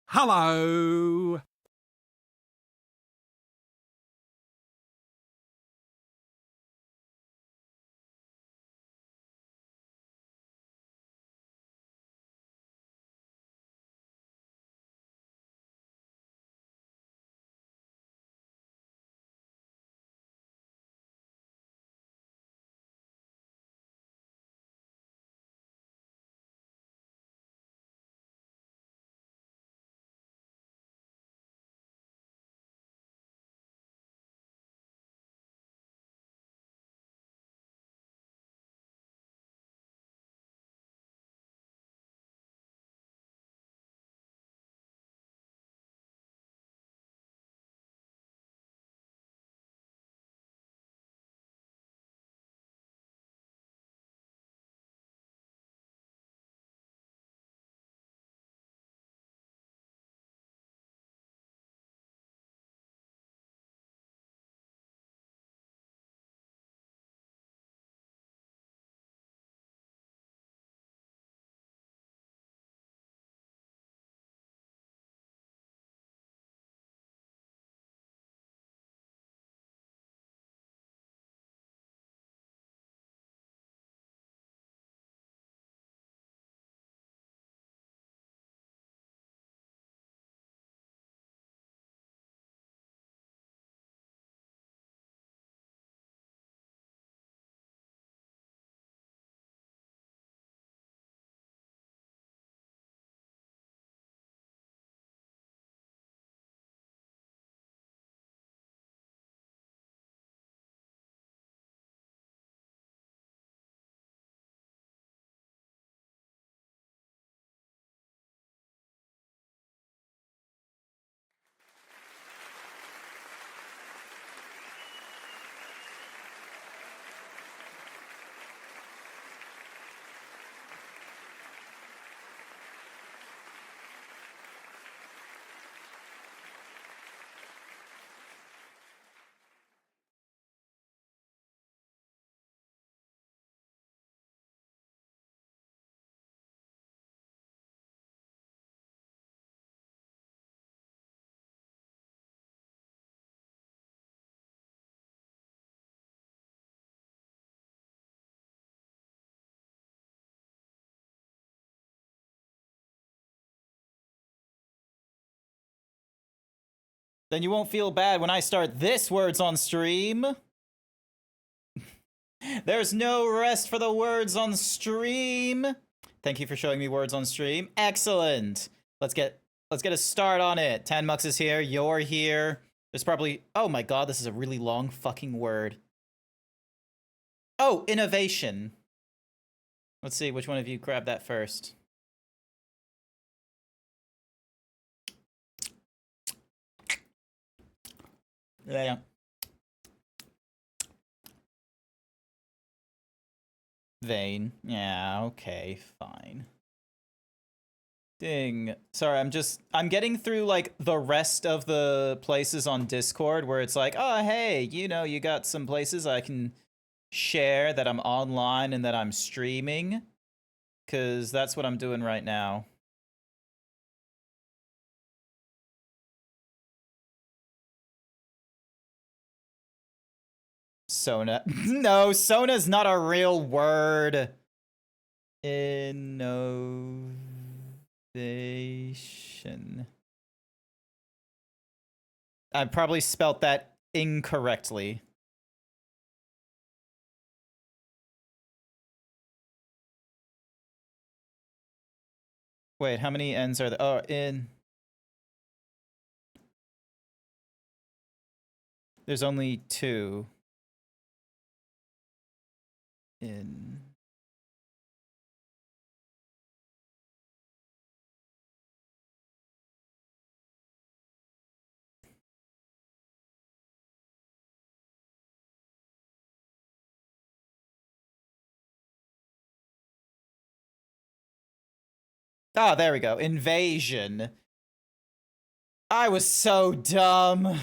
Hello. Then you won't feel bad when I start this words on stream. There's no rest for the words on stream. Thank you for showing me words on stream. Excellent. Let's get a start on it. 10 Mux is here. You're here. There's probably... Oh my god, this is a really long fucking word. Oh, innovation. Let's see, which one of you grabbed that first? Yeah. Vain. Yeah, okay, fine. Ding. Sorry, I'm getting through, like, the rest of the places on Discord where it's like, oh, hey, you know, you got some places I can share that I'm online and that I'm streaming. Because that's what I'm doing right now. Sona. No, Sona's not a real word. Innovation. I probably spelt that incorrectly. Wait, how many N's are there? Oh, in... There's only 2. In... Ah, there we go. Invasion. I was so dumb.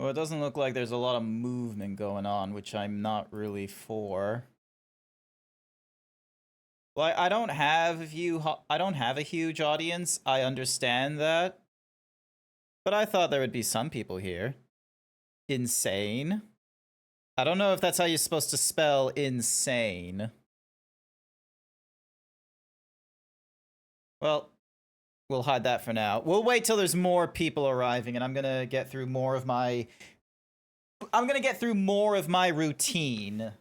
Well, it doesn't look like there's a lot of movement going on, which I'm not really for. Like, I don't have a huge audience. I understand that. But I thought there would be some people here. Insane. I don't know if that's how you're supposed to spell insane. Well, we'll hide that for now. We'll wait till there's more people arriving, and I'm gonna get through more of my routine.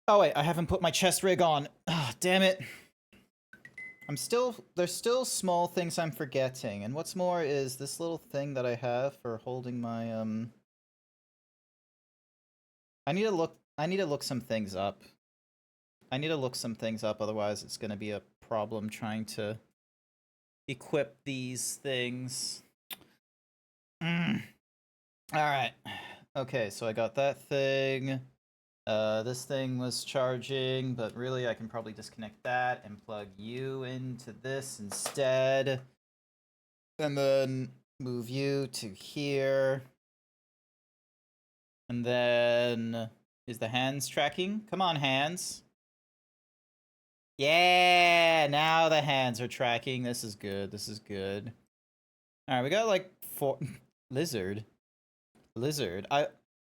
Oh wait, I haven't put my chest rig on. Ah, damn it. There's still small things I'm forgetting. And what's more is this little thing that I have for holding my, I need to look some things up. Otherwise it's gonna be a problem trying to equip these things. Alright. Okay, so I got that thing. This thing was charging, but really I can probably disconnect that and plug you into this instead. And then Move you to here. And then, is the hands tracking? Come on, hands. Yeah, now the hands are tracking. This is good. This is good. All right, we got like 4 lizard. That's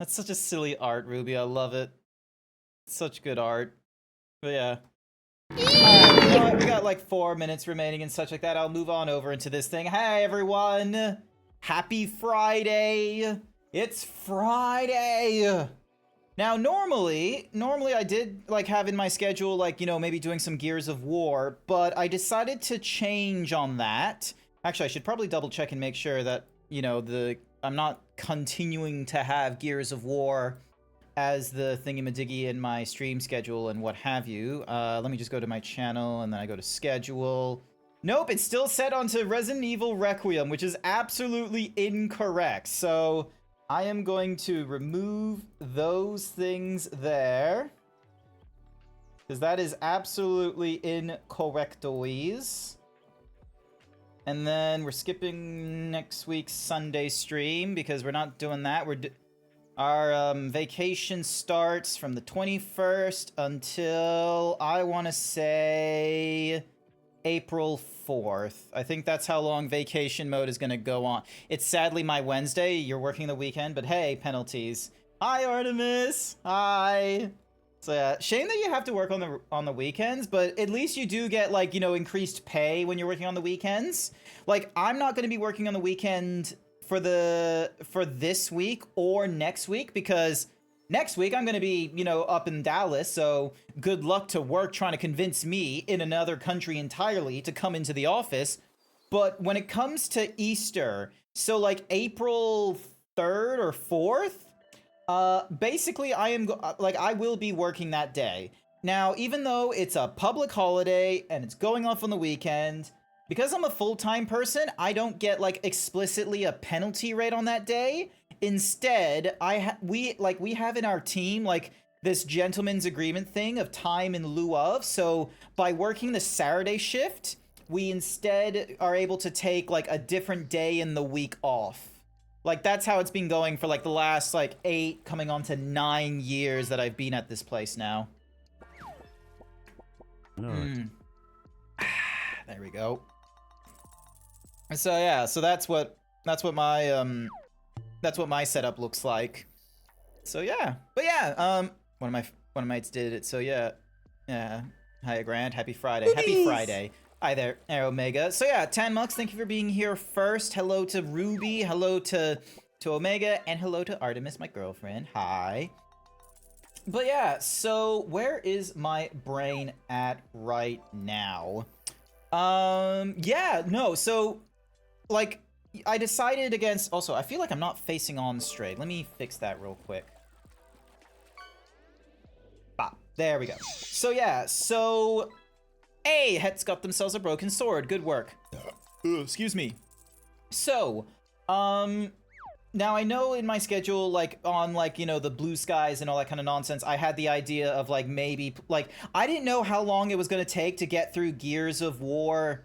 such a silly art, Ruby. I love it. Such good art. But yeah. Alright, you know what? We got like 4 minutes remaining and such like that. I'll move on over into this thing. Hey everyone! Happy Friday! It's Friday! Now normally I did like have in my schedule like, you know, maybe doing some Gears of War, but I decided to change on that. Actually, I should probably double check and make sure that, you know, I'm not continuing to have Gears of War as the thingy-majiggy in my stream schedule and what have you. Let me just go to my channel and then I go to schedule. Nope, it's still set onto Resident Evil Requiem, which is absolutely incorrect. So I am going to remove those things there, because that is absolutely incorrectoids. And then we're skipping next week's Sunday stream because we're not doing that. Our vacation starts from the 21st until, I want to say, April 4th. I think that's how long vacation mode is going to go on. It's sadly my Wednesday. You're working the weekend, but hey, penalties. Hi, Artemis. Hi. So yeah, shame that you have to work on the weekends, but at least you do get like, you know, increased pay when you're working on the weekends. Like, I'm not going to be working on the weekend for this week or next week, because next week I'm going to be, you know, up in Dallas, so good luck to work trying to convince me in another country entirely to come into the office. But when it comes to Easter, so like April 3rd or 4th, basically I will be working that day. Now, even though it's a public holiday and it's going off on the weekend, because I'm a full-time person, I don't get like explicitly a penalty rate on that day. Instead, we have in our team like this gentleman's agreement thing of time in lieu of. So by working the Saturday shift, we instead are able to take like a different day in the week off. Like, that's how it's been going for like the last like 8 coming on to 9 years that I've been at this place now. There we go. So yeah, so that's what my setup looks like. So yeah, but yeah, one of my mates did it. So yeah, hi Grant, happy Friday, Boobies. Happy Friday. Hi there, Air Omega. So yeah, Tanmux, thank you for being here first. Hello to Ruby, hello to Omega, and hello to Artemis, my girlfriend. Hi. But yeah, so where is my brain at right now? Yeah, no, so like I decided against, also I feel like I'm not facing on straight. Let me fix that real quick. Bop, there we go. So yeah, so hey, Het's got themselves a broken sword. Good work. Excuse me. So, now I know in my schedule, like on like, you know, the blue skies and all that kind of nonsense, I had the idea of like maybe like I didn't know how long it was going to take to get through Gears of War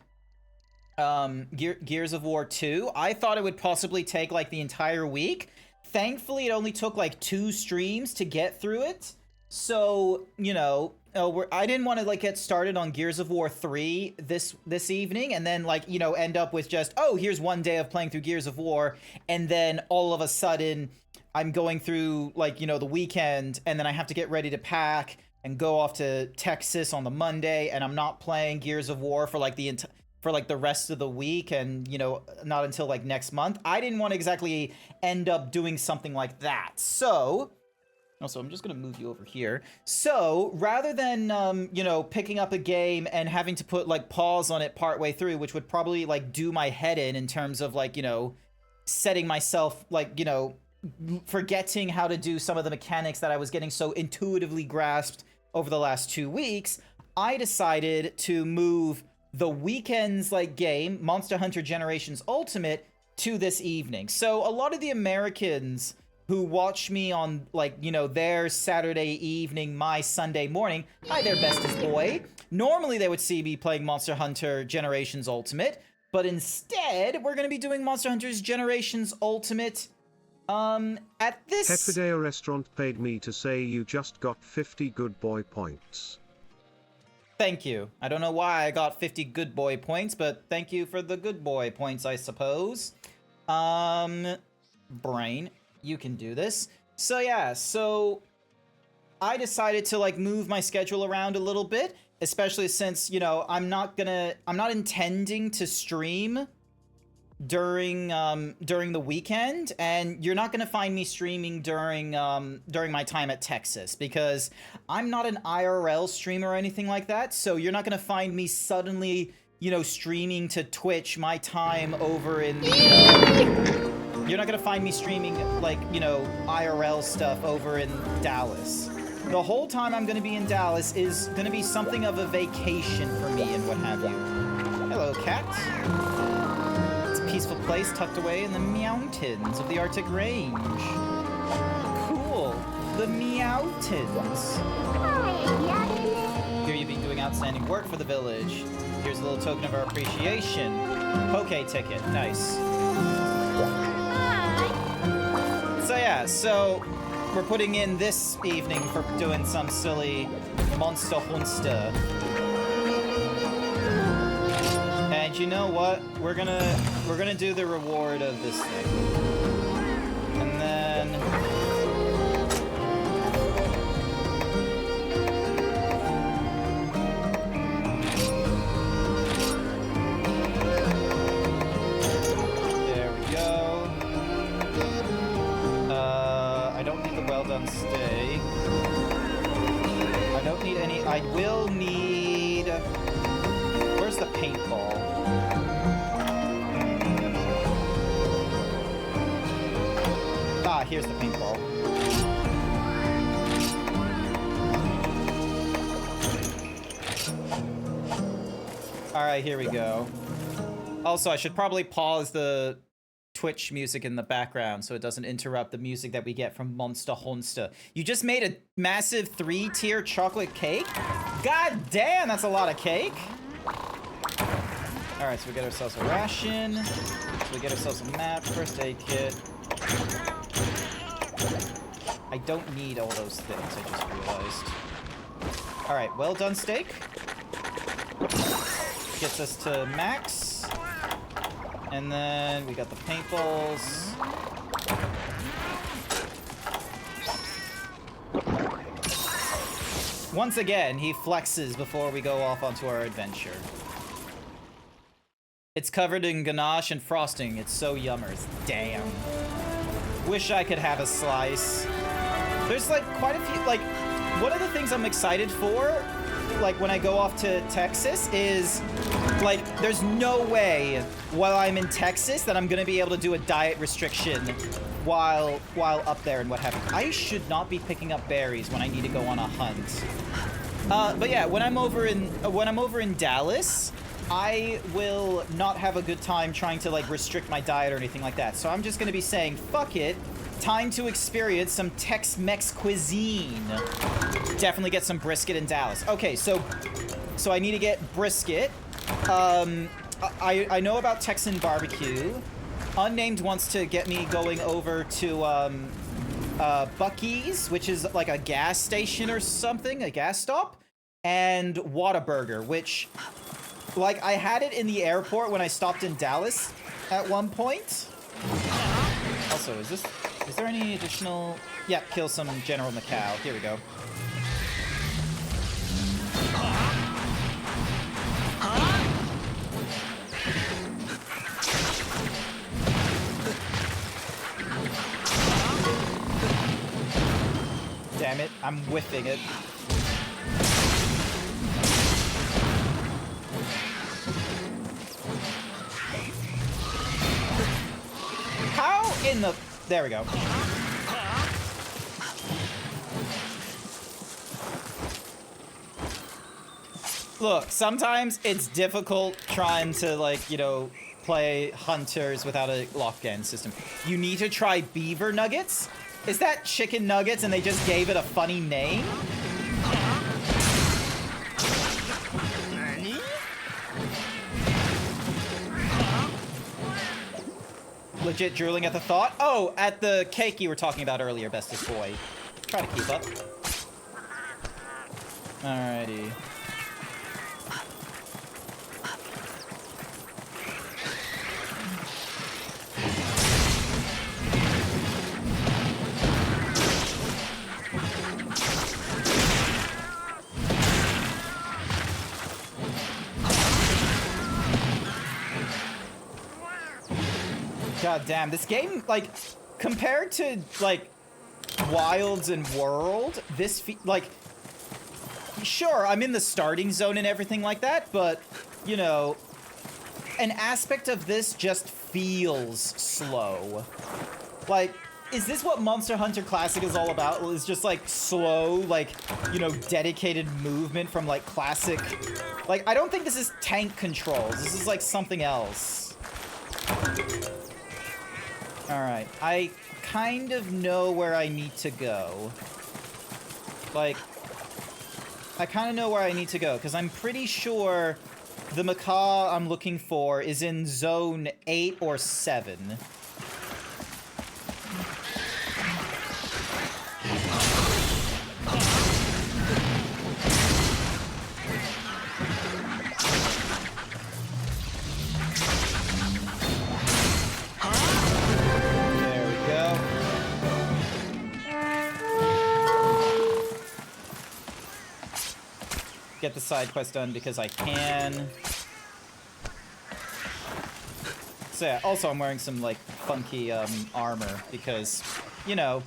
Gears of War 2. I thought it would possibly take like the entire week. Thankfully, it only took like 2 streams to get through it. So, you know, I didn't want to like get started on Gears of War 3 this evening and then like, you know, end up with just, oh, here's one day of playing through Gears of War, and then all of a sudden I'm going through like, you know, the weekend, and then I have to get ready to pack and go off to Texas on the Monday, and I'm not playing Gears of War for like the rest of the week, and, you know, not until like next month. I didn't want to exactly end up doing something like that. So also, I'm just going to move you over here. So, rather than, you know, picking up a game and having to put, like, pause on it partway through, which would probably, like, do my head in terms of, like, you know, setting myself, like, you know, forgetting how to do some of the mechanics that I was getting so intuitively grasped over the last 2 weeks, I decided to move the weekend's, like, game, Monster Hunter Generations Ultimate, to this evening. So, a lot of the Americans who watch me on, like, you know, their Saturday evening, my Sunday morning, hi there, bestest boy. Normally they would see me playing Monster Hunter Generations Ultimate, but instead, we're going to be doing Monster Hunter's Generations Ultimate. At this... Hetfideo Restaurant paid me to say you just got 50 good boy points. Thank you. I don't know why I got 50 good boy points, but thank you for the good boy points, I suppose. Brain, you can do this. So yeah, so I decided to like move my schedule around a little bit, especially since, you know, I'm not intending to stream during the weekend, and you're not gonna find me streaming during my time at Texas, because I'm not an IRL streamer or anything like that. So you're not gonna find me suddenly, you know, streaming to Twitch my time over in the, you're not gonna find me streaming like, you know, IRL stuff over in Dallas. The whole time I'm gonna be in Dallas is gonna be something of a vacation for me and what have you. Hello, cat. Peaceful place tucked away in the mountains of the Arctic Range. Cool. The mountains. Here you've been doing outstanding work for the village. Here's a little token of our appreciation. Poke ticket. Nice. So yeah, so we're putting in this evening for doing some silly Monster Honste. And you know what? We're gonna do the reward of this thing. And then there we go. I don't need the well done steak. I don't need any. I will need. Where's the paintball? Ah, here's the paintball. Alright, here we go. Also, I should probably pause the Twitch music in the background so it doesn't interrupt the music that we get from Monster Honste. You just made a massive 3-tier chocolate cake? God damn, that's a lot of cake! Alright, so we get ourselves a ration. So we get ourselves a map, first aid kit. I don't need all those things, I just realized. Alright, well done steak. Gets us to max. And then we got the paintballs. Once again, he flexes before we go off onto our adventure. It's covered in ganache and frosting. It's so yummers. Damn. Wish I could have a slice. There's like quite a few, like, one of the things I'm excited for, like when I go off to Texas is, like, there's no way while I'm in Texas that I'm gonna be able to do a diet restriction while up there and what have you. I should not be picking up berries when I need to go on a hunt. But yeah, when I'm over in Dallas, I will not have a good time trying to like restrict my diet or anything like that. So I'm just gonna be saying, fuck it. Time to experience some Tex-Mex cuisine. Definitely get some brisket in Dallas. Okay, so I need to get brisket. I know about Texan barbecue. Unnamed wants to get me going over to Buc-ee's, which is like a gas station or something, a gas stop, and Whataburger, which, like, I had it in the airport when I stopped in Dallas at one point. Also, is there any additional? Yeah, kill some General Macau. Here we go. Damn it, I'm whiffing it. How in the... There we go. Look, sometimes it's difficult trying to, like, you know, play hunters without a lockdown system. You need to try beaver nuggets. Is that chicken nuggets and they just gave it a funny name? legit drooling at the thought. Oh, at the cake you were talking about earlier, bestest boy. Try to keep up. Alrighty. God damn, this game, like, compared to, like, Wilds and World, this, like, sure, I'm in the starting zone and everything like that, but, you know, an aspect of this just feels slow. Like, is this what Monster Hunter Classic is all about? It's just, like, slow, like, you know, dedicated movement from, like, classic... Like, I don't think this is tank controls. This is, like, something else. Alright, I kind of know where I need to go. Like, I kind of know where I need to go, because I'm pretty sure the macaw I'm looking for is in zone 8 or 7. Get the side quest done because I can. So yeah, also I'm wearing some like funky armor because, you know,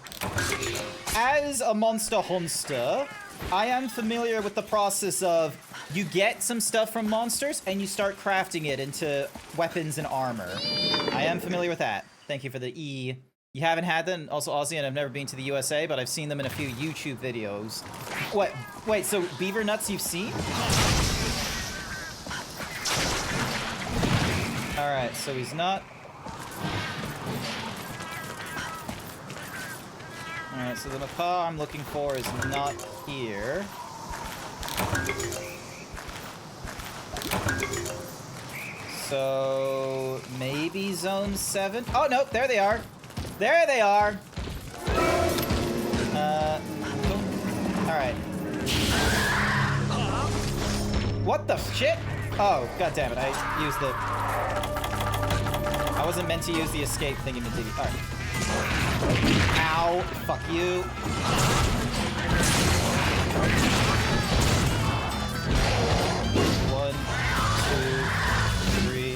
as a monster Honster, I am familiar with the process of you get some stuff from monsters and you start crafting it into weapons and armor. I am familiar with that. Thank you for the E. You haven't had them? Also Aussie, and I've never been to the USA, but I've seen them in a few YouTube videos. What? Wait, so beaver nuts you've seen? Alright, so he's not... Alright, so the macaw I'm looking for is not here. So... maybe zone 7? Oh, no, there they are! There they are! Alright. What the shit? Oh, god damn it, I used the... I wasn't meant to use the escape thingy-majiggy. Alright. Ow! Fuck you. One, two, three...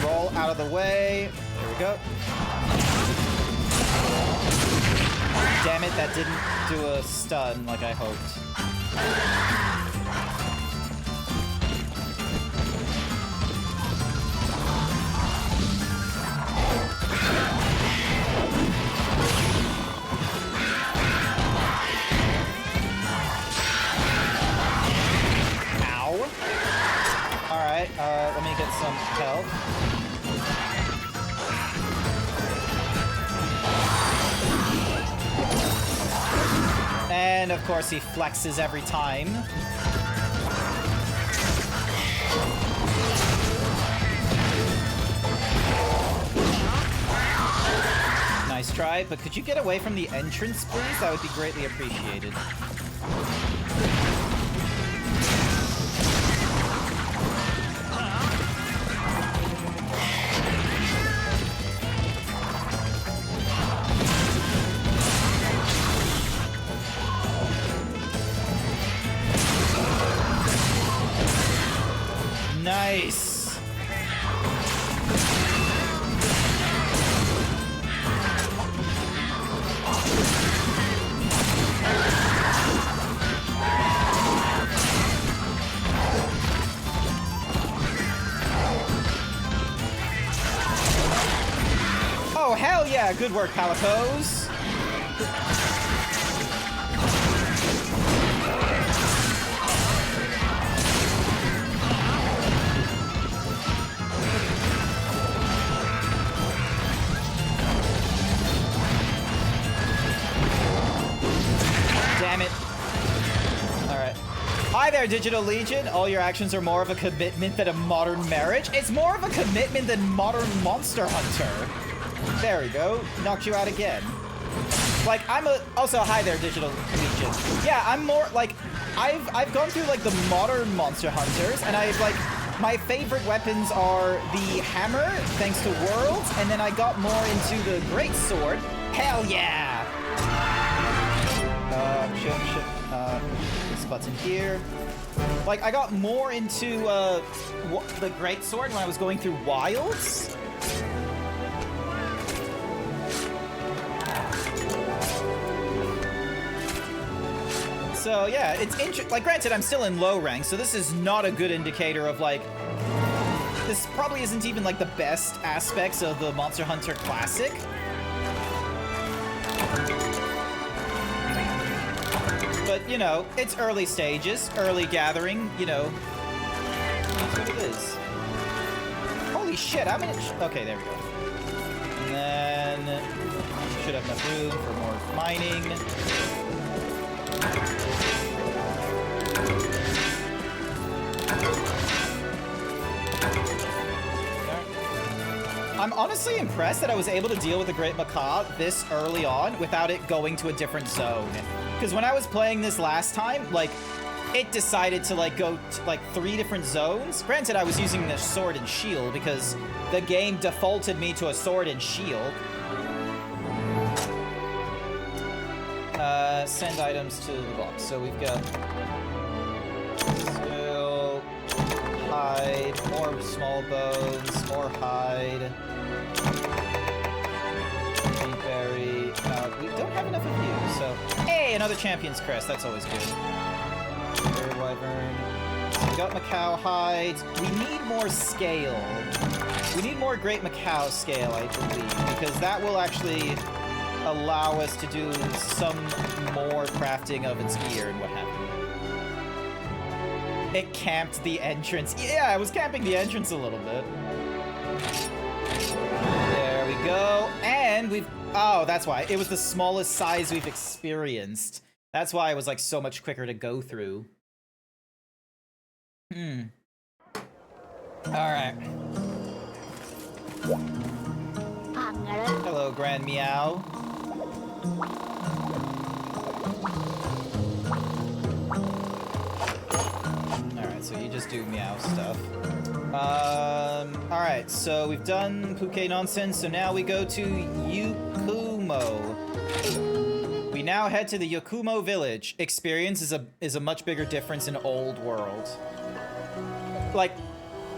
Roll out of the way. There we go. Damn it, that didn't do a stun like I hoped. Ow. Alright, let me get some health. And of course he flexes every time. Nice try, but could you get away from the entrance, please? That would be greatly appreciated. Nice. Oh, hell yeah. Good work, Palicos. Hi there, Digital Legion. All your actions are more of a commitment than a modern marriage. It's more of a commitment than modern Monster Hunter. There we go. Knocked you out again. Like, also, hi there, Digital Legion. Yeah, I'm more, like, I've gone through, like, the modern Monster Hunters, and I've, like, my favorite weapons are the hammer, thanks to Worlds, and then I got more into the great sword. Hell yeah! Shit. This button here. Like, I got more into, the great sword when I was going through Wilds. So yeah, it's interesting. Like, granted, I'm still in low rank, so this is not a good indicator of, like, this probably isn't even, like, the best aspects of the Monster Hunter Classic. But, you know, it's early stages, early gathering, you know. That's what it is. Holy shit, how many... Okay, there we go. And then... should have enough room for more mining. I'm honestly impressed that I was able to deal with the Great Macaw this early on without it going to a different zone. Because when I was playing this last time, like, it decided to, like, go to, like, 3 different zones. Granted, I was using the sword and shield because the game defaulted me to a sword and shield. Send items to the box. So we've got still hide, more small bones, more hide, berry. We don't have enough of you, so hey, another champion's crest. That's always good. Bear wyvern. So we got Macau hides. We need more scale. We need more Great Macau scale, I believe, because that will actually allow us to do some more crafting of its gear and what have you. It camped the entrance. Yeah, I was camping the entrance a little bit. There we go. And we've... Oh, that's why. It was the smallest size we've experienced. That's why it was, like, so much quicker to go through. Alright. Hello, Grand Meow. Alright, so you just do meow stuff. Alright, so we've done Puke nonsense, so now we go to Yakumo. We now head to the Yakumo village. Experience is a much bigger difference in Old World. Like,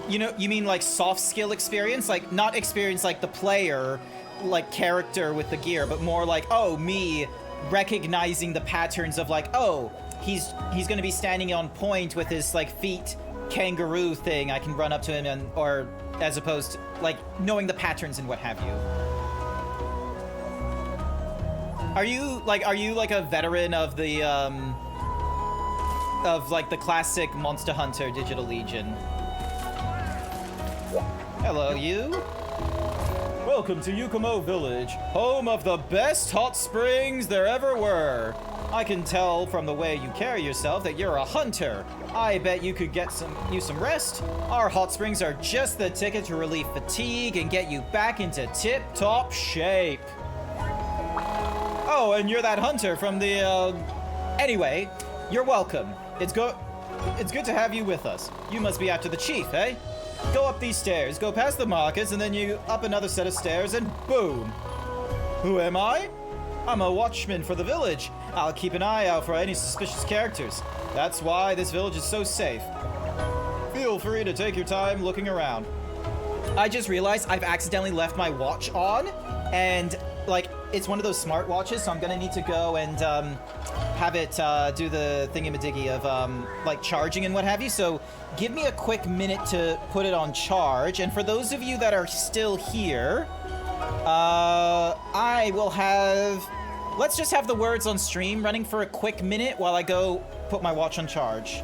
you know, you mean like soft skill experience? Like, not experience like the player, like character with the gear, but more like, oh, me recognizing the patterns of like, oh, he's gonna be standing on point with his like feet kangaroo thing. I can run up to him and, or as opposed to like knowing the patterns and what have you. Are you like a veteran of the of like the classic Monster Hunter Digital Legion? Hello, you. Welcome to Yakumo Village, home of the best hot springs there ever were. I can tell from the way you carry yourself that you're a hunter. I bet you could get some rest. Our hot springs are just the ticket to relieve fatigue and get you back into tip-top shape. Oh, and you're that hunter from the, Anyway, you're welcome. It's good to have you with us. You must be after the chief, eh? Go up these stairs, go past the markets, and then you up another set of stairs, and boom! Who am I? I'm a watchman for the village. I'll keep an eye out for any suspicious characters. That's why this village is so safe. Feel free to take your time looking around. I just realized I've accidentally left my watch on, and, like, it's one of those smart watches, so I'm gonna need to go and, have it, do the thingamadiggy of, like, charging and what have you, so give me a quick minute to put it on charge, and for those of you that are still here, I will have... Let's just have the words on stream running for a quick minute while I go put my watch on charge.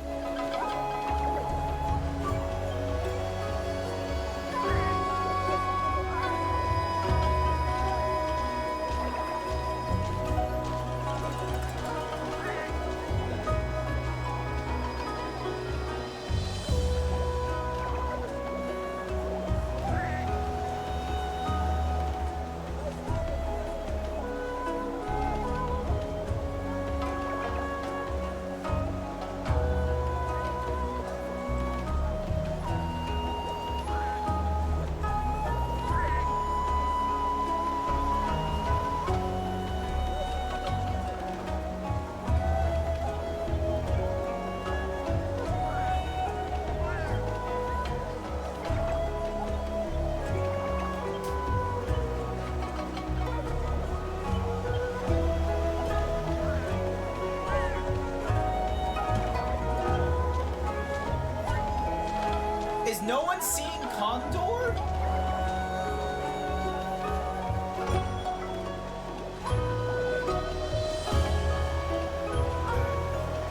no one seen Condor?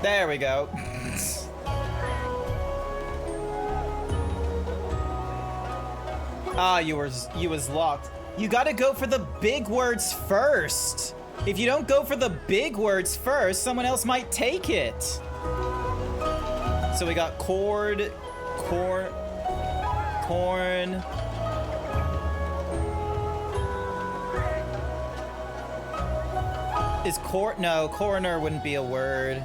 There we go. Ah, you was locked. You gotta go for the big words first. If you don't go for the big words first, someone else might take it. So we got corn. Is no, coroner wouldn't be a word.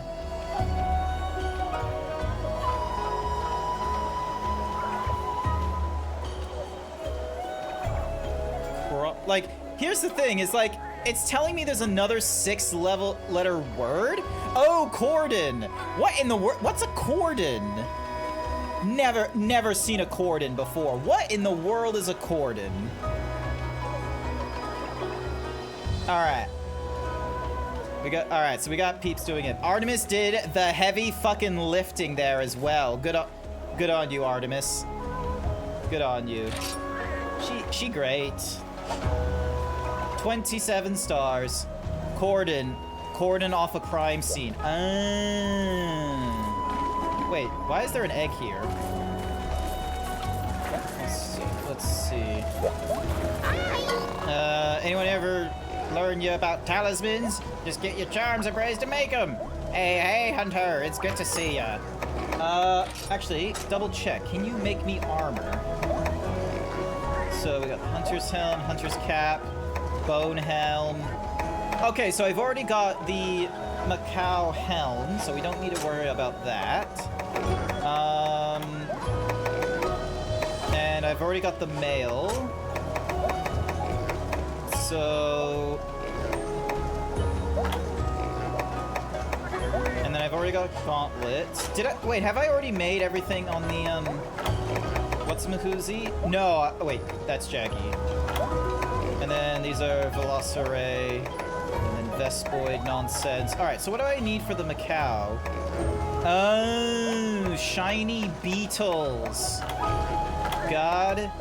Like, here's the thing, is like, it's telling me there's another 6-letter word? Oh, cordon. What in the world? What's a cordon? Never seen a cordon before. What in the world is a cordon? All right, so we got Peeps doing it. Artemis did the heavy fucking lifting there as well. Good on you, Artemis. Good on you. She great. 27 stars. Cordon off a crime scene. Wait, why is there an egg here? Let's see. Anyone ever learn you about talismans? Just get your charms appraised to make them. Hey, Hunter, it's good to see ya. Actually, double check. Can you make me armor? So we got Hunter's helm, Hunter's cap, bone helm. Okay, so I've already got the Macau helm, so we don't need to worry about that. And I've already got the mail. So... And then I've already got gauntlets. Wait, have I already made everything on the, what's Mahuzi? No, wait, that's Jaggy. And then these are Velociray, and then Vespoid nonsense. All right, so what do I need for the Macau? Oh, shiny beetles. God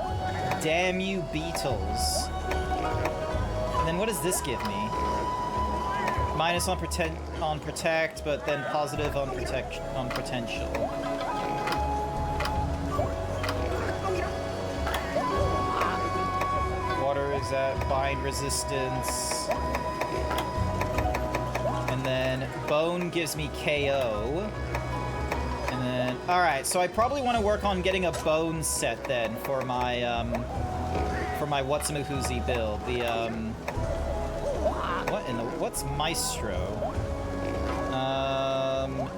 damn you, beetles. And then what does this give me? Minus on protect, but then positive on potential. Water is at bind resistance. And then bone gives me KO. And then, all right, so I probably want to work on getting a bone set then for my What's-a-Mahuzi build. The what's Maestro?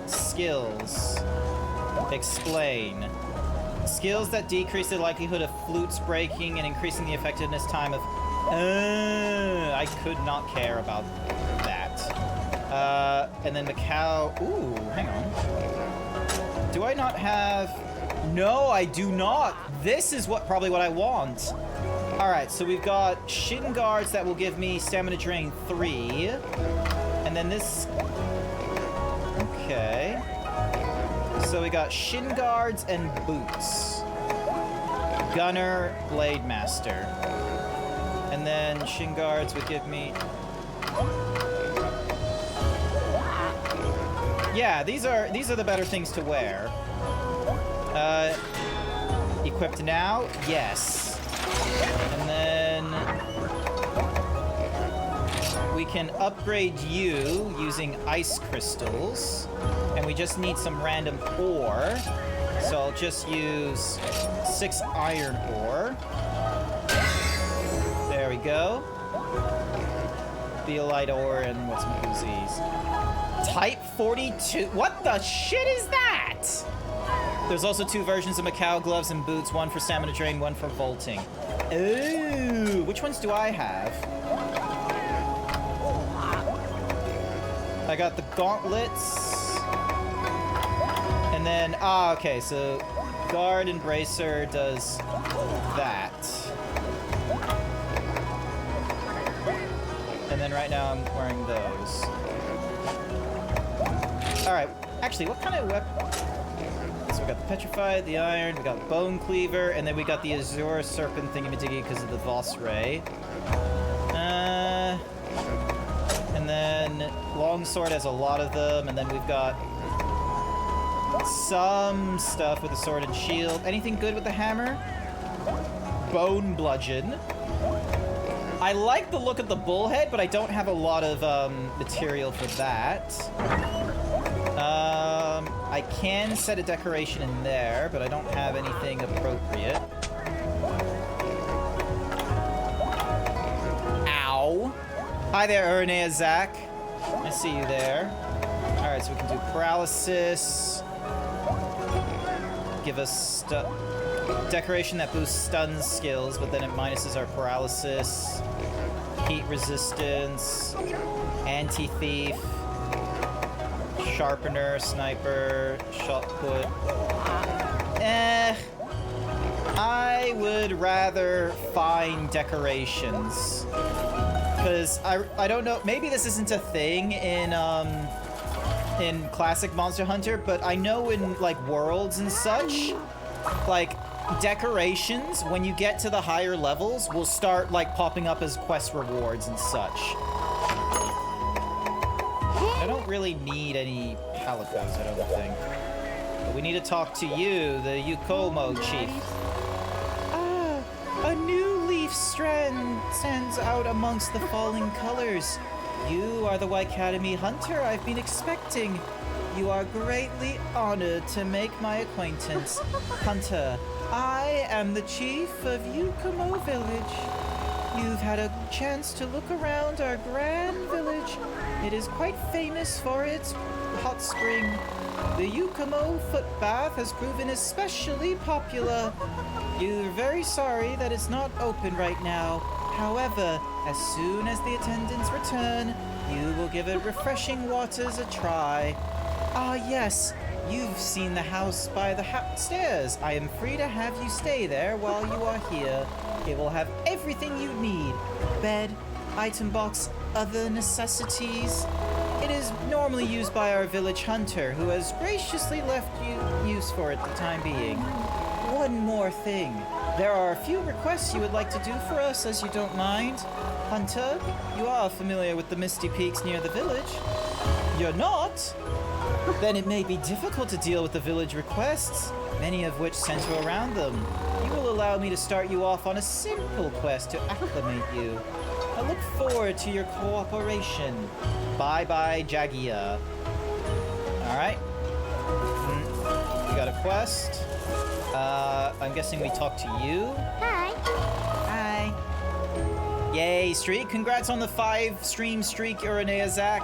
Skills. Explain. Skills that decrease the likelihood of flutes breaking and increasing the effectiveness time of... I could not care about that. And then Macau... Ooh, hang on. Do I not have... No, I do not. This is probably what I want. Alright, so we've got shin guards that will give me stamina drain 3. And then this... Okay. So we got shin guards and boots. Gunner, Blade Master. And then shin guards would give me... Yeah, these are the better things to wear. Equipped now? Yes. And then we can upgrade you using ice crystals. And we just need some random ore. So I'll just use 6 iron ore. There we go. Beelite ore and what's Mahuzi's? Type 42. What the shit is that? There's also 2 versions of Macau gloves and boots, one for stamina drain, one for vaulting. Ooh, which ones do I have? I got the gauntlets. And then, okay, so guard and bracer does that. And then right now I'm wearing those. All right, actually, what kind of weapon? Let's So we got the Petrified, the Iron, we got Bone Cleaver, and then we got the Azure Serpent thingy-majiggy because of the Voss Ray. And then Longsword has a lot of them, and then we've got some stuff with the Sword and Shield. Anything good with the Hammer? Bone Bludgeon. I like the look of the Bullhead, but I don't have a lot of material for that. I can set a decoration in there, but I don't have anything appropriate. Ow. Hi there, Ernea Zach. I see you there. Alright, so we can do Paralysis. Give us decoration that boosts stun skills, but then it minuses our Paralysis. Heat Resistance. Anti-Thief. Sharpener, Sniper, Shot Put. I would rather find decorations. Because I don't know, maybe this isn't a thing in classic Monster Hunter, but I know in like Worlds and such, like decorations, when you get to the higher levels, will start like popping up as quest rewards and such. I don't really need any Palicos, I don't think. But we need to talk to you, the Yukomo chief. Ah, a new leaf strand stands out amongst the falling colors. You are the Academy hunter I've been expecting. You are greatly honored to make my acquaintance. Hunter, I am the chief of Yukomo village. You've had a chance to look around our grand village. It is quite famous for its hot spring. The Yukomo foot bath has proven especially popular. You're very sorry that it's not open right now. However, as soon as the attendants return, you will give it refreshing waters a try. Ah, yes. You've seen the house by the stairs. I am free to have you stay there while you are here. It will have everything you need. Bed, item box, other necessities. It is normally used by our village hunter, who has graciously left you use for it the time being. One more thing. There are a few requests you would like to do for us, as you don't mind. Hunter, you are familiar with the misty peaks near the village. You're not? Then it may be difficult to deal with the village requests, many of which center around them. You will allow me to start you off on a simple quest to acclimate you. I look forward to your cooperation. Bye-bye, Jagia. Alright. We got a quest. I'm guessing we talk to you. Hi. Hi. Yay, streak. Congrats on the 5-stream streak, Uranea Zach.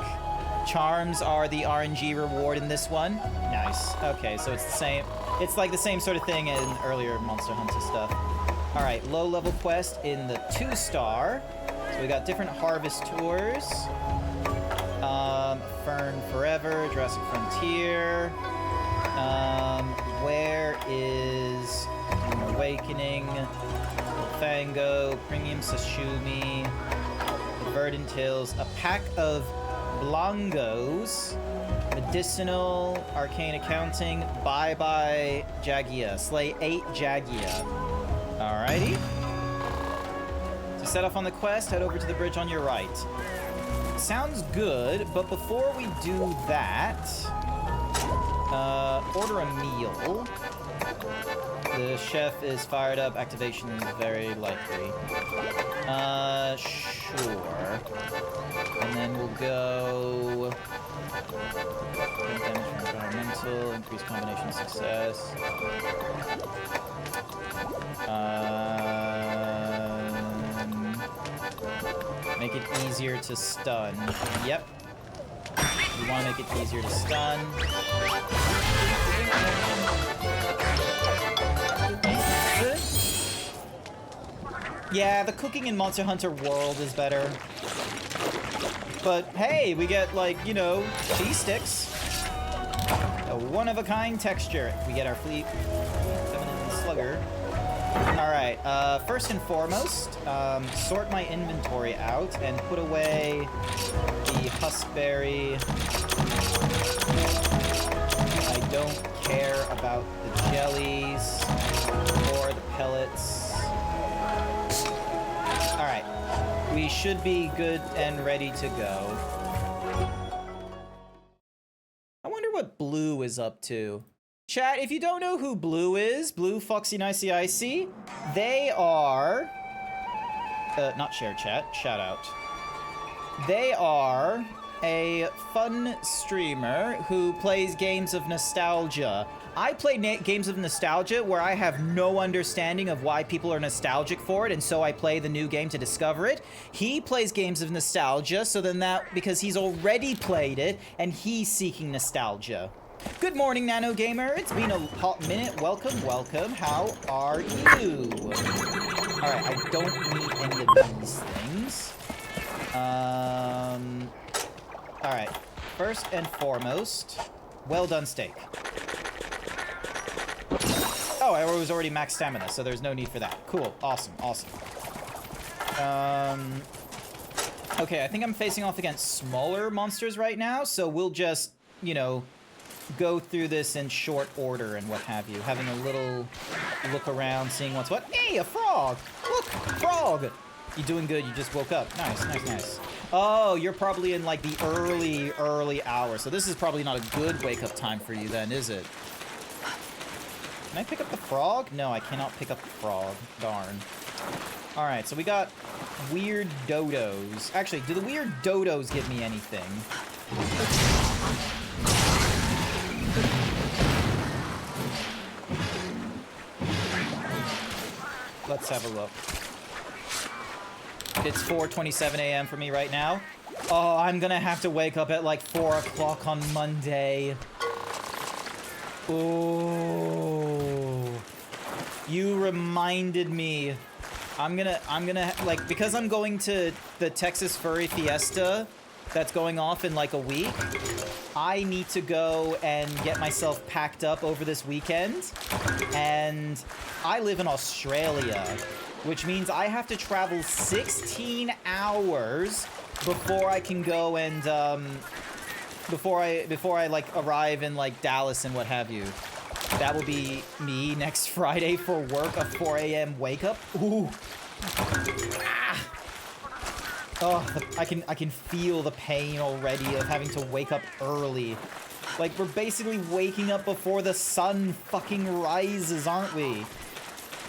Charms are the RNG reward in this one. Nice. Okay, so it's the same. It's like the same sort of thing in earlier Monster Hunter stuff. Alright, low-level quest in the 2-star. So we got different harvest tours. Fern Forever, Jurassic Frontier. Where is Awakening? Fango, Premium Sashimi, the Verdant Hills, a pack of Blongos, Medicinal, Arcane Accounting, Bye-bye Jagia. Slay 8 Jagia. Alrighty. To set off on the quest, head over to the bridge on your right. Sounds good, but before we do that, order a meal. The chef is fired up. Activation is very likely. Sure. And then we'll go... damage from environmental, increase combination success. Make it easier to stun. Yep. You want to make it easier to stun. Yeah, the cooking in Monster Hunter World is better. But hey, we get, like, you know, cheese sticks. A one-of-a-kind texture. We get our fleet feminine slugger. Alright, first and foremost, sort my inventory out and put away the huskberry. I don't care about the jellies or the pellets. Alright. We should be good and ready to go. I wonder what Blue is up to. Chat, if you don't know who Blue is, Blue, Foxy, Nicey, Icy, they are... not share chat, shout out. They are a fun streamer who plays games of nostalgia. I play games of nostalgia where I have no understanding of why people are nostalgic for it, and so I play the new game to discover it. He plays games of nostalgia, so then that, because he's already played it, and he's seeking nostalgia. Good morning, Nano Gamer. It's been a hot minute. Welcome, welcome. How are you? Alright, I don't need any of these things. Alright. First and foremost, well done steak. Oh, I was already max stamina, so there's no need for that. Cool. Awesome. Awesome. Okay, I think I'm facing off against smaller monsters right now, so we'll just, you know, go through this in short order and what have you. Having a little look around, seeing what's what. Hey, a frog! Look, frog! You doing good, you just woke up. Nice, nice, nice. Oh, you're probably in, like, the early hours, so this is probably not a good wake-up time for you then, is it? Can I pick up the frog? No, I cannot pick up the frog. Darn. Alright, so we got weird dodos. Actually, do the weird dodos give me anything? Let's have a look. It's 4:27 a.m. for me right now. Oh, I'm gonna have to wake up at like 4 o'clock on Monday. Oh, you reminded me. I'm gonna like, because I'm going to the Texas Furry Fiesta that's going off in like a week. I need to go and get myself packed up over this weekend, and I live in Australia, which means I have to travel 16 hours before I can go and before I like arrive in like Dallas and what have you. That will be me next Friday for work, a 4 a.m. wake up. Ooh. Ah. Oh, I can feel the pain already of having to wake up early. Like, we're basically waking up before the sun fucking rises, aren't we?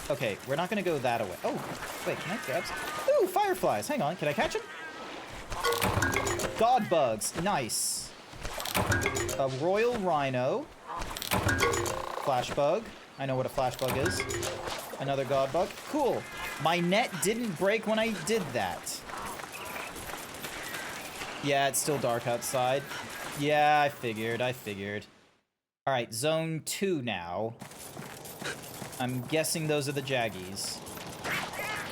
Okay, we're not gonna go that way. Oh, wait, can I grab some? Ooh, fireflies. Hang on, can I catch them? God bugs. Nice. A royal rhino. Flash bug. I know what a flash bug is. Another god bug. Cool. My net didn't break when I did that. Yeah, it's still dark outside. Yeah, I figured. Alright, zone 2 now. I'm guessing those are the jaggies.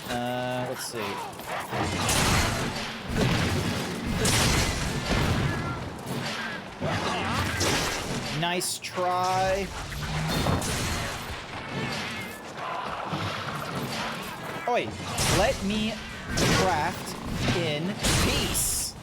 Let's see. Nice try. Oh wait, let me craft in peace.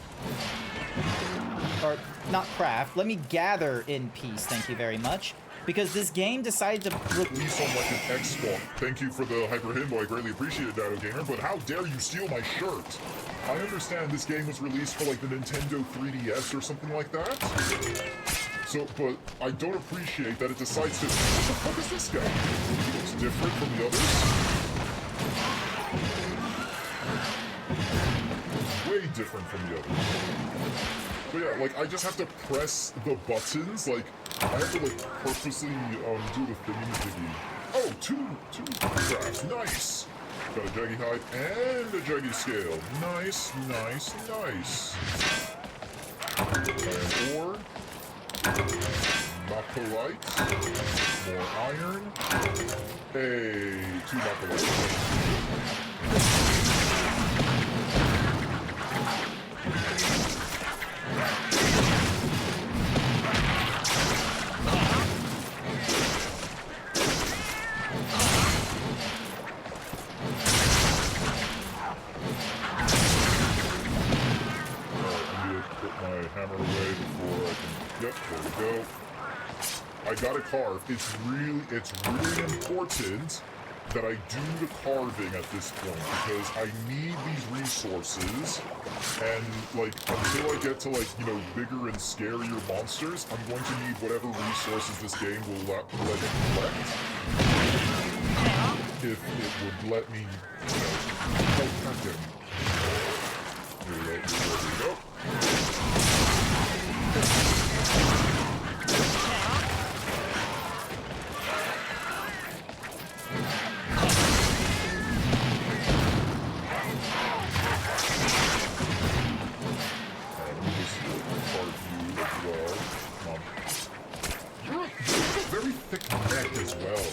Or, not craft, let me gather in peace, thank you very much. Because this game decided to look... You sound like an X-Spawn. Thank you for the hyper himbo, I greatly appreciate it, Dado Gamer, but how dare you steal my shirt? I understand this game was released for like the Nintendo 3DS or something like that. So, but I don't appreciate that it decides to... What the fuck is this guy? He looks different from the others. Way different from the others. But yeah, like, I just have to press the buttons, like, I have to, like, purposely, do the thingy-majiggy. Oh, two crafts, nice! Got a jaggy hide and a jaggy scale. Nice. And ore. Bakelite. More iron. Hey, 2 bakelite. Hammer away before I can... Yep, there we go. I gotta carve. It's really important that I do the carving at this point because I need these resources, and like until I get to like, you know, bigger and scarier monsters, I'm going to need whatever resources this game will let me collect. If it would let me, you know, oh, goddamn. Here we go. Very thick neck as well.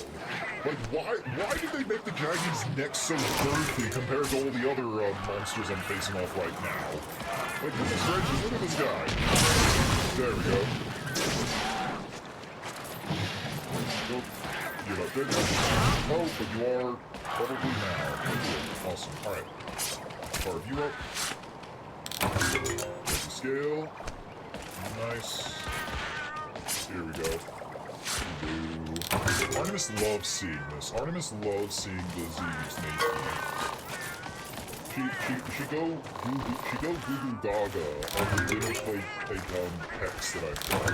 Like, why did they make the Jaggy's neck so girthy compared to all the other monsters I'm facing off right now? Like, goodness gracious, look at this guy. There we go. Nope. You're not dead yet. Oh, but you are probably now. Cool. Awesome. Alright. Carve you up. There's the scale. Nice. Here we go. Artemis loves seeing this. Artemis loves seeing the Zeebs naked. She go goo goo gaga on the dinner plate pecs that I've got.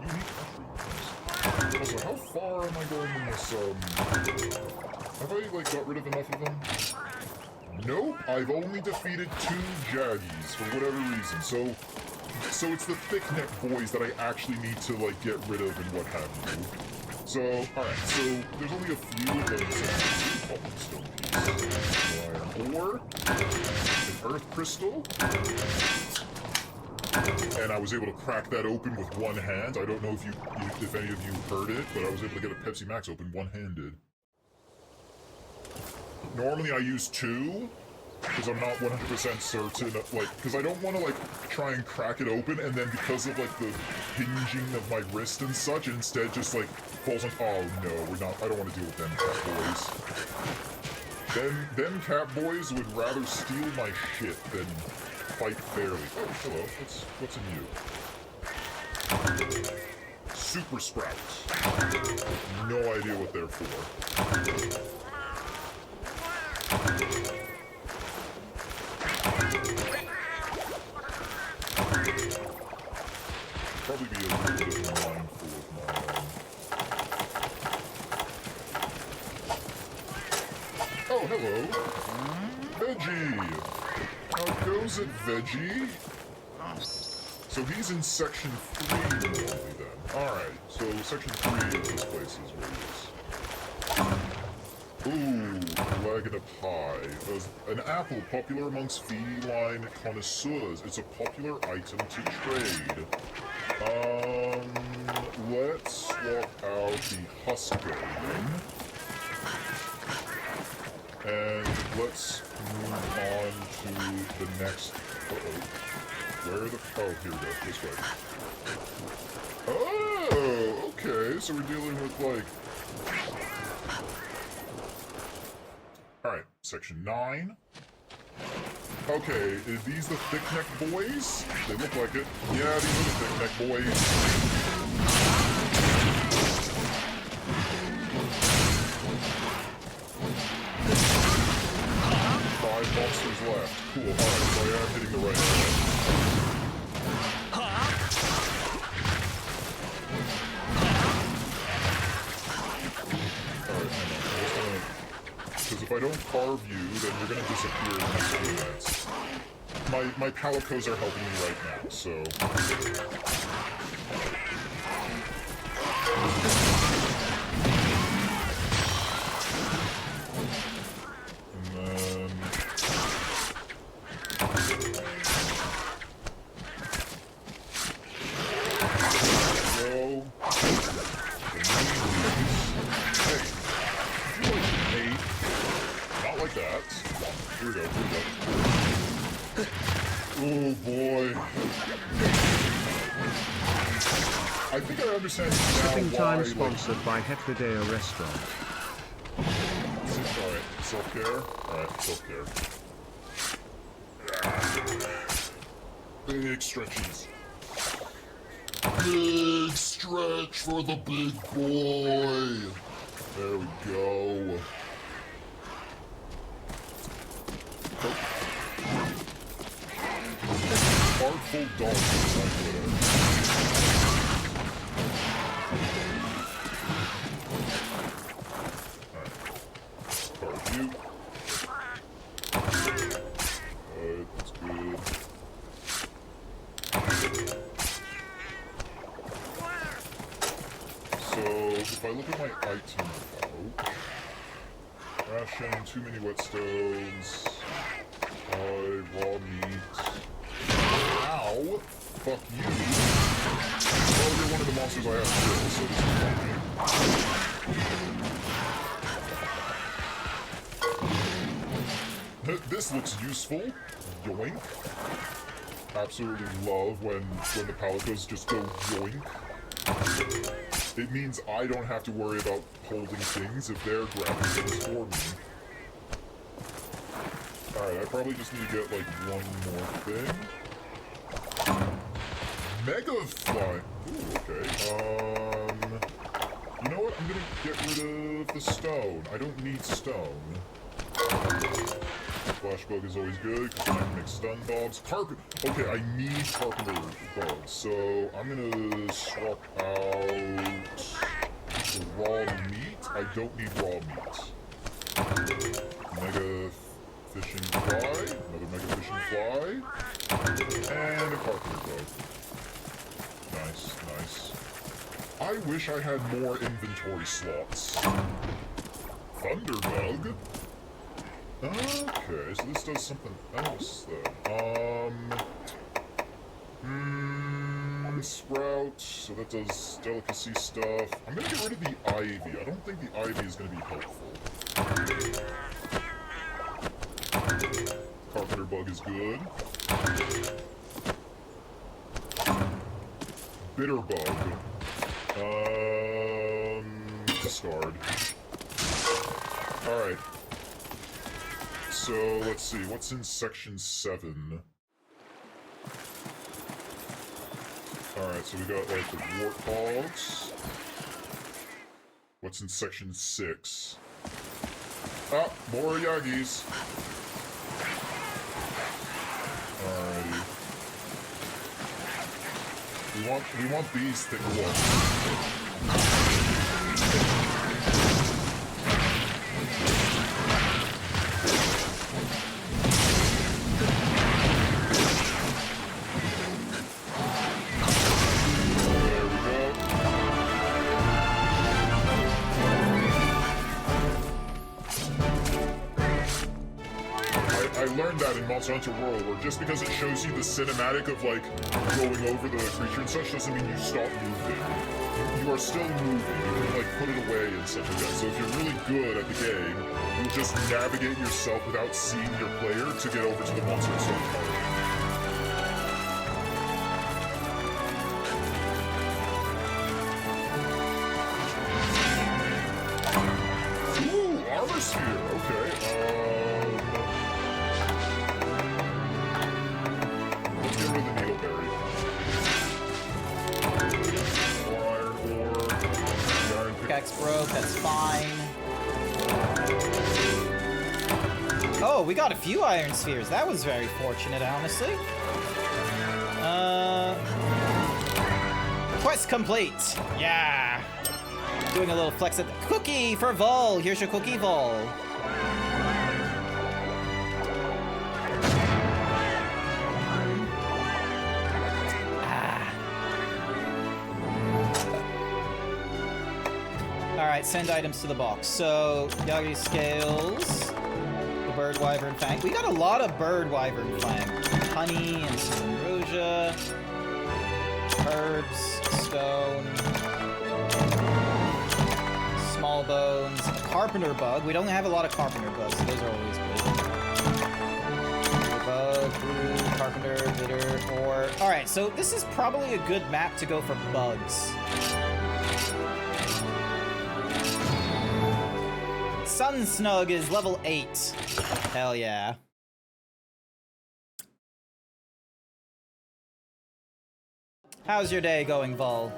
Unique mushrooms. Also, how far am I going in this, have I, like, got rid of enough of them? Nope, I've only defeated 2 Jaggies for whatever reason, so it's the thick-neck boys that I actually need to, like, get rid of and what have you. So, alright, so there's only a few of those stone piece. Ore, an earth crystal, and I was able to crack that open with one hand. I don't know if any of you heard it, but I was able to get a Pepsi Max open one-handed. Normally I use 2, because I'm not 100% certain, like, because I don't want to, like, try and crack it open, and then because of, like, the hinging of my wrist and such, it instead just, like, falls on, oh, no, I don't want to deal with them cat boys. Them cat boys would rather steal my shit than fight fairly. Oh, hello, what's in you? Super Sprouts. No idea what they're for. Probably be a little bit mindful of my Oh, hello! Veggie! How goes it, Veggie? So he's in section 3 normally then. Alright, so section 3 of this place is where he is. Ooh, leg and a pie. An apple popular amongst feline connoisseurs. It's a popular item to trade. Let's swap out the Husker then. And let's move on to the next... Uh-oh. Where are the... Oh, here we go. This way. Oh, okay. So we're dealing with, like... Alright, section 9. Okay, are these the thick-neck boys? They look like it. Yeah, these are the thick-neck boys. 5 monsters left. Cool, alright, so I am hitting the right one. Alright, hang on. I'm just gonna... Because if I don't carve you, then you're gonna disappear in the next few minutes. My palicos are helping me right now, so... And then... Go. Hey, not like that. Here we go, here we go. Oh boy. I think I understand now Sipping why, time sponsored by Hetridea Restaurant. Alright, self-care? Alright, self-care. Big stretches. Big stretch for the big boy. There we go. Artful dog. Alright. Card you. Alright, that's good. So, if I look at my item pouch, ration, too many whetstones, raw meat. Ow! Fuck you! Well, you're one of the monsters I have to kill, so this is fine. This looks useful. Yoink. Absolutely love when the palicos just go yoink. It means I don't have to worry about holding things if they're grabbing things for me. Alright, I probably just need to get, like, one more thing. Mega fly. Ooh, okay. You know what? I'm gonna get rid of the stone. I don't need stone. Flashbug is always good, because then I can make stun bombs. Okay, I need carpenter bugs, so I'm gonna swap out the raw meat. I don't need raw meat. Mega fishing fly, another mega fishing fly, and a carpenter bug. Nice, nice. I wish I had more inventory slots. Thunderbug? Okay, so this does something else then. Sprout, so that does delicacy stuff. I'm gonna get rid of the ivy. I don't think the ivy is gonna be helpful. Carpenter bug is good. Bitter bug. Discard. Alright. So, let's see, what's in section 7? Alright, so we got, like, the warthogs. What's in section 6? Ah, more Yagis. Alrighty. We want these thick ones. Learned that in Monster Hunter World, where just because it shows you the cinematic of, like, going over the creature and such doesn't mean you stop moving. You are still moving. You can, like, put it away and such like that. So if you're really good at the game, you'll just navigate yourself without seeing your player to get over to the monster and start fighting. Ooh, armor sphere! Okay, let's get rid of the needleberry. More iron ore. The iron pick. Pickaxe broke, that's fine. Oh, we got a few iron spheres. That was very fortunate, honestly. Quest complete. Yeah. Doing a little flex at the cookie for Vol. Here's your cookie, Vol. Alright, send items to the box. So, Yagi scales, the bird wyvern fang. We got a lot of bird wyvern fang. Honey and some ambrosia, herbs, stone, small bones, a carpenter bug. We don't have a lot of carpenter bugs, so those are always good. Bug, blue, carpenter, bitter, ore. Alright, so this is probably a good map to go for bugs. Sunsnug is level 8. Hell yeah. How's your day going, Vol?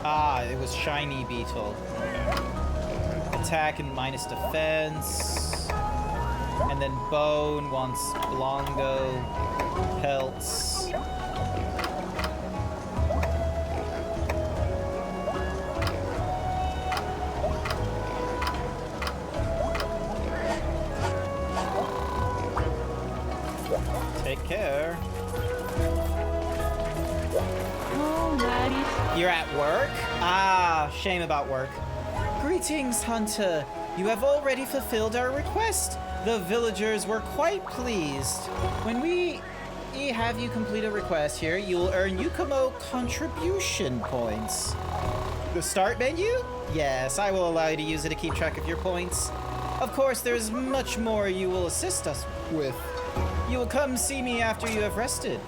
Ah, it was Shiny Beetle. Attack and minus defense. And then Bone wants Blongo, Pelts. Take care. You're at work? Ah, shame about work. Greetings, Hunter. You have already fulfilled our request. The villagers were quite pleased. When we have you complete a request here, you'll earn Yukumo contribution points. The start menu? Yes, I will allow you to use it to keep track of your points. Of course, there's much more you will assist us with. You will come see me after you have rested.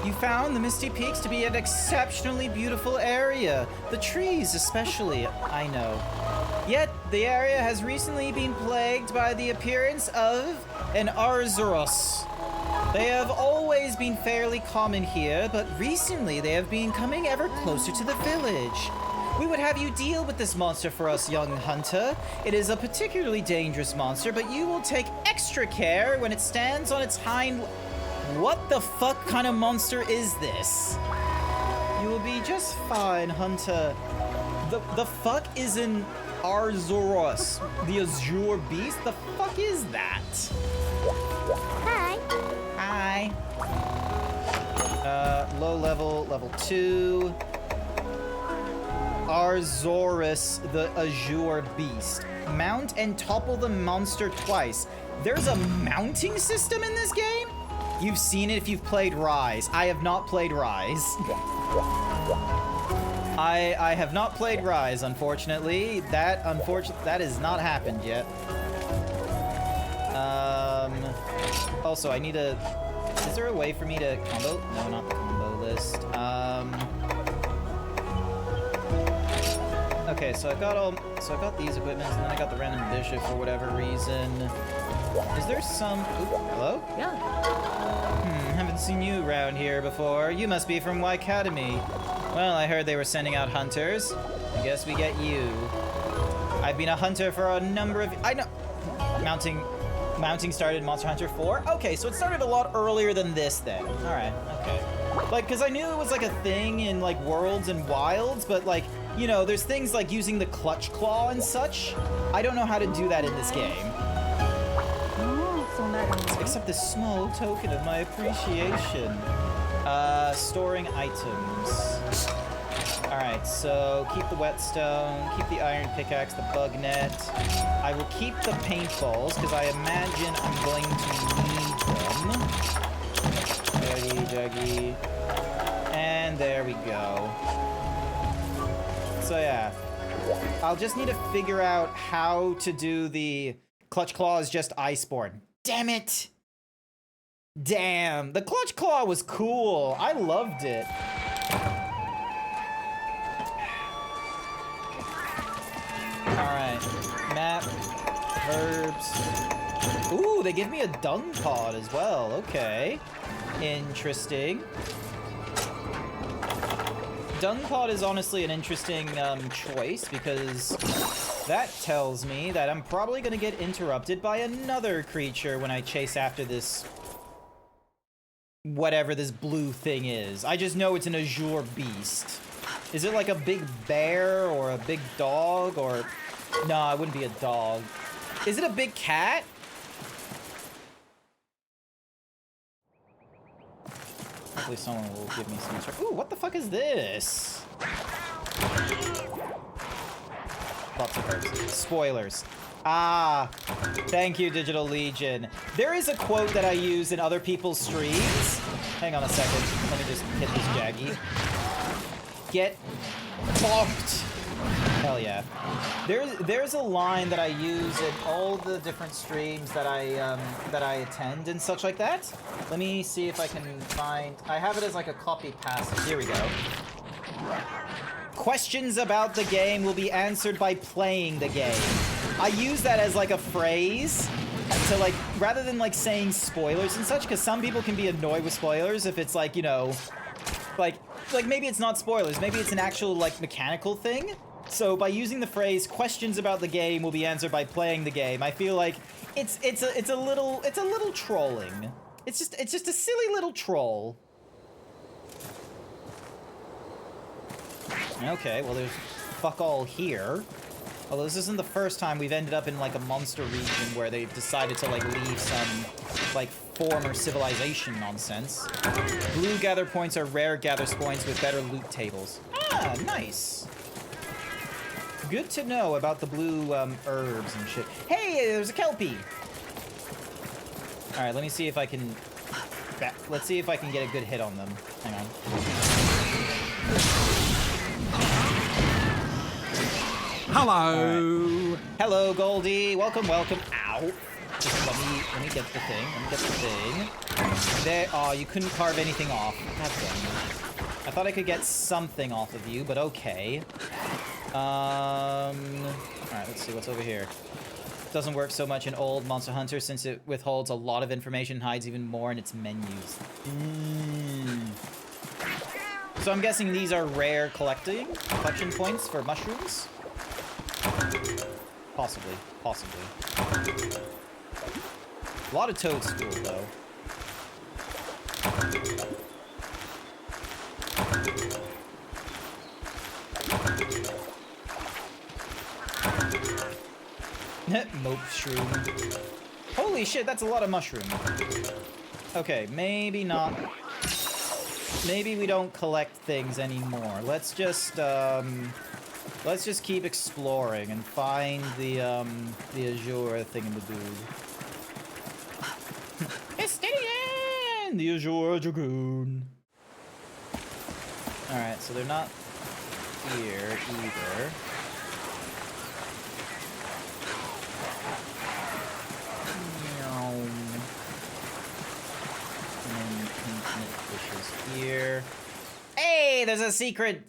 You found the Misty Peaks to be an exceptionally beautiful area. The trees especially, I know. Yet, the area has recently been plagued by the appearance of an Arzuros. They have always been fairly common here, but recently they have been coming ever closer to the village. We would have you deal with this monster for us, young hunter. It is a particularly dangerous monster, but you will take extra care when it stands on its hind... What the fuck kind of monster is this? You will be just fine, hunter. The fuck is an Arzuros? The Azure Beast? The fuck is that? Hi. Hi. Low level, level 2. Arzuros, the Azure Beast. Mount and topple the monster twice. There's a mounting system in this game? You've seen it if you've played Rise. I have not played Rise. I have not played Rise, unfortunately. That has not happened yet. Also, I need a... Is there a way for me to combo? No, not the combo list. Okay, so I got these equipments, and then I got the random bishop for whatever reason. Is there some... Ooh, hello? Yeah. Haven't seen you around here before. You must be from Y Academy. Well, I heard they were sending out hunters. I guess we get you. I've been a hunter for a number of... I know... Mounting started in Monster Hunter 4? Okay, so it started a lot earlier than this then. Alright, okay. Like, because I knew it was like a thing in, like, Worlds and Wilds, but, like, you know, there's things like using the clutch claw and such. I don't know how to do that in this game. Accept this small token of my appreciation. Storing items. Alright, so keep the whetstone, keep the iron pickaxe, the bug net. I will keep the paintballs, because I imagine I'm going to need them. Juggy. And there we go. So yeah. I'll just need to figure out how to do the clutch claw is just Iceborne. Damn it! Damn, the clutch claw was cool. I loved it. Alright, map, herbs. Ooh, they give me a dung pod as well. Okay, interesting. Dung pod is honestly an interesting choice because that tells me that I'm probably gonna get interrupted by another creature when I chase after this whatever this blue thing is. I just know it's an Azure Beast. Is it like a big bear or a big dog or... No, it wouldn't be a dog. Is it a big cat? Hopefully someone will give me some instruction. Ooh, what the fuck is this? Lots of herbs. Spoilers. Ah, thank you, Digital Legion. There is a quote that I use in other people's streams. Hang on a second. Let me just hit this Jaggy. Get bonked. Hell yeah. There's a line that I use in all the different streams that I attend and such like that. Let me see if I can find. I have it as like a copy paste. Here we go. Questions about the game will be answered by playing the game. I use that as like a phrase to like, rather than like saying spoilers and such, because some people can be annoyed with spoilers if it's like, you know, like maybe it's not spoilers, maybe it's an actual like mechanical thing. So by using the phrase "questions about the game will be answered by playing the game," I feel like it's a little trolling. It's just a silly little troll. Okay, well there's fuck all here. Although this isn't the first time we've ended up in like a monster region where they've decided to like leave some like former civilization nonsense. Blue gather points are rare gather points with better loot tables. Ah, nice. Good to know about the blue herbs and shit. Hey, there's a Kelpie. All right, let me see if I can. Let's see if I can get a good hit on them. Hang on. Hello. Right. Hello, Goldie. Welcome, welcome. Ow. Just let me get the thing. Let me get the thing. There. Oh, you couldn't carve anything off. God damn it. I thought I could get something off of you, but okay. Alright, let's see what's over here. Doesn't work so much in old Monster Hunter since it withholds a lot of information and hides even more in its menus. So I'm guessing these are rare collection points for mushrooms? Possibly. A lot of toadstool, though. Mope shroom. Holy shit, that's a lot of mushroom. Okay, maybe not. Maybe we don't collect things anymore. Let's just keep exploring and find the azure thingamaboo. Estidian! The azure dragoon. Alright, so they're not here either. Here. Hey, there's a secret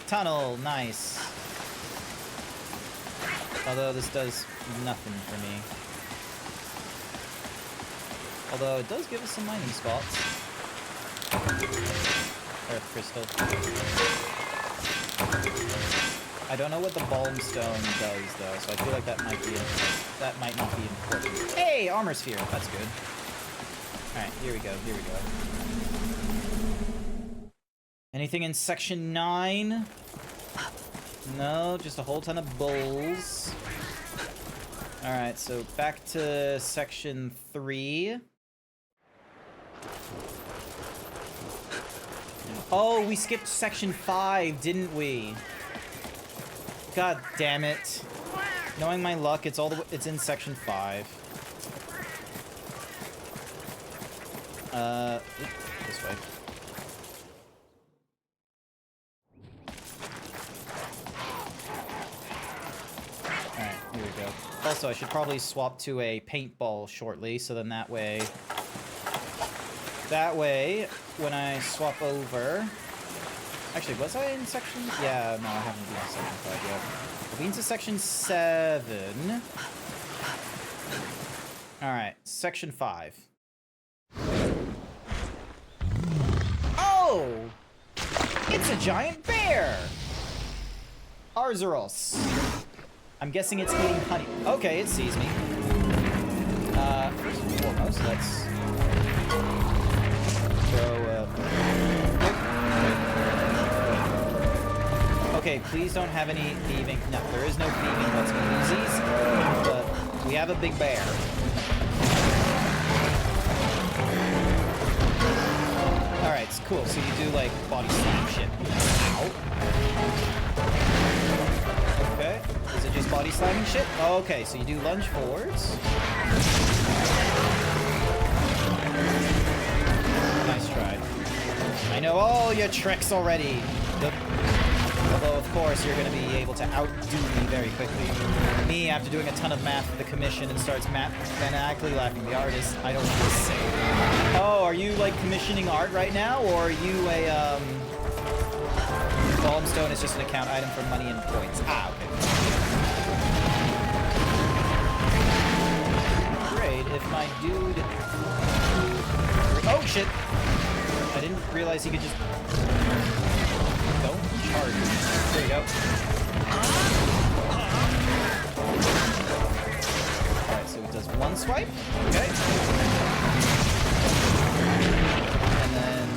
tunnel. Nice. Although this does nothing for me. Although it does give us some mining spots. Earth crystal. I don't know what the balm stone does though, so I feel like that might not be important. Hey, armor sphere. That's good. Alright, here we go. Anything in section 9? No, just a whole ton of bulls. Alright, so back to section 3. Oh, we skipped section 5, didn't we? God damn it. Knowing my luck, it's in section 5. This way. Alright, here we go. Also, I should probably swap to a paintball shortly, so then that way, when I swap over... Actually, was I in section... Yeah, no, I haven't been in section 5 yet. I'll be into section 7. Alright, section 5. Oh! It's a giant bear! Arzuros. I'm guessing it's eating honey. Okay, it sees me. First and foremost, let's throw Okay, please don't have any thieving. No, there is no thieving what's Uzis, but we have a big bear. Alright, it's cool. So you do like body slam shit. Ow. Okay. Is it just body slamming shit? Okay, so you do lunge forwards. Nice try. I know all your tricks already. But Although, of course, you're going to be able to outdo me very quickly. Me, after doing a ton of math for the commission and starts maniacally laughing. The artist, I don't know what to say. Oh, are you, like, commissioning art right now? Or are you a, Balmstone is just an account item for money and points. Ah, okay. Great, if my dude... Oh, shit! I didn't realize he could just... Don't charge. There you go. Alright, so he does one swipe. Okay. And then...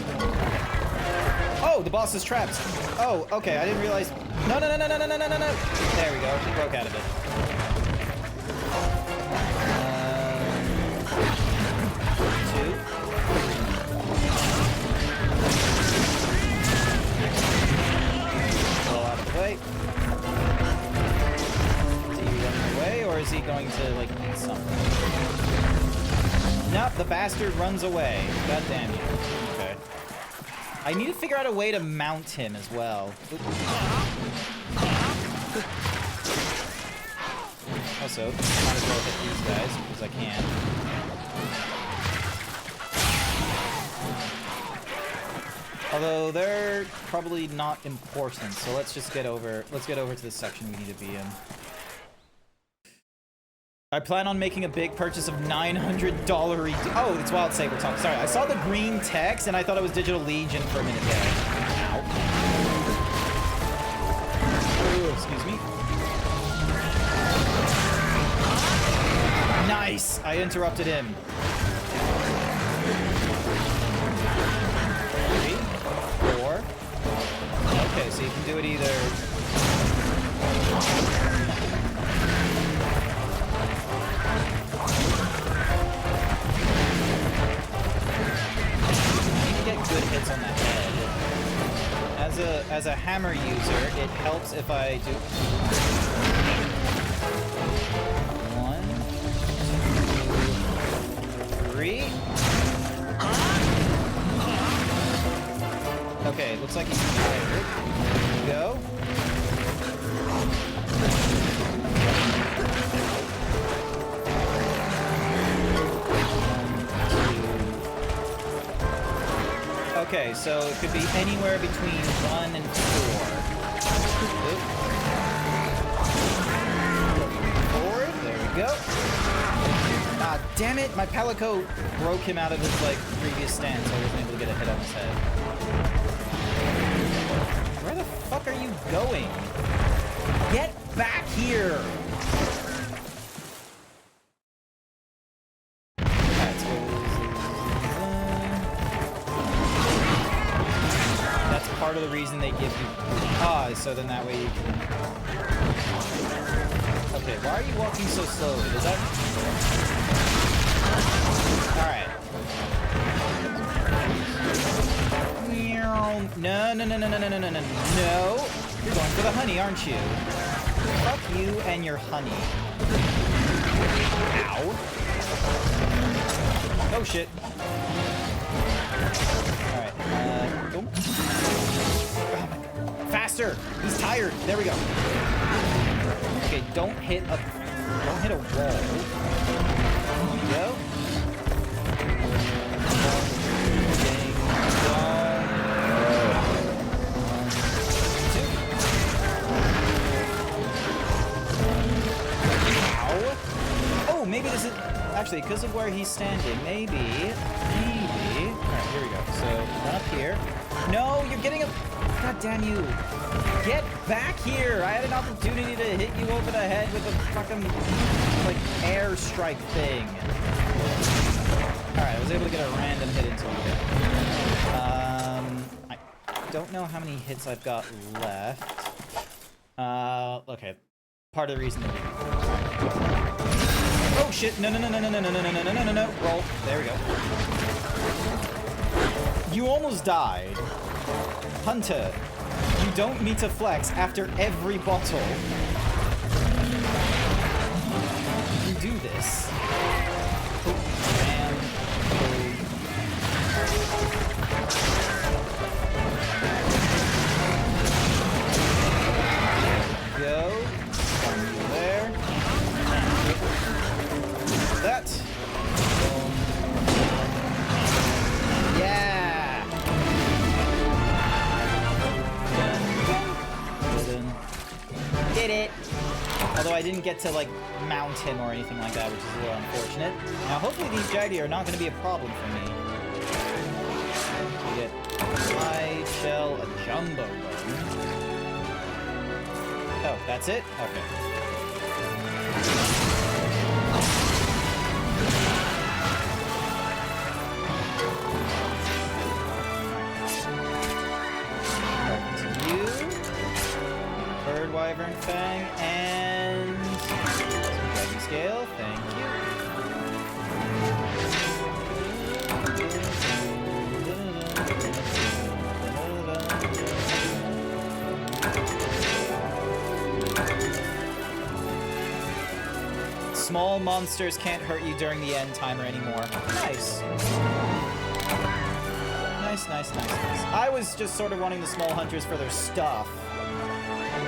Oh, the boss is trapped. Oh, okay, I didn't realize... No. There we go, he broke out of it. Two. Out of the way. Is he running away, or is he going to, like, eat something? Nope, the bastard runs away. God damn you. Okay. I need to figure out a way to mount him as well. Also, might as well hit these guys, because I can. Although they're probably not important, so let's get over to the section we need to be in. I plan on making a big purchase of $900 Oh, it's Wild Saber Tongue. Sorry, I saw the green text and I thought it was Digital Legion for a minute there. Ow. Ooh, excuse me. Nice! I interrupted him. 3, 4. Okay, so you can do it either... good hits on that head. As a hammer user, it helps if I do 1, 2, 3. Okay, looks like he's tired. Go. Okay, so it could be anywhere between 1 and 4. Forward, there we go. Ah, damn it! My Palico broke him out of his, like, previous stance, so I wasn't able to get a hit on his head. Where the fuck are you going? Get back here! Part of the reason they give you pause, so then that way you can... Okay, why are you walking so slowly? Does that... Alright. No. No! You're going for the honey, aren't you? Fuck you and your honey. Ow. Oh shit. Alright, go. Faster! He's tired! There we go. Okay, don't hit a wall. There you go. Ding dong. 2. Ow. Oh, maybe this is actually because of where he's standing. Maybe. Alright, here we go. So, run up here. No, you're getting a... God damn you. Get back here! I had an opportunity to hit you over the head with a fucking, like, air strike thing. Alright, I was able to get a random hit into you. I don't know how many hits I've got left. Okay. Part of the reason... Oh, shit! No. Roll. There we go. You almost died. Hunter, you don't need to flex after every bottle. You do this. And... Did it! Although I didn't get to, like, mount him or anything like that, which is a little unfortunate. Now, hopefully these Jaggy are not going to be a problem for me. We get high shell, a jumbo bone. Oh, that's it? Okay. Bird Wyvern Fang and some Dragon Scale, thank you. Small monsters can't hurt you during the end timer anymore. Nice. Nice, nice, nice, nice. I was just sort of wanting the small hunters for their stuff.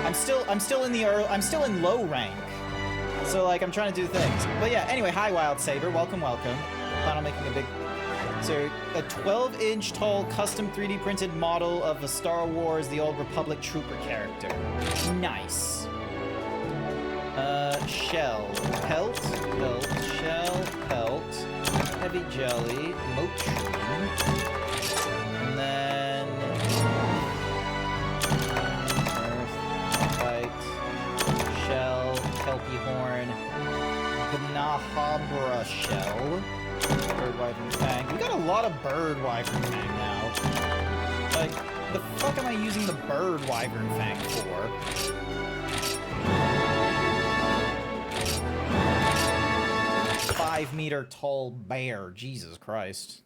I'm still in low rank. So like I'm trying to do things. But yeah, anyway, hi Wild Saber, welcome, welcome. Plan on making a big so a 12-inch tall custom 3D printed model of a Star Wars The Old Republic trooper character. Nice. Shell, pelt, shell, pelt, heavy jelly, moat shroom, and then shell, kelpie horn, Gnahabra shell, bird wyvern fang. We got a lot of bird wyvern fang now. Like, the fuck am I using the bird wyvern fang for? 5-meter tall bear. Jesus Christ.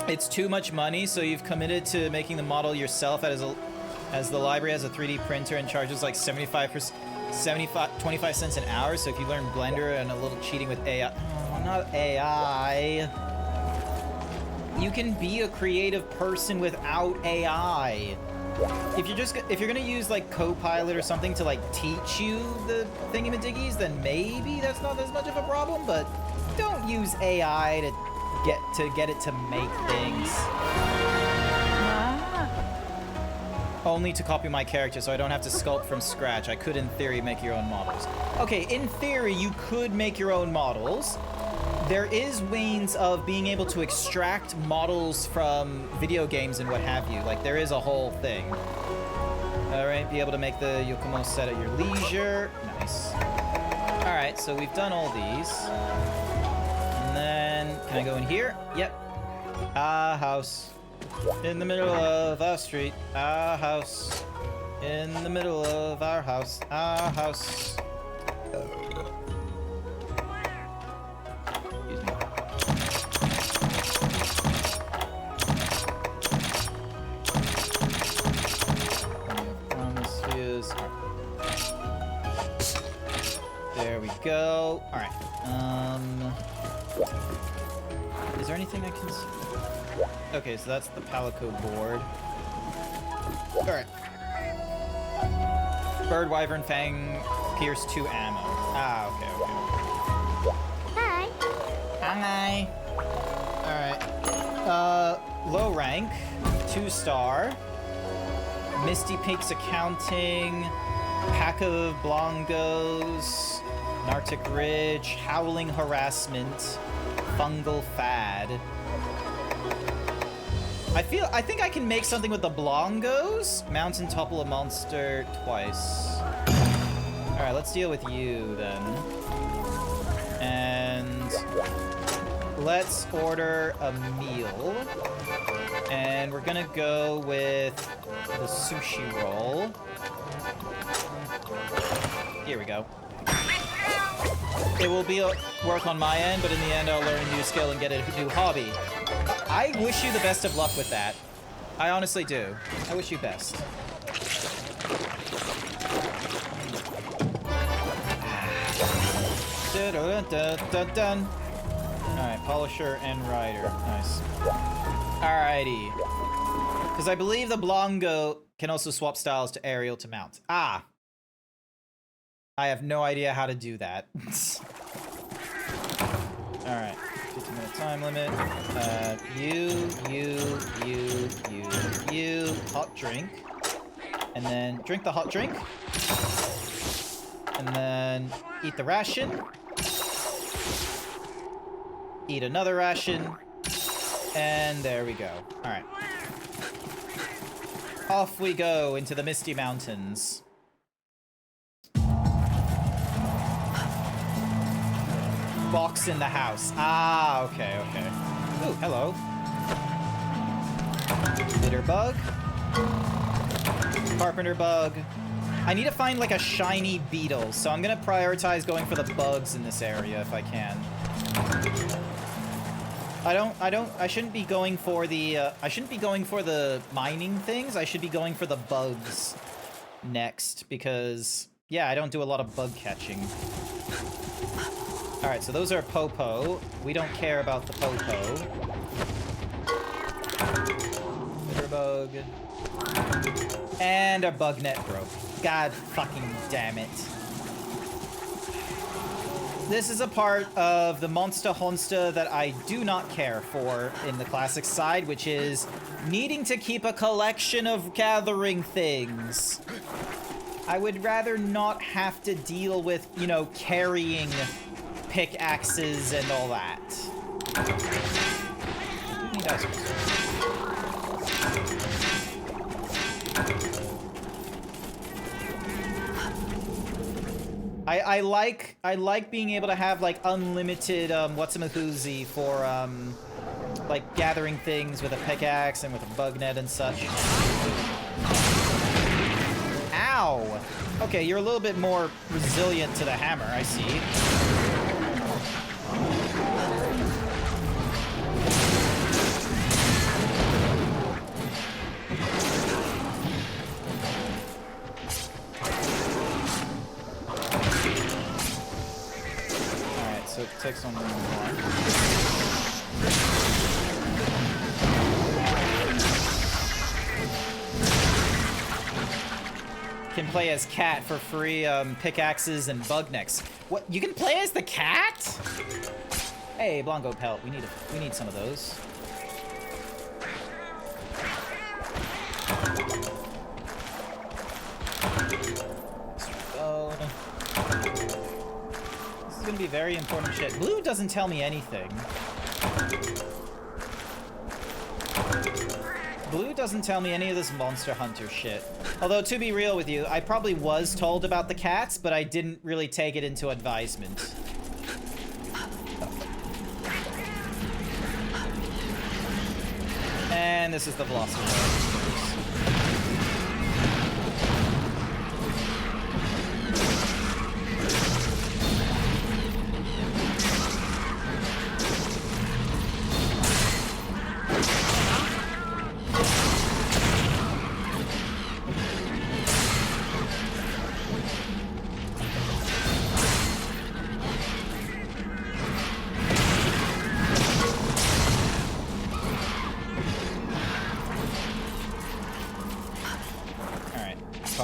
It's too much money, so you've committed to making the model yourself as the library has a 3D printer and charges like 25 cents an hour. So if you learn Blender and a little cheating with AI, not AI, you can be a creative person without AI. If you're gonna use like Copilot or something to like teach you the thingamadiggies, then maybe that's not as much of a problem. But don't use AI to get it to make things. Only to copy my character, so I don't have to sculpt from scratch. I could, in theory, make your own models. Okay, in theory, you could make your own models. There is means of being able to extract models from video games and what have you. Like, there is a whole thing. Alright, be able to make the Yokomo set at your leisure. Nice. Alright, so we've done all these. And then, can I go in here? Yep. A house. In the middle of our street. A house. In the middle of our house. A house. There we go. All right. Is there anything I can see? Okay, so that's the Palico board. All right. Bird Wyvern Fang Pierce 2 ammo. Ah, okay. Hi. All right. Low rank, 2-star. Misty Peaks Accounting, Pack of Blongos, Nartic Ridge, Howling Harassment, Fungal Fad. I think I can make something with the Blongos. Mountain Topple a monster twice. Alright, let's deal with you then. And let's order a meal. And we're gonna go with the sushi roll. Here we go. It will be work on my end, but in the end I'll learn a new skill and get a new hobby. I wish you the best of luck with that. I honestly do. I wish you best. Dun. Alright, Polisher and Rider. Nice. Alrighty. Because I believe the Blongo can also swap styles to aerial to mount. Ah! I have no idea how to do that. Alright. 15-minute time limit. You. Hot drink. And then drink the hot drink. And then eat the ration. Eat another ration. And there we go. Alright. Off we go into the Misty Mountains. Box in the house. Ah, okay, okay. Ooh, hello. Litter bug. Carpenter bug. I need to find like a shiny beetle, so I'm gonna prioritize going for the bugs in this area if I can. I shouldn't be going for the mining things. I should be going for the bugs next because, yeah, I don't do a lot of bug catching. Alright, so those are Popo. We don't care about the Popo. Litter bug. And our bug net broke. God fucking damn it. This is a part of the Monster Honste that I do not care for in the classic side, which is needing to keep a collection of gathering things. I would rather not have to deal with, you know, carrying pickaxes and all that. Need ice cream. I like being able to have like unlimited whatsamahoozy for like gathering things with a pickaxe and with a bug net and such. Ow! Okay, you're a little bit more resilient to the hammer, I see. Alright, so it takes on one. Can play as cat for free pickaxes and bug necks. What? You can play as the cat? Hey, Blanco pelt. We need some of those. Go. This is gonna be very important shit. Blue doesn't tell me anything. Blue doesn't tell me any of this Monster Hunter shit. Although, to be real with you, I probably was told about the cats, but I didn't really take it into advisement. And this is the Velociraptor.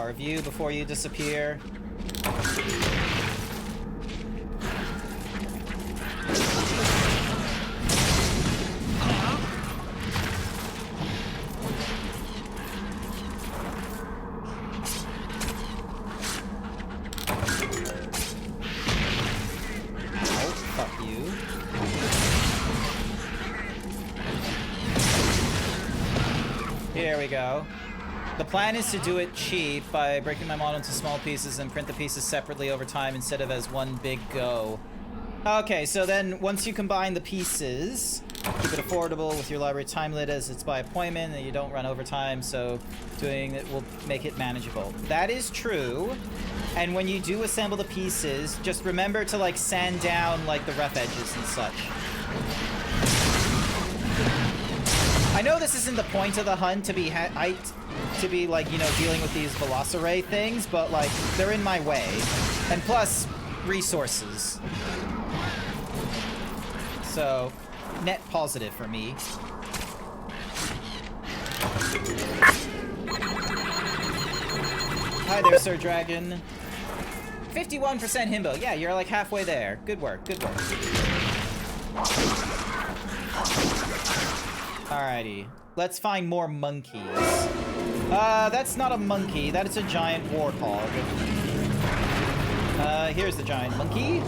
Review before you disappear. Ow, fuck you. Here we go. The plan is to do it cheap by breaking my model into small pieces and print the pieces separately over time instead of as one big go. Okay, so then once you combine the pieces, keep it affordable with your library time limit as it's by appointment and you don't run overtime, so doing it will make it manageable. That is true. And when you do assemble the pieces, just remember to like sand down like the rough edges and such. I know this isn't the point of the hunt to be like, you know, dealing with these Velociraptor things, but like they're in my way. And plus resources. So net positive for me. Hi there, Sir Dragon. 51% himbo. Yeah, you're like halfway there. Good work, good work. Alrighty. Let's find more monkeys. That's not a monkey. That is a giant warthog. Here's the giant monkey.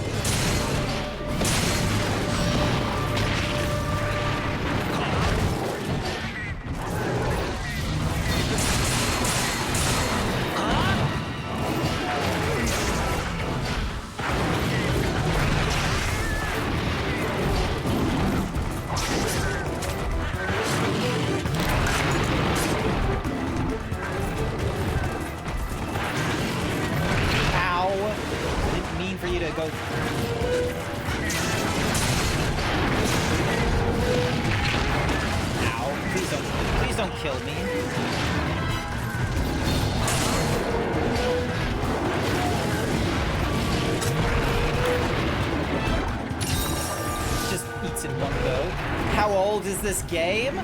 This game?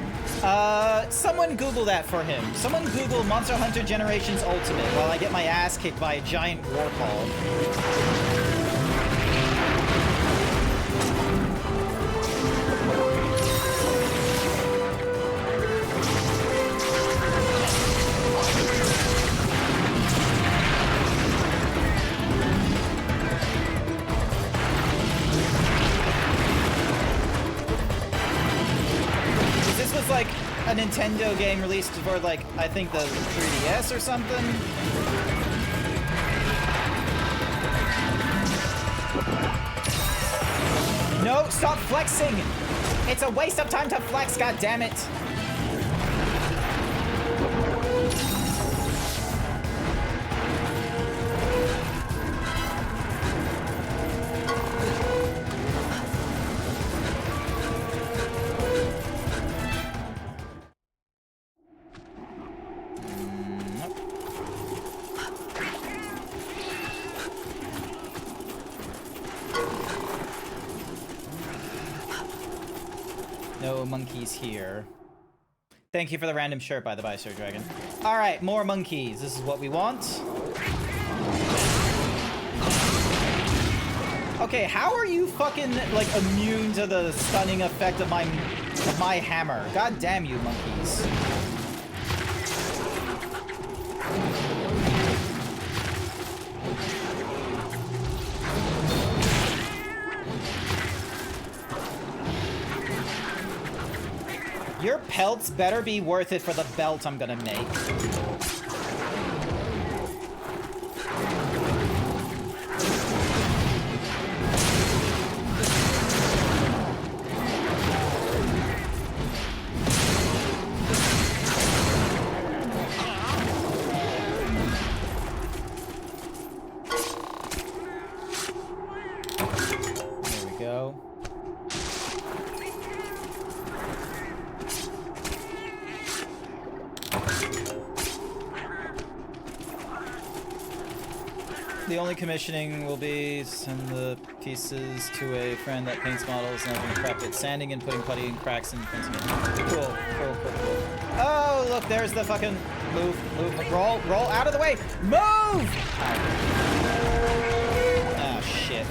Someone Google that for him. Someone Google Monster Hunter Generations Ultimate while I get my ass kicked by a giant warthog. Like a Nintendo game released for like I think the 3DS or something. No, stop flexing! It's a waste of time to flex, god damn it! No monkeys here. Thank you for the random shirt, by the by, Sir Dragon. All right, more monkeys. This is what we want. Okay, how are you fucking, like, immune to the stunning effect of my hammer? God damn you, monkeys. Your pelts better be worth it for the belt I'm gonna make. There we go. The only commissioning will be send the pieces to a friend that paints models and having prep it, sanding and putting putty and cracks and printing it. Cool. Oh, look, there's the fucking move, roll out of the way, move! Oh, shit.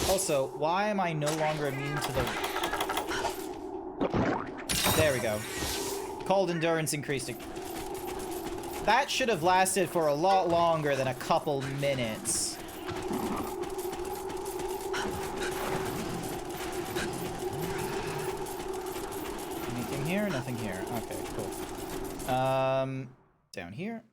Also, why am I no longer immune to the... There we go. Cold endurance increased. That should have lasted for a lot longer than a couple minutes. Anything here? Nothing here. Okay, cool. Down here.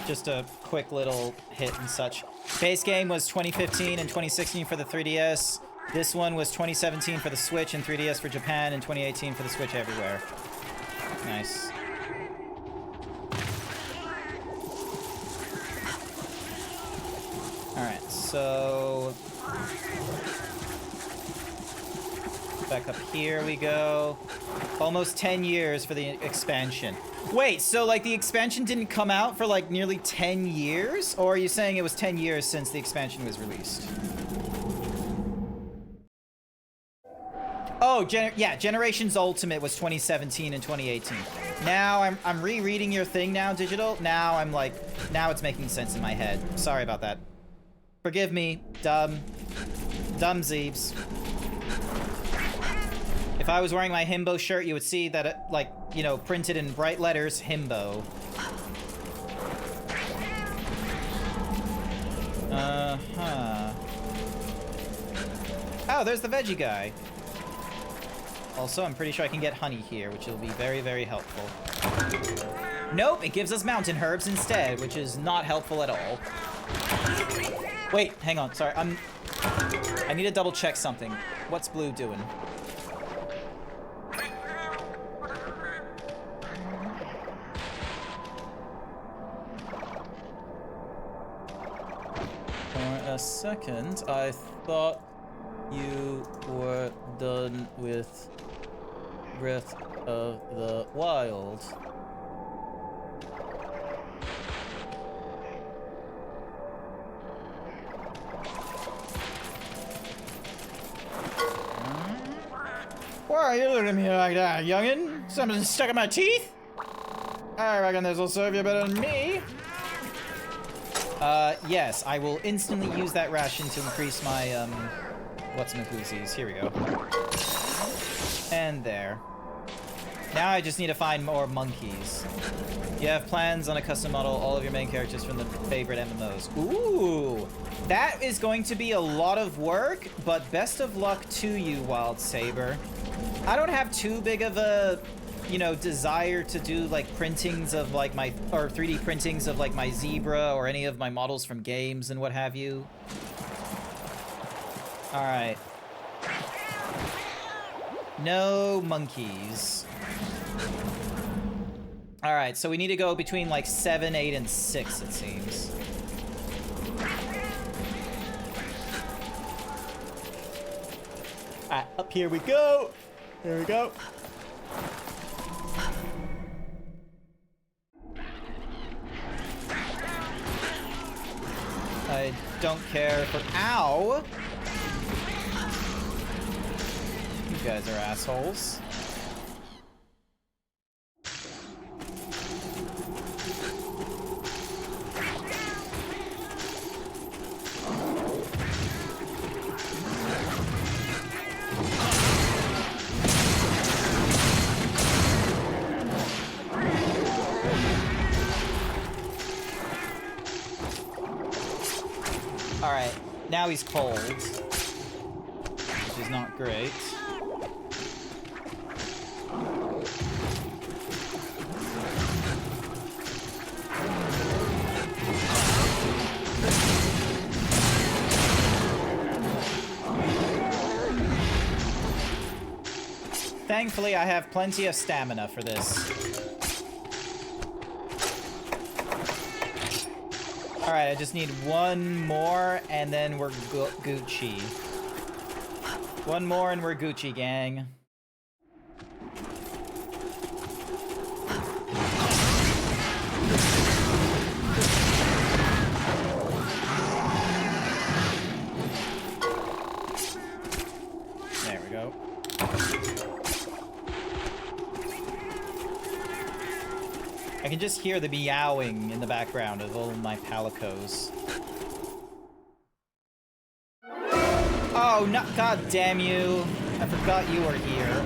Just a quick little hit and such. Base game was 2015 and 2016 for the 3DS. This one was 2017 for the Switch and 3DS for Japan and 2018 for the Switch everywhere. Nice. Alright, so... back up here we go. Almost 10 years for the expansion. Wait, so like the expansion didn't come out for like nearly 10 years? Or are you saying it was 10 years since the expansion was released? Oh, yeah, Generations Ultimate was 2017 and 2018. Now I'm rereading your thing now, Digital. Now I'm like, now it's making sense in my head. Sorry about that. Forgive me, dumb Zeebs. If I was wearing my Himbo shirt, you would see that it, like, you know, printed in bright letters, Himbo. Uh-huh. Oh, there's the veggie guy. Also, I'm pretty sure I can get honey here, which will be very, very helpful. Nope, it gives us mountain herbs instead, which is not helpful at all. Wait, hang on, sorry, I need to double check something. What's Blue doing? For a second, I thought you were done with Breath of the Wild. Why are you looking at me like that, youngin'? Something stuck in my teeth? I reckon this'll serve you better than me. Yes, I will instantly use that ration to increase my, what's-my-goosies. Here we go. And there. Now I just need to find more monkeys. You have plans on a custom model, all of your main characters from the favorite MMOs. Ooh! That is going to be a lot of work, but best of luck to you, Wild Saber. I don't have too big of a, you know, desire to do, like, printings of, like, my... or 3D printings of, like, my zebra or any of my models from games and what have you. Alright. No monkeys. Alright, so we need to go between, like, 7, 8, and 6, it seems. Alright, up here we go! There we go. I don't care for... Ow! You guys are assholes. Alright, now he's cold, which is not great. Thankfully, I have plenty of stamina for this. Alright, I just need one more, and then we're Gucci. One more, and we're Gucci, gang. There we go. I can just hear the meowing in the background of all of my palicos. Oh, no, god damn you. I forgot you were here.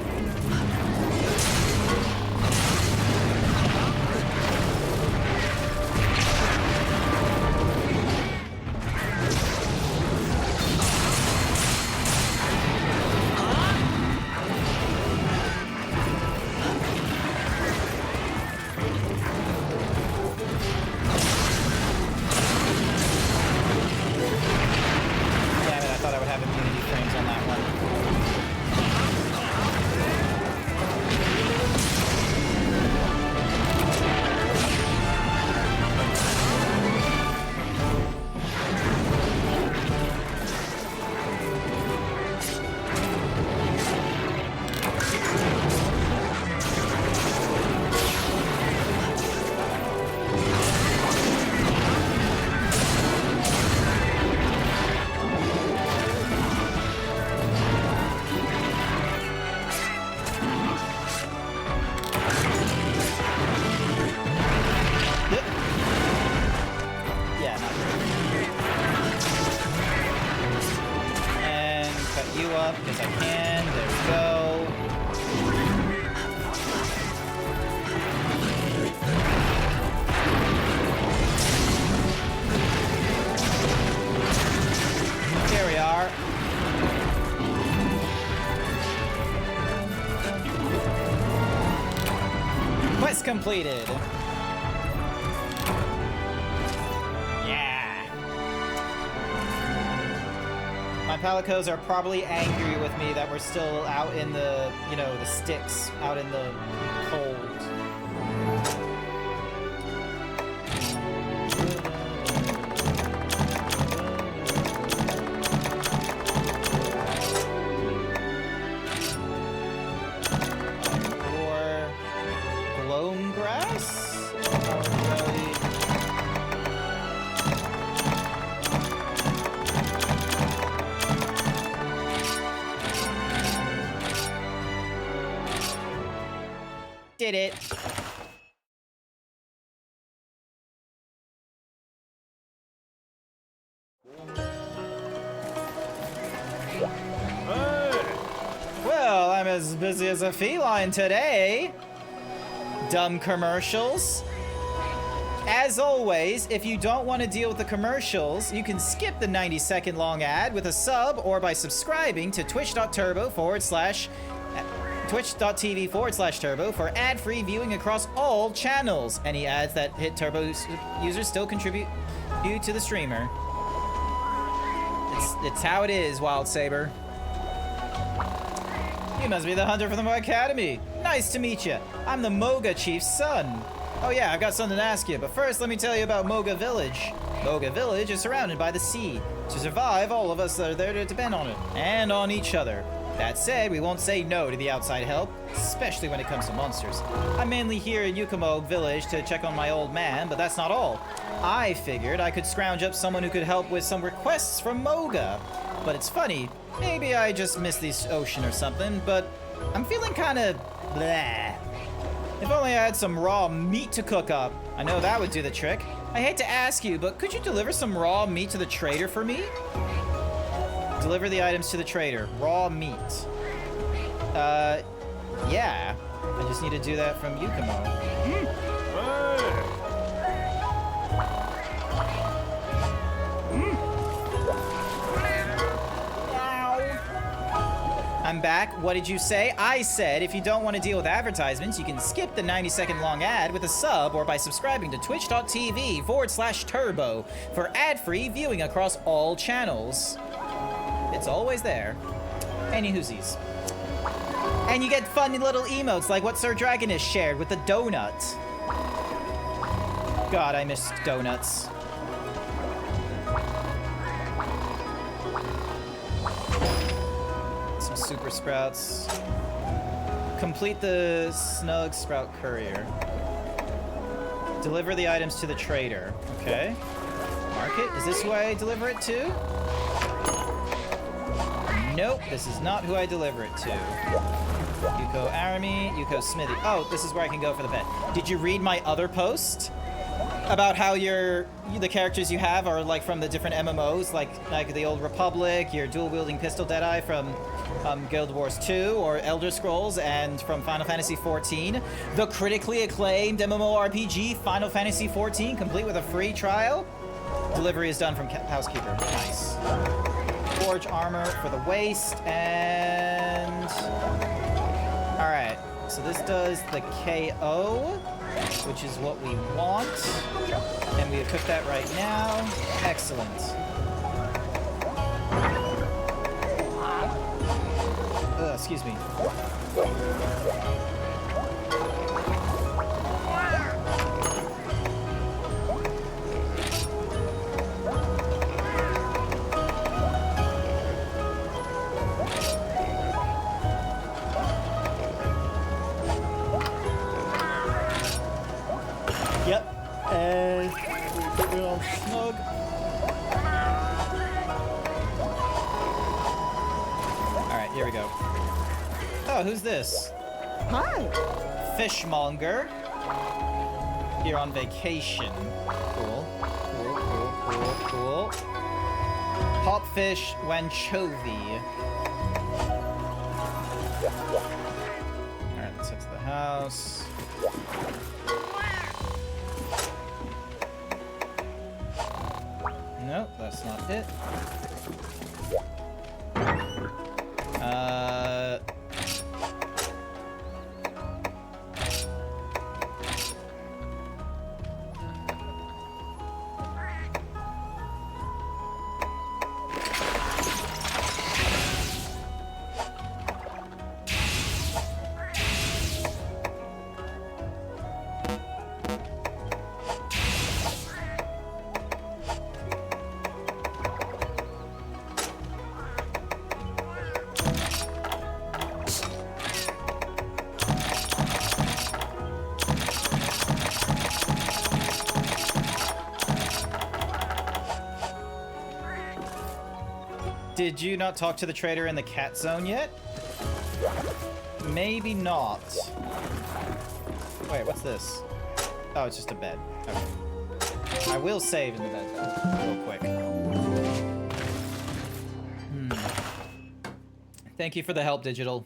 get you up because I can. There we go. Here we are. Quest completed. Yeah. My palicos are probably angry with me that we're still out in the, you know, the sticks, out in the cold. Did it. Well, I'm as busy as a feline today. Dumb commercials. As always, if you don't want to deal with the commercials, you can skip the 90-second long ad with a sub or by subscribing to twitch.tv/turbo for ad-free viewing across all channels. Any ads that hit Turbo users still contribute you to the streamer. It's how it is, Wild Saber. You must be the hunter from the academy. Nice to meet you. I'm the Moga Chief's son. Oh yeah, I've got something to ask you, but first let me tell you about Moga Village. Moga Village is surrounded by the sea. To survive, all of us are there to depend on it, and on each other. That said, we won't say no to the outside help, especially when it comes to monsters. I'm mainly here in Yukumo Village to check on my old man, but that's not all. I figured I could scrounge up someone who could help with some requests from Moga. But it's funny, maybe I just missed the ocean or something, but I'm feeling kinda bleh. If only I had some raw meat to cook up. I know that would do the trick. I hate to ask you, but could you deliver some raw meat to the trader for me? Deliver the items to the trader. Raw meat. Yeah. I just need to do that from Yukumo. I'm back. What did you say? I said if you don't want to deal with advertisements, you can skip the 90-second long ad with a sub or by subscribing to twitch.tv/turbo for ad-free viewing across all channels. It's always there. Any whoosies. And you get funny little emotes like what Sir Dragon has shared with the donut. God, I miss donuts. Some super sprouts. Complete the snug sprout courier. Deliver the items to the trader. Okay. Market? Is this who I deliver it to? Nope, this is not who I deliver it to. Yuko Arami, Yuko Smithy. Oh, this is where I can go for the pet. Did you read my other post? About how the characters you have are like from the different MMOs, like the Old Republic, your dual-wielding pistol Deadeye from Guild Wars 2 or Elder Scrolls, and from Final Fantasy XIV. The critically acclaimed MMORPG Final Fantasy XIV, complete with a free trial. Delivery is done from Housekeeper. Nice. Forge armor for the waist, and... Alright, so this does the KO, which is what we want. And we equip that right now. Excellent. Excuse me. Yep. And we're all snug. Alright, here we go. Oh, who's this? Hi. Fishmonger. Here on vacation. Cool. Cool. Hopfish Wanchovy. Alright, let's head to the house. Nope, that's not it. Did you not talk to the trader in the cat zone yet? Maybe not. Wait, what's this? Oh, it's just a bed. Okay. I will save in the bed, though, real quick. Thank you for the help, Digital.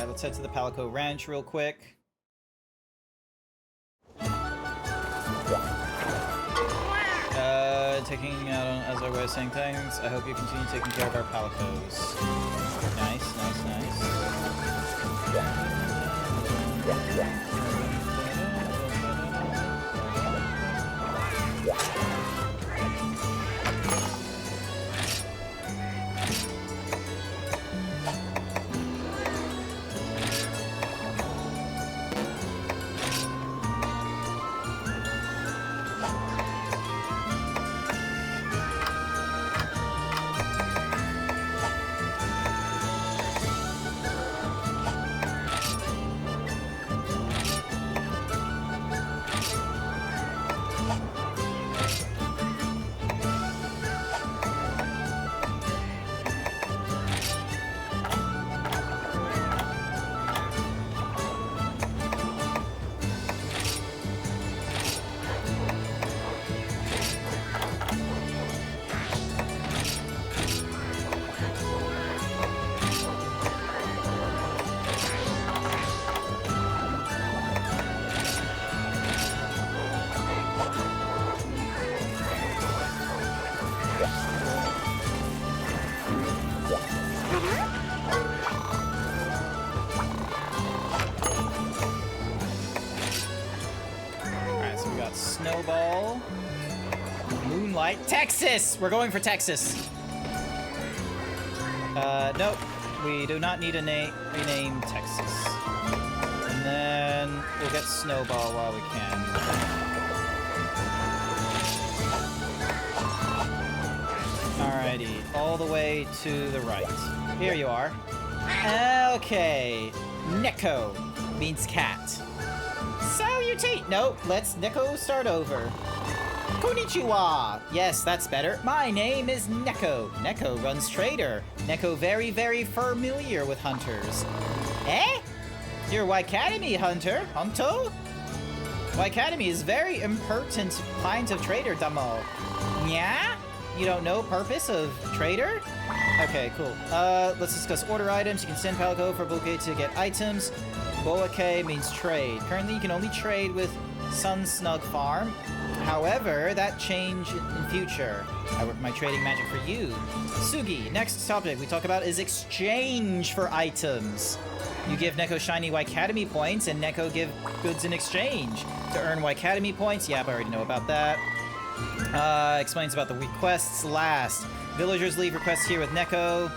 Let's head to the Palico Ranch real quick. Taking out on, as our way of saying things. I hope you continue taking care of our Palicos. Nice, nice, Snowball. Moonlight. Texas! We're going for Texas. Nope. We do not need to rename Texas. And then we'll get Snowball while we can. Alrighty. All the way to the right. Here you are. Okay. Neko means cat. Salutate! No, let's Neko start over. Konnichiwa! Yes, that's better. My name is Neko. Neko runs trader. Neko very, very familiar with hunters. Eh? You're Waikademy hunter, Honto? Waikademy is very important kind of trader, Damo. Yeah? You don't know purpose of trader? Okay, cool. Let's discuss order items. You can send Palico for bouquet to get items. Boake means trade. Currently, you can only trade with Sun Snug Farm. However, that change in future. I work my trading magic for you. Sugi, next topic we talk about is exchange for items. You give Neko shiny Waikademy points, and Neko give goods in exchange. To earn Waikademy points, yep, I already know about that. Explains about the requests last. Villagers leave requests here with Neko.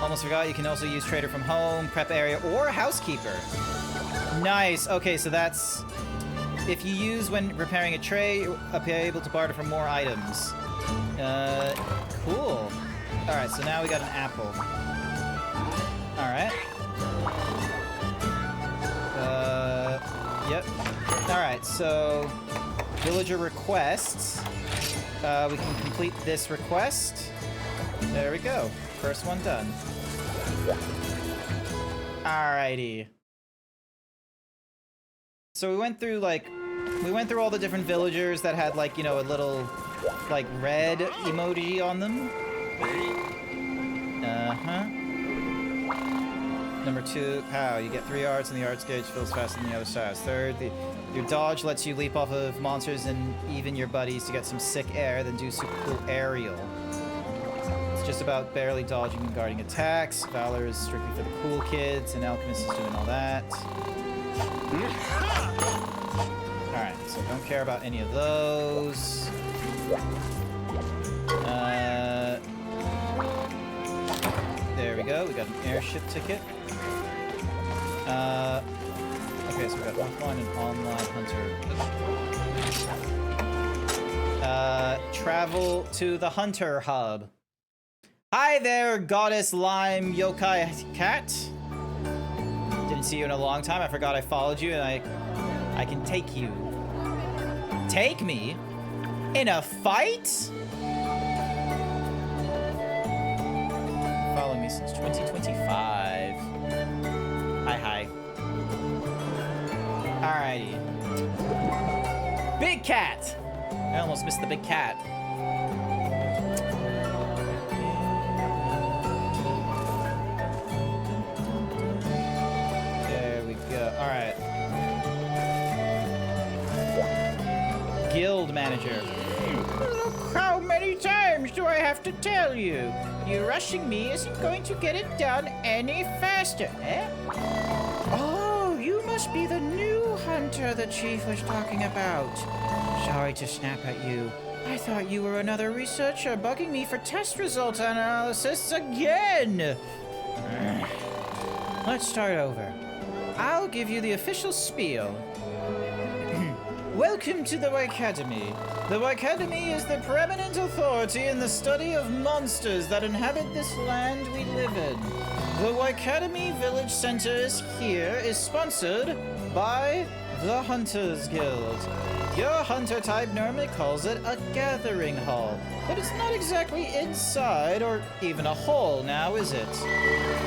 Almost forgot, you can also use trader from home, prep area, or housekeeper. Nice. Okay, so that's if you use when repairing a tray, you'll be able to barter for more items. Cool. All right, so now we got an apple. All right. Yep. All right, so villager requests. We can complete this request. There we go. First one done. Alrighty. So we went through all the different villagers that had like, you know, a little like red emoji on them. Uh-huh. Number 2, pow, you get 3 arts and the arts gauge fills faster than the other sides. Third, your dodge lets you leap off of monsters and even your buddies to get some sick air, then do super cool aerial. It's just about barely dodging and guarding attacks. Valor is strictly for the cool kids, and Alchemist is doing all that. Alright, so don't care about any of those. There we go, we got an airship ticket. Okay, so we got offline and online hunter. Travel to the hunter hub. Hi there, goddess lime yokai cat. Didn't see you in a long time. I forgot I followed you, and I can take you. Take me? In a fight? Follow me since 2025. Hi. Alrighty. Big cat! I almost missed the big cat. There we go. Alright. Guild manager. Look, how many times do I have to tell you? You rushing me isn't going to get it done any faster, eh? Oh, you must be the new hunter the chief was talking about. Sorry to snap at you. I thought you were another researcher bugging me for test result analysis again. Let's start over. I'll give you the official spiel. Welcome to the Academy. The Academy is the preeminent authority in the study of monsters that inhabit this land we live in. The Academy Village Center is sponsored by the Hunters Guild. Your hunter type normally calls it a gathering hall, but it's not exactly inside or even a hall now, is it?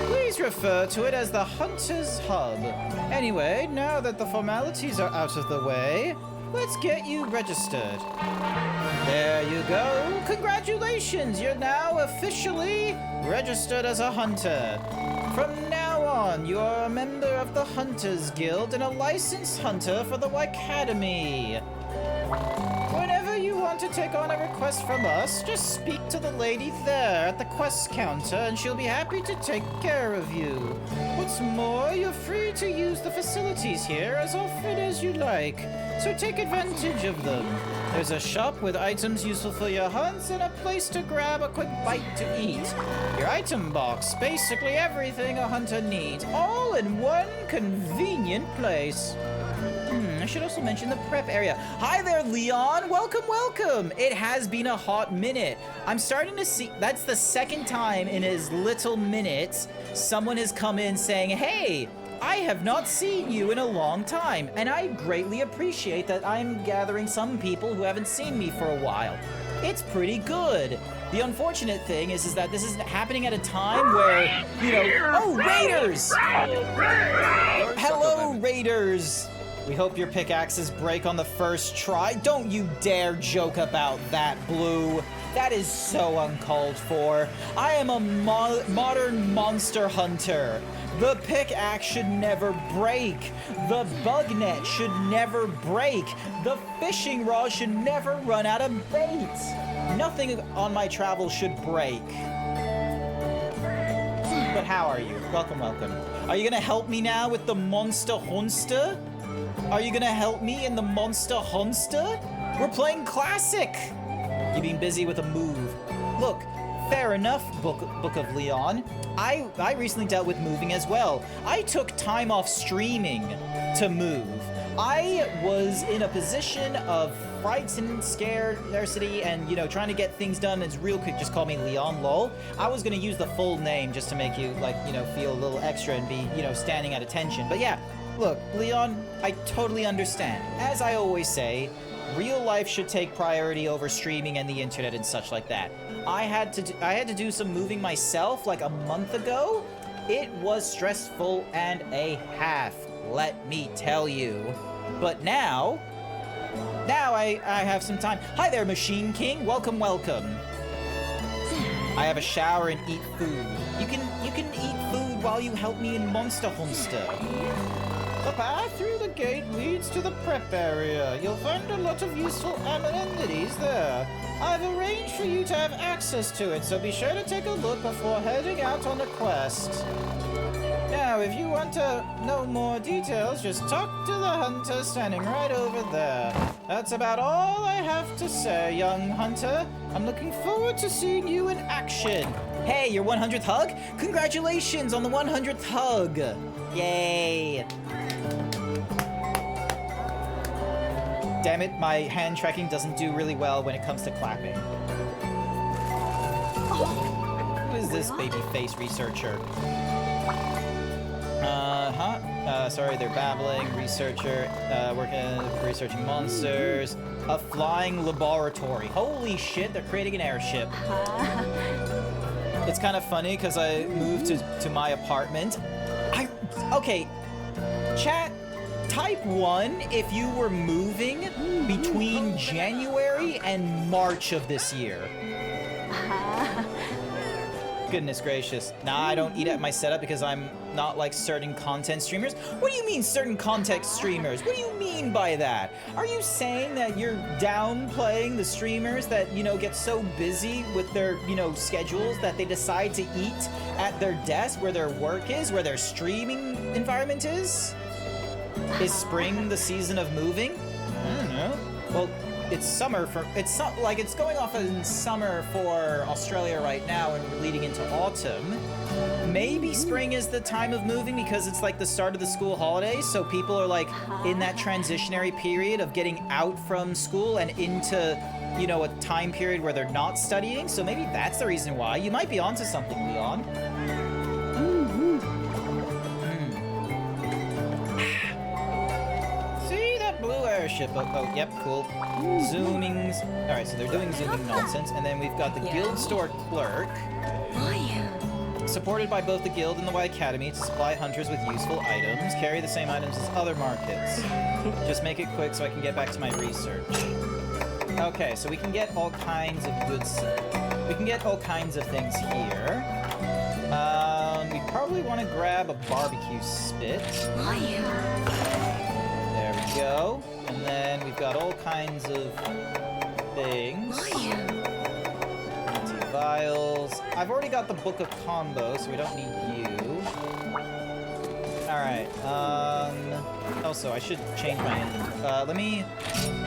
Please refer to it as the Hunters Hub. Anyway, now that the formalities are out of the way, let's get you registered. There you go. Congratulations, you're now officially registered as a hunter. From now on, you are a member of the Hunters Guild and a licensed hunter for the Academy. Whenever you want to take on a request from us, just speak to the lady there at the quest counter and she'll be happy to take care of you. What's more, you're free to use the facilities here as often as you like, so take advantage of them. There's a shop with items useful for your hunts and a place to grab a quick bite to eat. Your item box, basically everything a hunter needs, all in one convenient place. I should also mention the prep area. Hi there, Leon. Welcome. It has been a hot minute. I'm starting to see, that's the second time in as little minutes someone has come in saying, hey, I have not seen you in a long time. And I greatly appreciate that I'm gathering some people who haven't seen me for a while. It's pretty good. The unfortunate thing is that this is happening at a time where, you know, oh, Raiders! Hello, Raiders! We hope your pickaxes break on the first try. Don't you dare joke about that, Blue. That is so uncalled for. I am a modern monster hunter. The pickaxe should never break. The bug net should never break. The fishing rod should never run out of bait. Nothing on my travels should break. But how are you? Welcome. Are you gonna help me now with the monster Honste? Are you gonna help me in the monster Honste? We're playing classic. You've been busy with a move. Look, fair enough, Book of Leon. I recently dealt with moving as well. I took time off streaming to move. I was in a position of fright and scarcity and, you know, trying to get things done. It's real quick, just call me Leon, lol. I was gonna use the full name just to make you, like, you know, feel a little extra and be, you know, standing at attention. But yeah, look, Leon, I totally understand. As I always say, real life should take priority over streaming and the internet and such like that. I had to do some moving myself like a month ago, It was stressful and a half, let me tell you. But now I have some time. Hi there, Machine King. Welcome, welcome. I have a shower and eat food. You can eat food while you help me in Monster Honster. The path through the gate leads to the prep area. You'll find a lot of useful amenities there. I've arranged for you to have access to it, so be sure to take a look before heading out on a quest. Now, if you want to know more details, just talk to the hunter standing right over there. That's about all I have to say, young hunter. I'm looking forward to seeing you in action. Hey, your 100th hug? Congratulations on the 100th hug. Yay. Damn it, my hand tracking doesn't do really well when it comes to clapping. Who is this baby face researcher? Sorry, they're babbling. Researcher, researching monsters. A flying laboratory. Holy shit, they're creating an airship. It's kind of funny because I moved to my apartment. Okay, chat, type 1 if you were moving between January and March of this year. Goodness gracious. Nah, I don't eat at my setup because I'm not like certain content streamers. What do you mean certain content streamers? What do you mean by that? Are you saying that you're downplaying the streamers that, you know, get so busy with their, you know, schedules that they decide to eat at their desk where their work is, where their streaming environment is? Is spring the season of moving? I don't know. Well, it's summer for it's going off in summer for Australia right now, and we're leading into autumn. Maybe spring is the time of moving because it's like the start of the school holidays, so people are like in that transitionary period of getting out from school and into, you know, a time period where they're not studying. So maybe that's the reason why. You might be onto something, Leon. Blue airship. Oh, yep, cool. Zoomings. All right, so they're doing zooming nonsense, and then we've got the guild store clerk, supported by both the guild and the Y Academy to supply hunters with useful items. Carry the same items as other markets. Just make it quick so I can get back to my research. Okay, so we can get all kinds of goods. We can get all kinds of things here. We probably want to grab a barbecue spit. Go, and then we've got all kinds of things. Anti-vials. I've already got the Book of Combo, so we don't need you. Alright, also, I should change my inventory.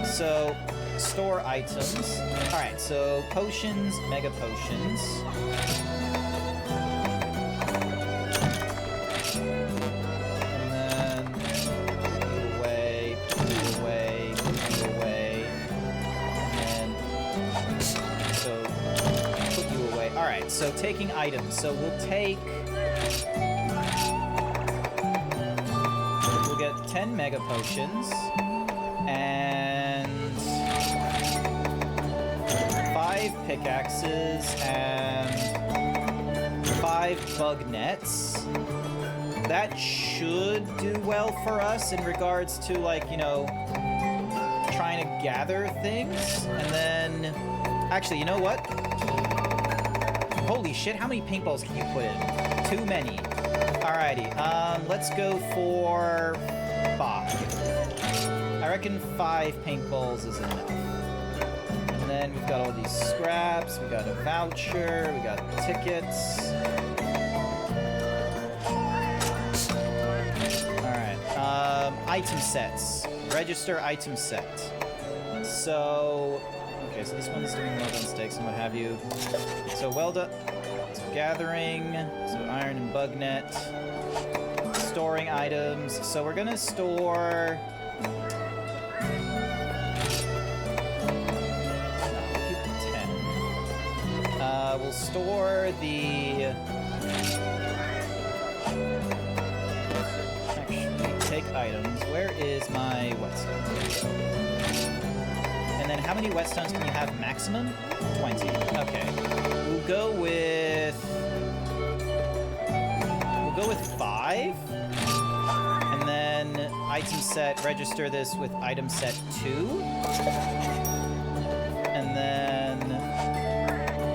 So, store items. Alright, so potions, mega potions. So taking items. So we'll get 10 mega potions and 5 pickaxes and 5 bug nets. That should do well for us in regards to, like, you know, trying to gather things. And then, actually, you know what? Holy shit, how many paintballs can you put in? Too many. Alrighty, let's go for 5. I reckon 5 paintballs is enough. And then we've got all these scraps, we got a voucher, we got tickets. Alright, item sets. Register item set. So... okay, so this one's doing well done stakes and what have you. So well done. So gathering. So iron and bug net. Storing items. So we're gonna store. We'll keep the 10. We'll store the. Actually, take items. Where is my whetstone? And then how many whetstones can you have maximum? 20. Okay. We'll go 5. And then item set, register this with item set 2. And then,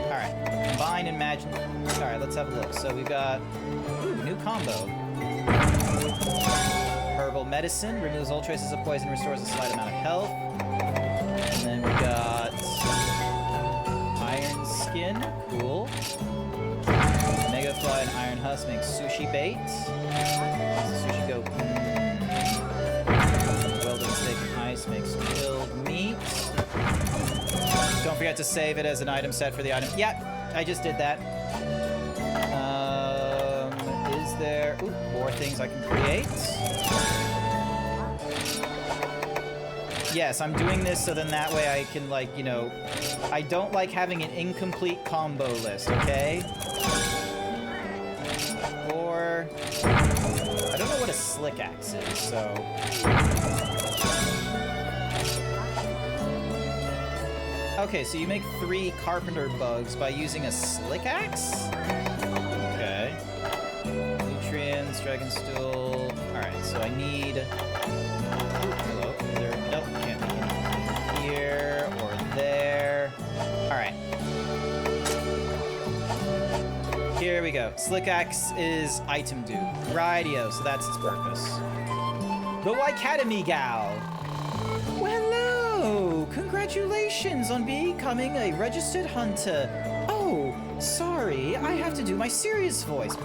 all right, combine and imagine. All right, let's have a look. So we've got, ooh, new combo. Herbal medicine, removes all traces of poison, restores a slight amount of health. And then we got iron skin, cool. Mega fly and iron husk makes sushi bait. Sushi go. Well done steak and ice makes chilled meat. Don't forget to save it as an item set for the item. Yeah, I just did that. Is there more things I can create? Yes, I'm doing this so then that way I can, like, you know, I don't like having an incomplete combo list, okay? Or I don't know what a slick axe is, so. Okay, so you make 3 carpenter bugs by using a slick axe? Okay. Nutrients, dragon stool. Alright, so I need. Ooh, hello. Is there. Nope, can't be anything here or there. Alright. Here we go. Slick axe is item due. Radio, so that's its purpose. The Academy gal. Well, hello! Congratulations on becoming a registered hunter. Oh, sorry, I have to do my serious voice.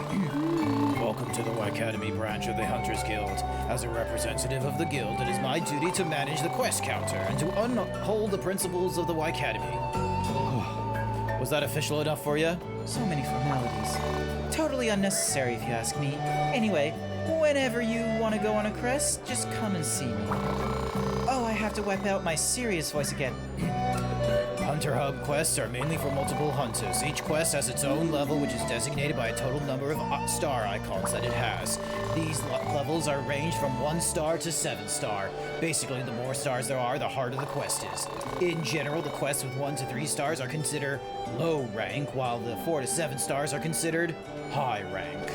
Welcome to the Academy branch of the Hunters Guild. As a representative of the guild, it is my duty to manage the quest counter and to uphold the principles of the Academy. Was that official enough for you? So many formalities. Totally unnecessary if you ask me. Anyway, whenever you want to go on a quest, just come and see me. Oh, I have to wipe out my serious voice again. Hunter Hub quests are mainly for multiple hunters. Each quest has its own level, which is designated by a total number of star icons that it has. These levels are ranged from 1 star to 7 star. Basically, the more stars there are, the harder the quest is. In general, the quests with 1 to 3 stars are considered low rank, while the 4 to 7 stars are considered high rank.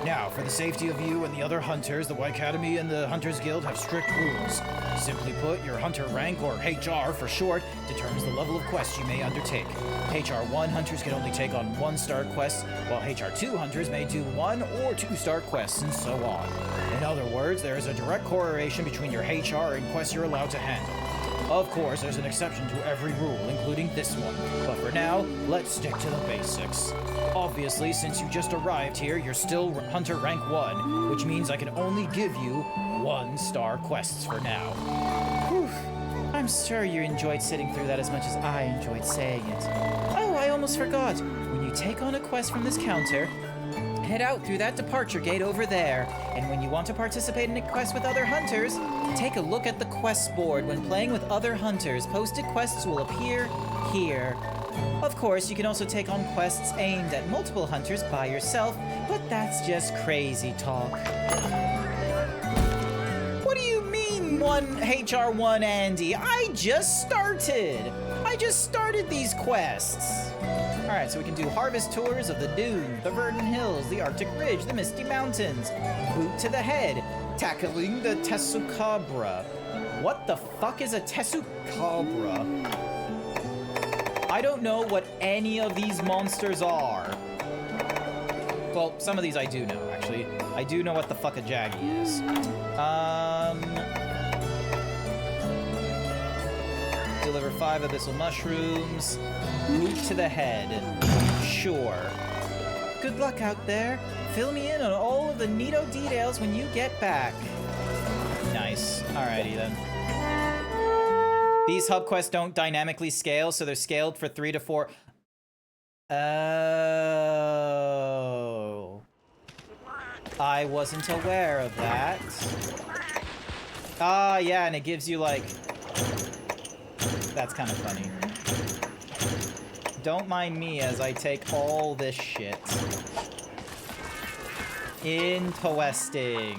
Now, for the safety of you and the other hunters, the Academy and the Hunters Guild have strict rules. Simply put, your hunter rank, or HR for short, determines the level of quests you may undertake. HR1 hunters can only take on 1-star quests, while HR2 hunters may do 1 or 2-star quests, and so on. In other words, there is a direct correlation between your HR and quests you're allowed to handle. Of course, there's an exception to every rule, including this one. But for now, let's stick to the basics. Obviously, since you just arrived here, you're still Hunter Rank 1, which means I can only give you 1-star quests for now. Whew. I'm sure you enjoyed sitting through that as much as I enjoyed saying it. Oh, I almost forgot. When you take on a quest from this counter, head out through that departure gate over there. And when you want to participate in a quest with other hunters, take a look at the quest board. When playing with other hunters, posted quests will appear here. Of course, you can also take on quests aimed at multiple hunters by yourself, but that's just crazy talk. What do you mean, HR1 Andy? I just started these quests. Alright, so we can do harvest tours of the dunes, the verdant hills, the Arctic Ridge, the Misty Mountains, boot to the head, tackling the Tessucabra. What the fuck is a Tessucabra? I don't know what any of these monsters are. Well, some of these I do know, actually. I do know what the fuck a Jaggy is. Deliver 5 abyssal mushrooms. Boot to the head. Sure. Good luck out there. Fill me in on all of the neato details when you get back. Nice. Alrighty then. These hub quests don't dynamically scale, so they're scaled for 3 to 4. Oh. I wasn't aware of that. Ah, yeah, and it gives you, like... That's kind of funny. Don't mind me as I take all this shit. Interesting.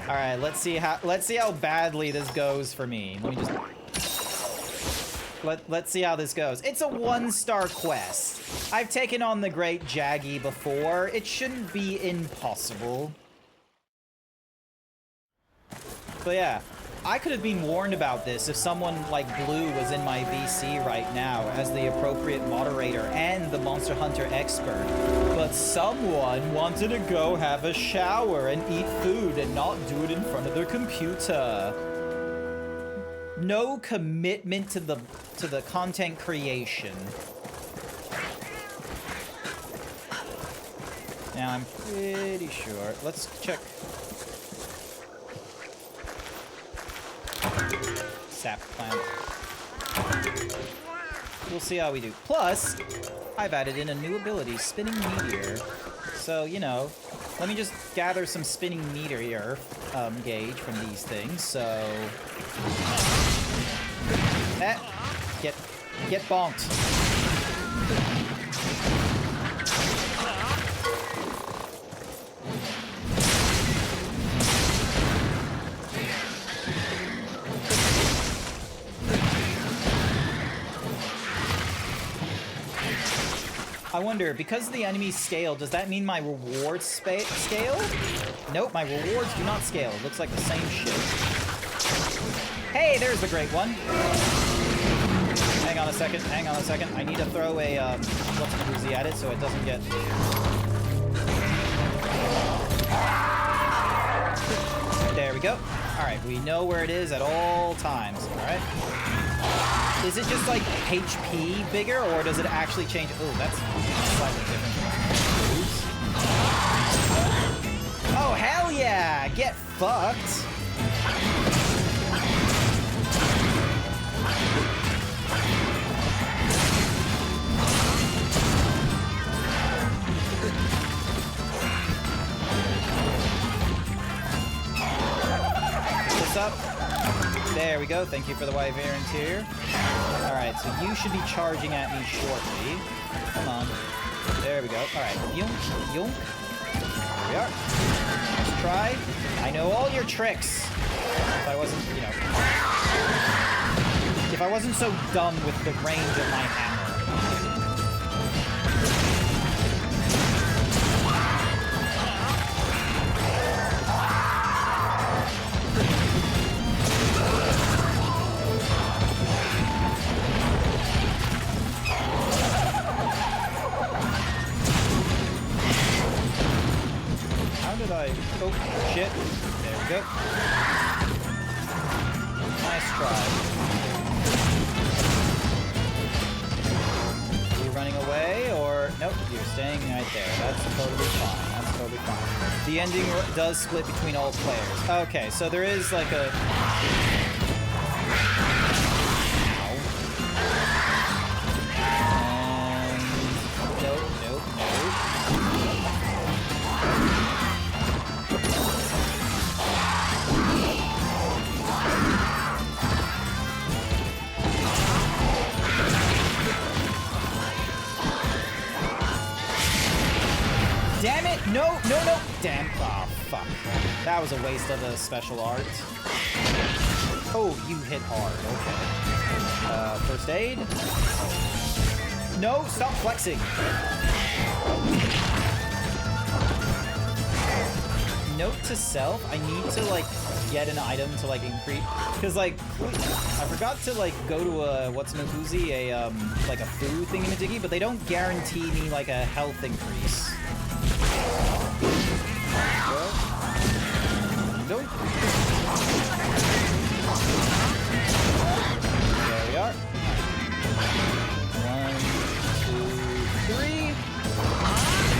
Alright, let's see how badly this goes for me. Let me just... Let's see how this goes. It's a 1-star quest. I've taken on the Great Jaggy before. It shouldn't be impossible. But yeah, I could have been warned about this if someone like Blue was in my VC right now as the appropriate moderator and the Monster Hunter expert. But someone wanted to go have a shower and eat food and not do it in front of their computer. No commitment to the content creation. Now I'm pretty sure. Let's check. Sap plant. We'll see how we do. Plus, I've added in a new ability, Spinning Meteor. So, you know, let me just gather some Spinning Meteor gauge from these things. So, get bonked. I wonder, because of the enemy's scale, does that mean my rewards scale? Nope, my rewards do not scale. It looks like the same shit. Hey, there's the great one. Hang on a second, hang on a second. I need to throw a, what's an Uzi at it so it doesn't get... There we go. Alright, we know where it is at all times, alright? Is it just like HP bigger, or does it actually change? Oh, that's slightly different. Oops. Oh, hell yeah! Get fucked! What's up? There we go. Thank you for the Wyvern tier. Alright, so you should be charging at me shortly. Come on. There we go. Alright. Yoink, yoink. There we are. Let's try. I know all your tricks. If I wasn't, you know... If I wasn't so dumb with the range of my hammer. Oh, shit. There we go. Nice try. Are you running away, or... Nope, you're staying right there. That's totally fine. That's totally fine. The ending does split between all players. Okay, so there is like a... Ow. And... Nope, nope, nope. Damn it! No, no, no! Damn. Oh, fuck. That was a waste of a special art. Oh, you hit hard. Okay. First aid. No, stop flexing. Note to self, I need to, like, get an item to, like, increase... Because, like, I forgot to, like, go to a... What's an Uzi? A, like, a food thingy-majiggy, but they don't guarantee me, like, a health increase. Nope. There we are. 1, 2, 3.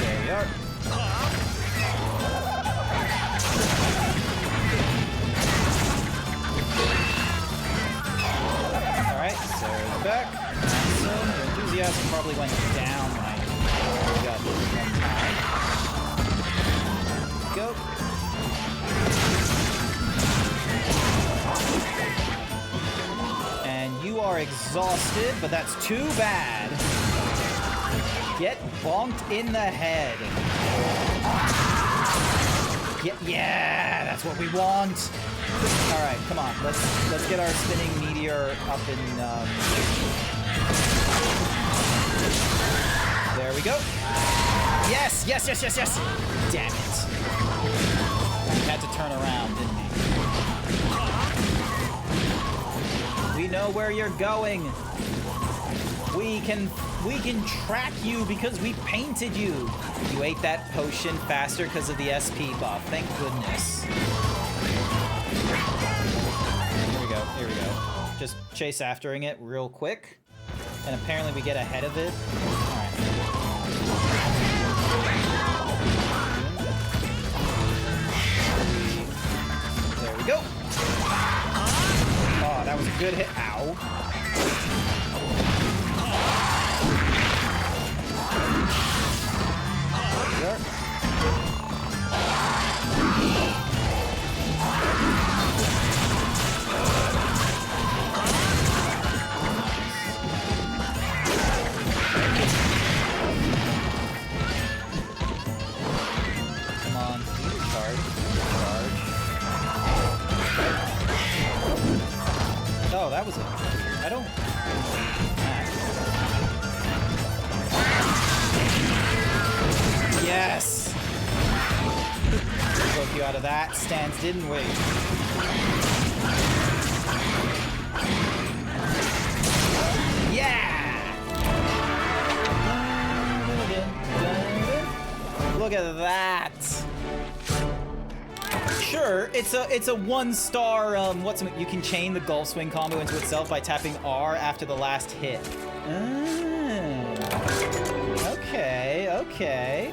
There we are. Alright, Sarah's back. So, your enthusiasm probably went down when I got this one time. Go. And you are exhausted, but that's too bad. Get bonked in the head. Yeah, that's what we want. All right, come on. Let's get our spinning meteor up in. There we go. Yes, yes, yes, yes, yes. Damn it. He had to turn around, didn't he? We know where you're going. We can track you because we painted you. You ate that potion faster because of the SP buff. Thank goodness. Here we go. Just chase aftering it real quick. And apparently we get ahead of it. Alright. There we go. Oh, that was a good hit. Ow. There. Come on, charge. Oh, that was a... I don't... Yes! Broke you out of that stance, didn't we? Yeah! Look at that! Sure, it's a 1-star, you can chain the golf swing combo into itself by tapping R after the last hit. Okay.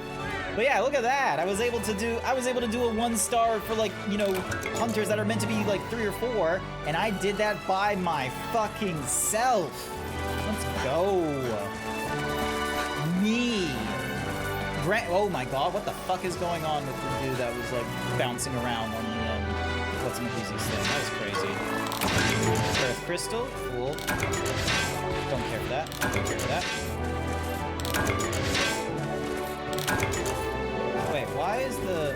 But yeah, look at that. I was able to do a 1-star for, like, you know, hunters that are meant to be like 3 or 4, and I did that by my fucking self. Let's go. Me. Oh my god, what the fuck is going on with the dude that was like bouncing around on the what's in the thing? That was crazy. Earth crystal, cool. Don't care for that. Wait, why is the...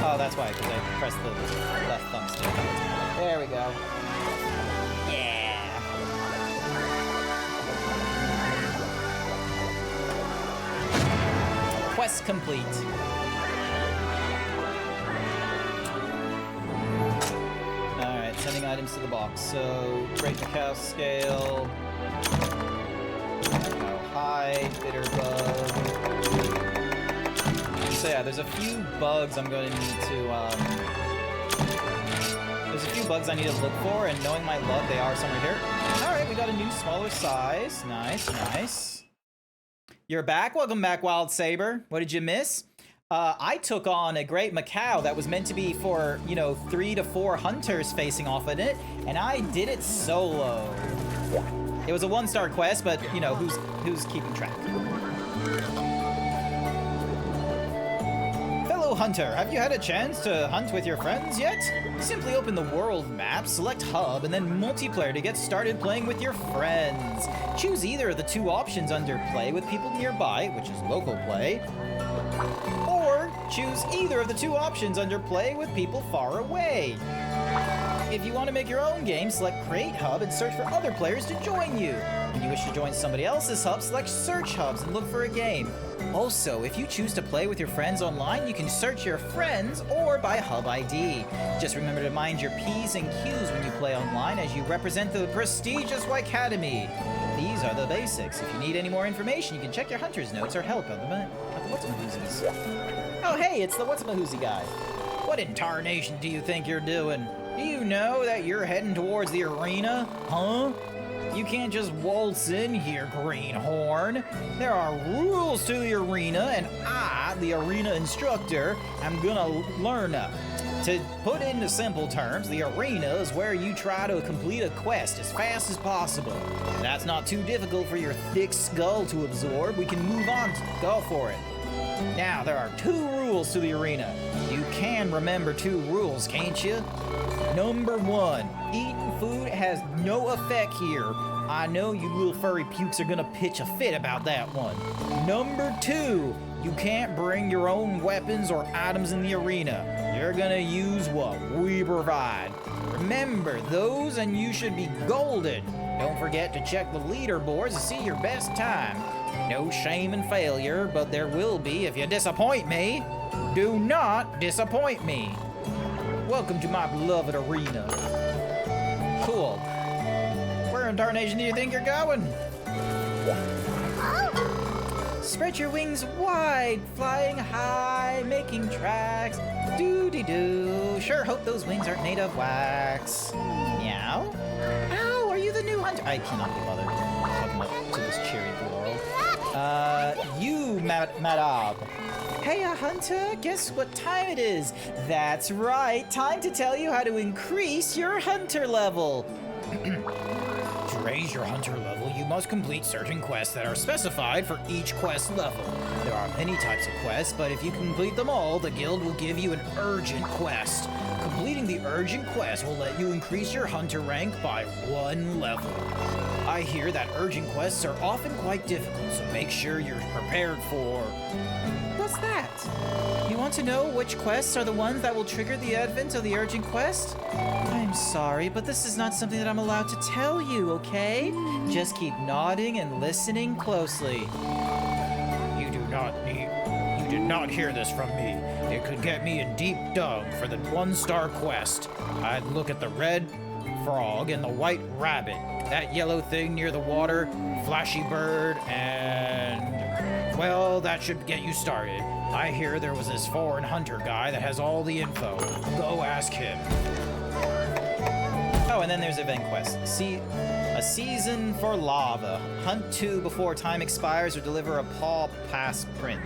Oh, that's why, because I pressed the left thumbstick. There we go. Yeah. Quest complete. Alright, sending items to the box. So, break the cow scale. Cow hide, bitter bug. So yeah, there's a few bugs I'm going to need to, there's a few bugs I need to look for, and knowing my luck, they are somewhere here. Alright, we got a new, smaller size. Nice. You're back? Welcome back, Wild Saber. What did you miss? I took on a great Macau that was meant to be for, you know, 3 to 4 hunters facing off in it, and I did it solo. It was a 1-star quest, but, you know, who's keeping track? Fellow hunter, have you had a chance to hunt with your friends yet? Simply open the world map, select hub, and then multiplayer to get started playing with your friends. Choose either of the 2 options under play with people nearby, which is local play, or choose either of the 2 options under play with people far away. If you want to make your own game, select Create Hub and search for other players to join you. When you wish to join somebody else's hub, select Search Hubs and look for a game. Also, if you choose to play with your friends online, you can search your friends or by hub ID. Just remember to mind your P's and Q's when you play online, as you represent the prestigious Academy. These are the basics. If you need any more information, you can check your hunter's notes or help on the What's-a-Mahoozies. Oh hey, it's the What's-a-Mahoozie guy. What in tarnation do you think you're doing? Do you know that you're heading towards the arena? Huh? You can't just waltz in here, greenhorn. There are rules to the arena, and I, the arena instructor, am gonna learn them. To put into simple terms, the arena is where you try to complete a quest as fast as possible. If that's not too difficult for your thick skull to absorb, we can move on. Go for it. Now, there are 2 rules to the arena. You can remember 2 rules, can't you? Number 1, eating food has no effect here. I know you little furry pukes are gonna pitch a fit about that one. Number 2, you can't bring your own weapons or items in the arena. You're gonna use what we provide. Remember those, and you should be golden. Don't forget to check the leaderboards to see your best time. No shame in failure, but there will be if you disappoint me. Do not disappoint me. Welcome to my beloved arena. Cool. Where in darnation do you think you're going? Spread your wings wide, flying high, making tracks. Doo-dee-doo. Sure hope those wings aren't made of wax. Meow. Ow, are you the new hunter? I cannot be bothered talking up to this cheery world. You, Madab. Hey, Hunter, guess what time it is? That's right, time to tell you how to increase your hunter level. To raise your hunter level, you must complete certain quests that are specified for each quest level. There are many types of quests, but if you complete them all, the guild will give you an urgent quest. Completing the urgent quest will let you increase your hunter rank by 1 level. I hear that urgent quests are often quite difficult, so make sure you're prepared for... What's that? You want to know which quests are the ones that will trigger the advent of the urgent quest? I'm sorry, but this is not something that I'm allowed to tell you, okay? Just keep nodding and listening closely. You did not hear this from me. It could get me in deep dung for the 1-star quest. I'd look at the red frog and the white rabbit, that yellow thing near the water, flashy bird, and... well, that should get you started. I hear there was this foreign hunter guy that has all the info. Go ask him. Oh, and then there's event quest. See, a season for lava. Hunt 2 before time expires or deliver a paw pass print.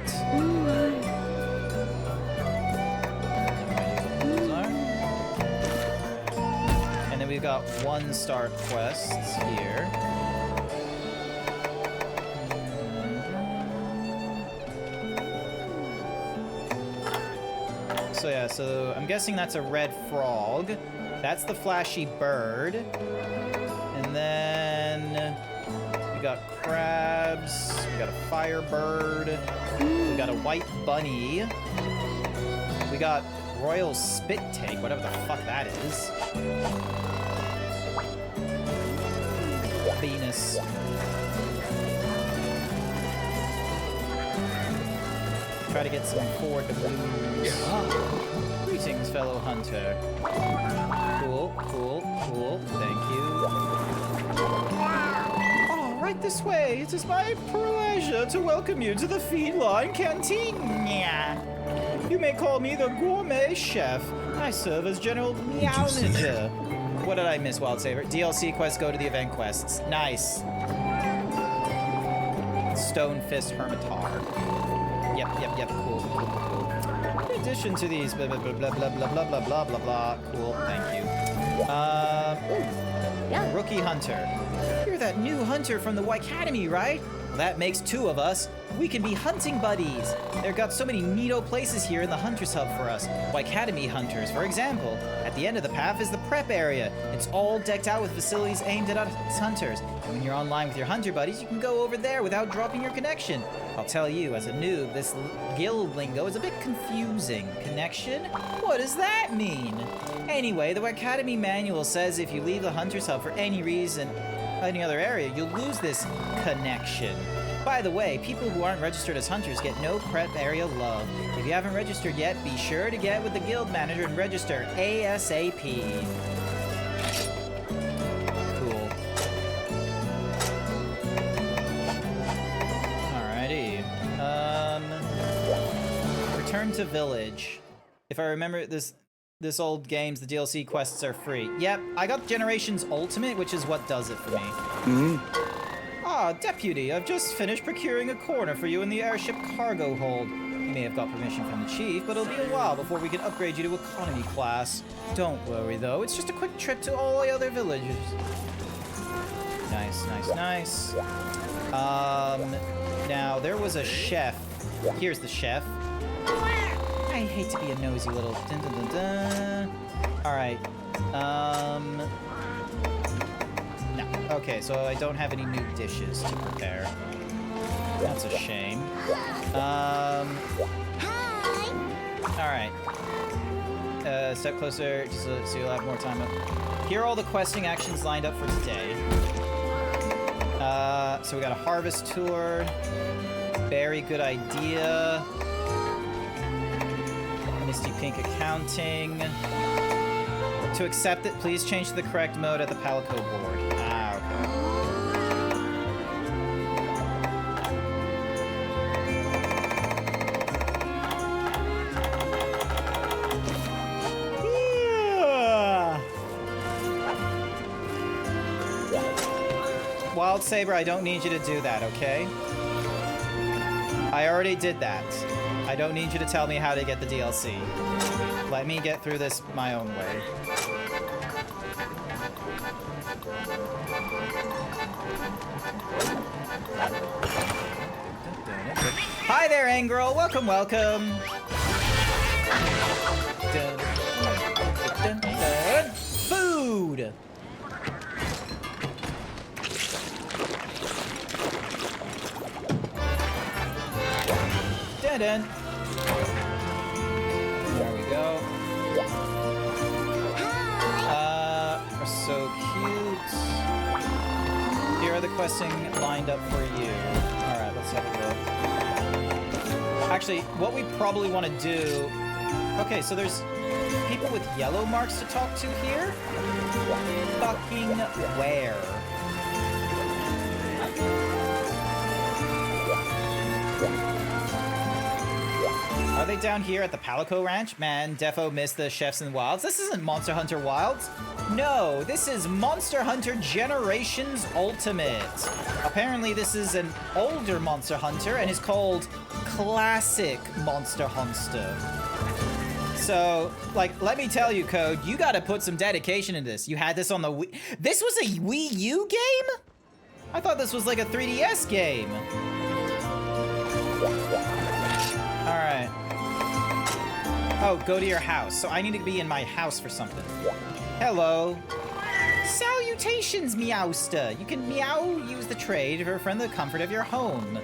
And then we've got 1-star quests here. So yeah, so I'm guessing that's a red frog. That's the flashy bird. And then we got crabs. We got a firebird. We got a white bunny. We got royal spit take, whatever the fuck that is. Venus. Try to get some forward blues. Greetings, fellow hunter. Cool, cool, cool. Thank you. Oh, right this way. It is my pleasure to welcome you to the Feline Canteen. You may call me the gourmet chef. I serve as general manager. What did I miss, Wild Saber? DLC quests go to the event quests. Nice. Stone Fist Hermitar. Yep, cool. In addition to these blah blah blah blah blah blah blah blah blah blah. Cool, thank you. Rookie Hunter. You're that new hunter from the Academy, right? Well, that makes 2 of us. We can be hunting buddies. They've got so many neato places here in the Hunters Hub for us. Academy hunters, for example. At the end of the path is the prep area. It's all decked out with facilities aimed at us hunters. And when you're online with your hunter buddies, you can go over there without dropping your connection. I'll tell you, as a noob, this guild lingo is a bit confusing. Connection? What does that mean? Anyway, the Academy manual says if you leave the Hunters Hub for any reason, any other area, you'll lose this connection. By the way, people who aren't registered as hunters get no prep area love. If you haven't registered yet, be sure to get with the guild manager and register ASAP. Cool. Alrighty. Return to village. If I remember this old games, the DLC quests are free. Yep, I got Generations Ultimate, which is what does it for me. Ah, Deputy, I've just finished procuring a corner for you in the airship cargo hold. You may have got permission from the chief, but it'll be a while before we can upgrade you to economy class. Don't worry, though. It's just a quick trip to all the other villages. Nice. Now, there was a chef. Here's the chef. I hate to be a nosy little dun-dun-dun-dun. Alright. No. Okay, so I don't have any new dishes to prepare. That's a shame. Hi. Alright. Step closer, just so you'll have more time. Here are all the questing actions lined up for today. So we got a harvest tour. Very good idea. Misty Pink accounting. To accept it, please change to the correct mode at the Palico board. Ah, okay. Wild Saber, I don't need you to do that, okay? I already did that. I don't need you to tell me how to get the DLC. Let me get through this my own way. Hi there, Angrel. Welcome, welcome. Food! Dun-dun. There we go. So cute. Here are the questing lined up for you. Alright, let's have a look. Actually, what we probably want to do... Okay, so there's people with yellow marks to talk to here? Fucking where? Are they down here at the Palico Ranch? Man, defo missed the Chefs in the Wilds. This isn't Monster Hunter Wilds. No, this is Monster Hunter Generations Ultimate. Apparently, this is an older Monster Hunter and is called Classic Monster Honste. So, like, let me tell you, Code, you gotta put some dedication into this. You had this on the Wii. This was a Wii U game? I thought this was like a 3DS game. Alright. Oh, go to your house. So I need to be in my house for something. Hello. Salutations, Meowster. You can meow, use the trade to befriend the comfort of your home.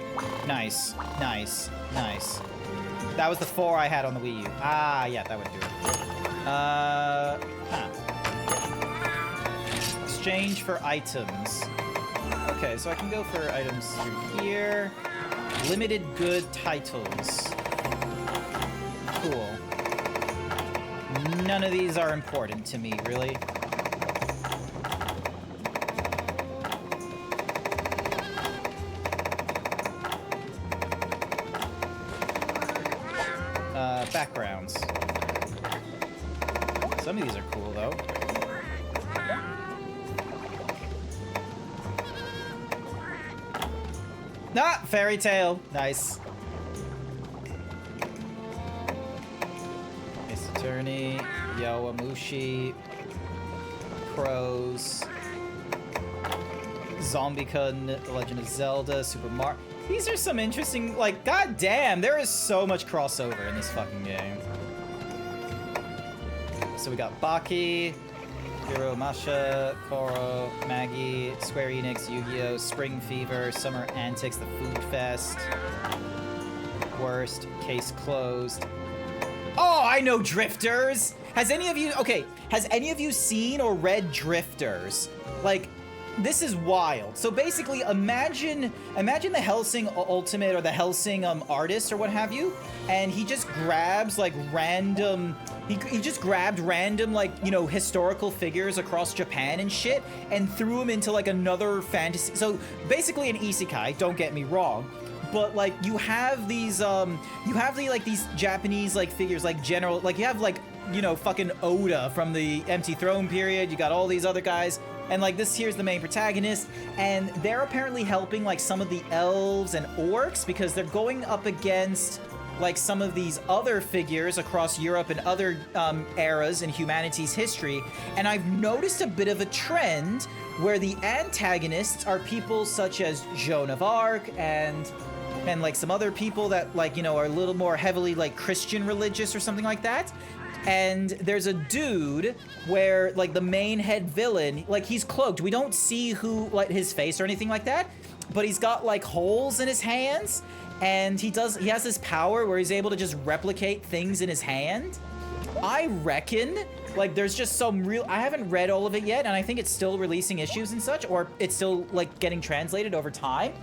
Nice, nice, nice. That was the 4 I had on the Wii U. Ah, yeah, that would do it. Exchange for items. Okay, so I can go for items through here. Limited good titles. Cool. None of these are important to me, really. Backgrounds. Some of these are cool, though. Ah, fairy tale. Nice. Ace Attorney, Yowamushi, Crows, Zombie-Kun, The Legend of Zelda, Super Mario. These are some interesting, like, goddamn, there is so much crossover in this fucking game. So we got Baki, Hiro Masha, Koro, Maggie, Square Enix, Yu-Gi-Oh!, Spring Fever, Summer Antics, The Food Fest, Worst, Case Closed. Oh, I know Drifters! Has any of you seen or read Drifters? Like, this is wild. So basically, imagine the Hellsing Ultimate or the Hellsing artist or what have you, and he just grabs like random. He just grabbed random like historical figures across Japan and shit, and threw them into like another fantasy. So basically, an isekai. Don't get me wrong. But like you have these these Japanese like figures like general like you have like fucking Oda from the Empty Throne period. You got all these other guys. And like this here's the main protagonist, and they're apparently helping like some of the elves and orcs because they're going up against like some of these other figures across Europe and other eras in humanity's history. And I've noticed a bit of a trend where the antagonists are people such as Joan of Arc and like some other people that like are a little more heavily like Christian religious or something like that. And there's a dude where like the main head villain, like he's cloaked. We don't see who like his face or anything like that, but he's got like holes in his hands, and he has this power where he's able to just replicate things in his hand. I reckon like, there's just some real... I haven't read all of it yet, and I think it's still releasing issues and such, or it's still, like, getting translated over time.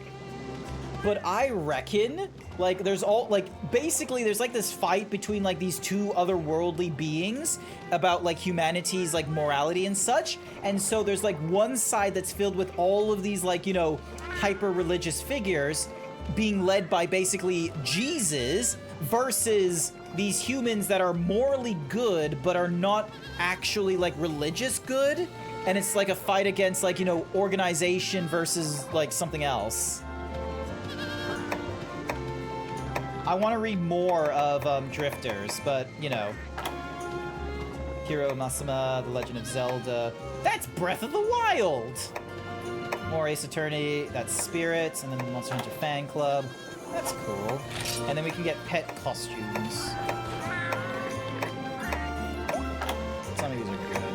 But I reckon, like, there's all, like, basically there's, like, this fight between, like, these two otherworldly beings about, like, humanity's, like, morality and such. And so there's, like, one side that's filled with all of these, like, you know, hyper-religious figures being led by basically Jesus versus these humans that are morally good but are not actually, like, religious good. And it's, like, a fight against, like, you know, organization versus, like, something else. I want to read more of Drifters, but, you know. Hiro Masama, The Legend of Zelda. That's Breath of the Wild! More Ace Attorney, that's Spirits, and then the Monster Hunter Fan Club. That's cool. And then we can get pet costumes. Some of these are good.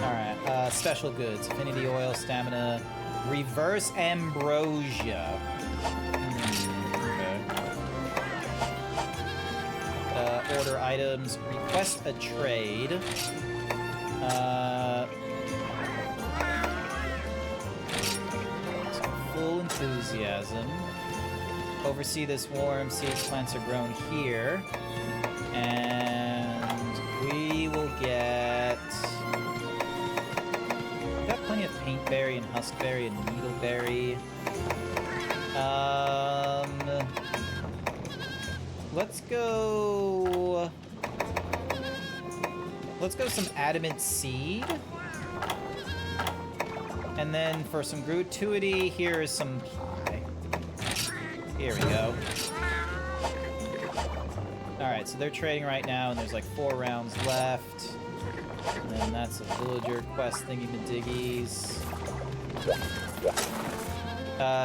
Alright, special goods. Affinity Oil, Stamina, Reverse Ambrosia. Okay. Order items. Request a trade. Full enthusiasm. Oversee this warm. Seeds plants are grown here. And we will get... Got plenty of paintberry and huskberry and needleberry. Let's go some adamant seed. And then for some gratuity, here is some pie. Here we go. Alright, so they're trading right now, and there's like 4 rounds left. And then that's a villager quest thingy-majiggies.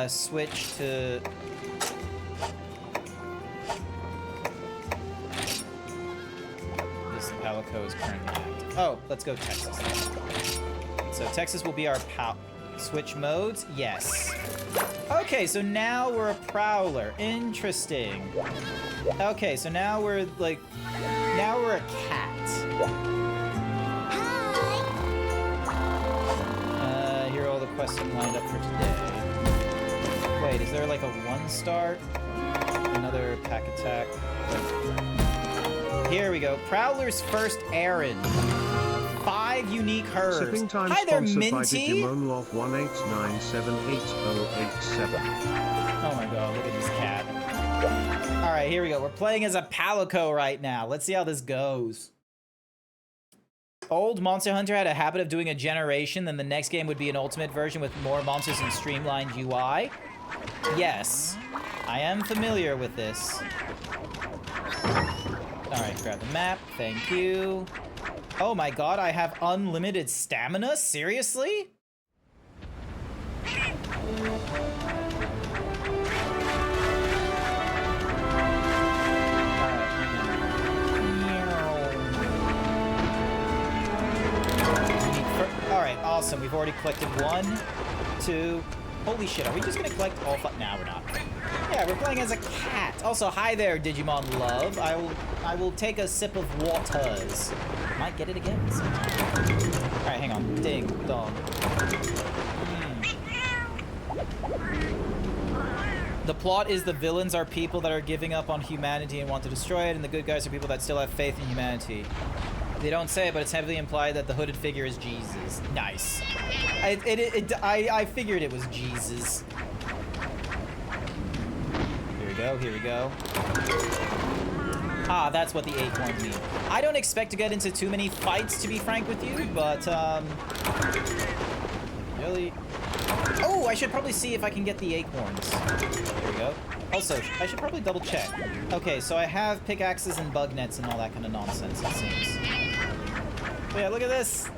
Switch to... This Palico is currently active. Oh, let's go Texas. So Texas will be our switch modes? Yes. Okay, so now we're a Prowler. Interesting. Okay, so now we're like... Now we're a cat. Here are all the quests lined up for today. Wait, is there like a 1-star? Another pack attack. Here we go. Prowler's first errand. 5 unique herds. Sipping time Hi there, sponsored by Minty! Digimon Love 189788087. Oh my god, look at this cat. Alright, here we go. We're playing as a Palico right now. Let's see how this goes. Old Monster Hunter had a habit of doing a generation, then the next game would be an ultimate version with more monsters and streamlined UI. Yes, I am familiar with this. Alright, grab the map. Thank you. Oh my god, I have unlimited stamina? Seriously? Alright, awesome. We've already collected 1, 2... Holy shit, are we just gonna collect all 5? Nah, we're not. Yeah, we're playing as a cat. Also, hi there, Digimon Love. I will take a sip of waters. Might get it again. Alright, hang on. Ding, dong. The plot is the villains are people that are giving up on humanity and want to destroy it, and the good guys are people that still have faith in humanity. They don't say it, but it's heavily implied that the hooded figure is Jesus. Nice. I figured it was Jesus. Here we go, here we go. Ah, that's what the acorns mean. I don't expect to get into too many fights, to be frank with you, but, really? Oh, I should probably see if I can get the acorns. There we go. Also, I should probably double check. Okay, so I have pickaxes and bug nets and all that kind of nonsense, it seems. But yeah, look at this.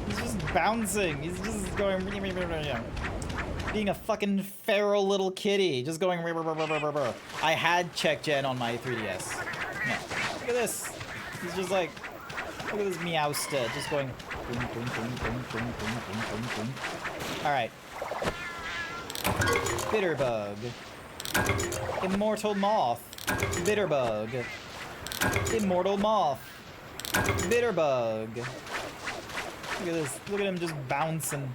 He's just bouncing. He's just going... Being a fucking feral little kitty. Just going... I had check gen on my 3DS. No. Look at this. He's just like... Look at this Meowster. Just going... Alright. Bitterbug. Immortal Moth. Bitterbug. Immortal Moth. Bitterbug. Look at this. Look at him just bouncing.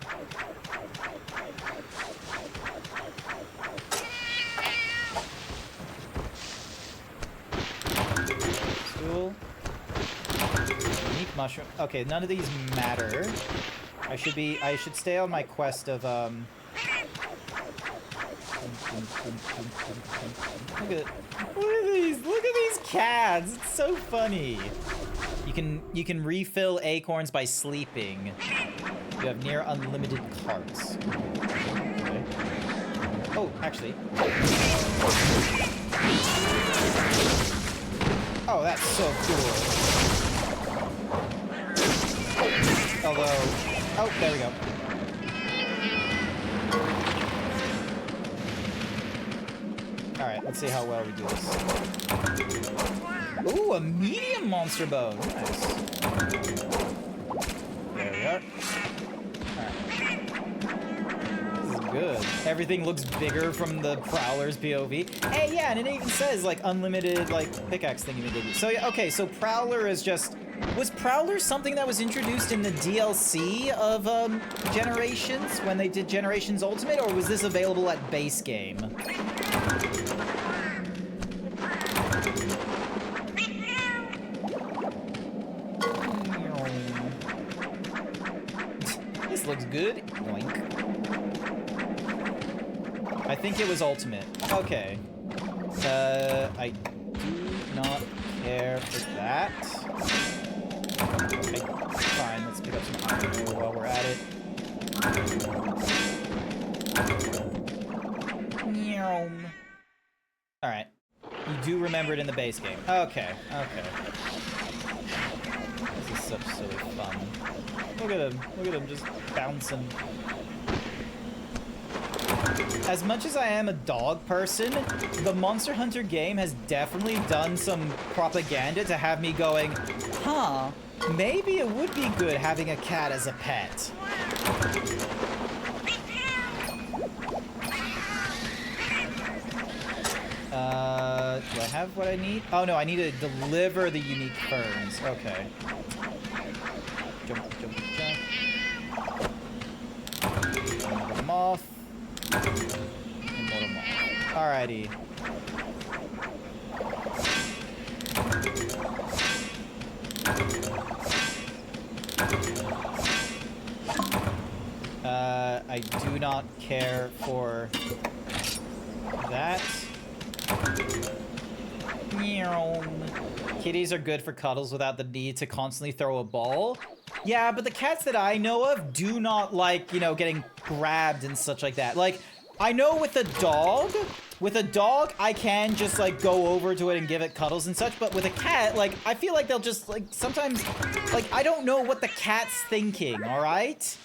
Cool. Unique mushroom. Okay, none of these matter. I should stay on my quest of Look at these cats. It's so funny. You can refill acorns by sleeping. You have near unlimited carts. Okay. Oh, actually. Oh, that's so cool. Although, oh, there we go. All right, let's see how well we do this. Ooh, a medium monster bow. Nice. There we are. All right. This is good. Everything looks bigger from the Prowler's POV. Hey, yeah, and it even says, like, unlimited, like, pickaxe thingy-majiggy. So, yeah, okay, so Prowler is just... Was Prowler something that was introduced in the DLC of, Generations, when they did Generations Ultimate, or was this available at base game? This looks good. Boink. I think it was Ultimate. Okay. I do not care for that. Okay, fine. Let's pick up some iron ore while we're at it. Alright. You do remember it in the base game. Okay, okay. This is such silly fun. Look at him just bouncing. As much as I am a dog person, the Monster Hunter game has definitely done some propaganda to have me going, huh, maybe it would be good having a cat as a pet. Do I have what I need? Oh no, I need to deliver the unique ferns. Okay. Jump, jump, jump. Immortal moth. Immortal moth. Alrighty. I do not care for that. Kitties are good for cuddles without the need to constantly throw a ball. Yeah, but the cats that I know of do not like, you know, getting grabbed and such like that. Like, I know with a dog, I can just, like, go over to it and give it cuddles and such, but with a cat, like, I feel like they'll just, like, sometimes, like, I don't know what the cat's thinking, all right?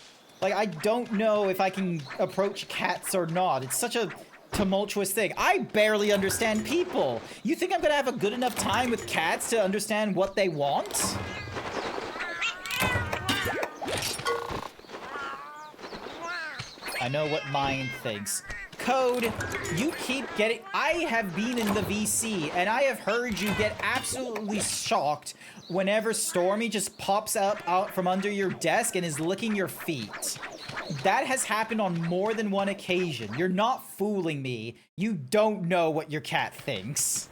Like, I don't know if I can approach cats or not. It's such a tumultuous thing. I barely understand people. You think I'm gonna have a good enough time with cats to understand what they want? I know what mine thinks. Code, you keep getting... I have been in the VC, and I have heard you get absolutely shocked whenever Stormy just pops up out from under your desk and is licking your feet. That has happened on more than one occasion. You're not fooling me. You don't know what your cat thinks.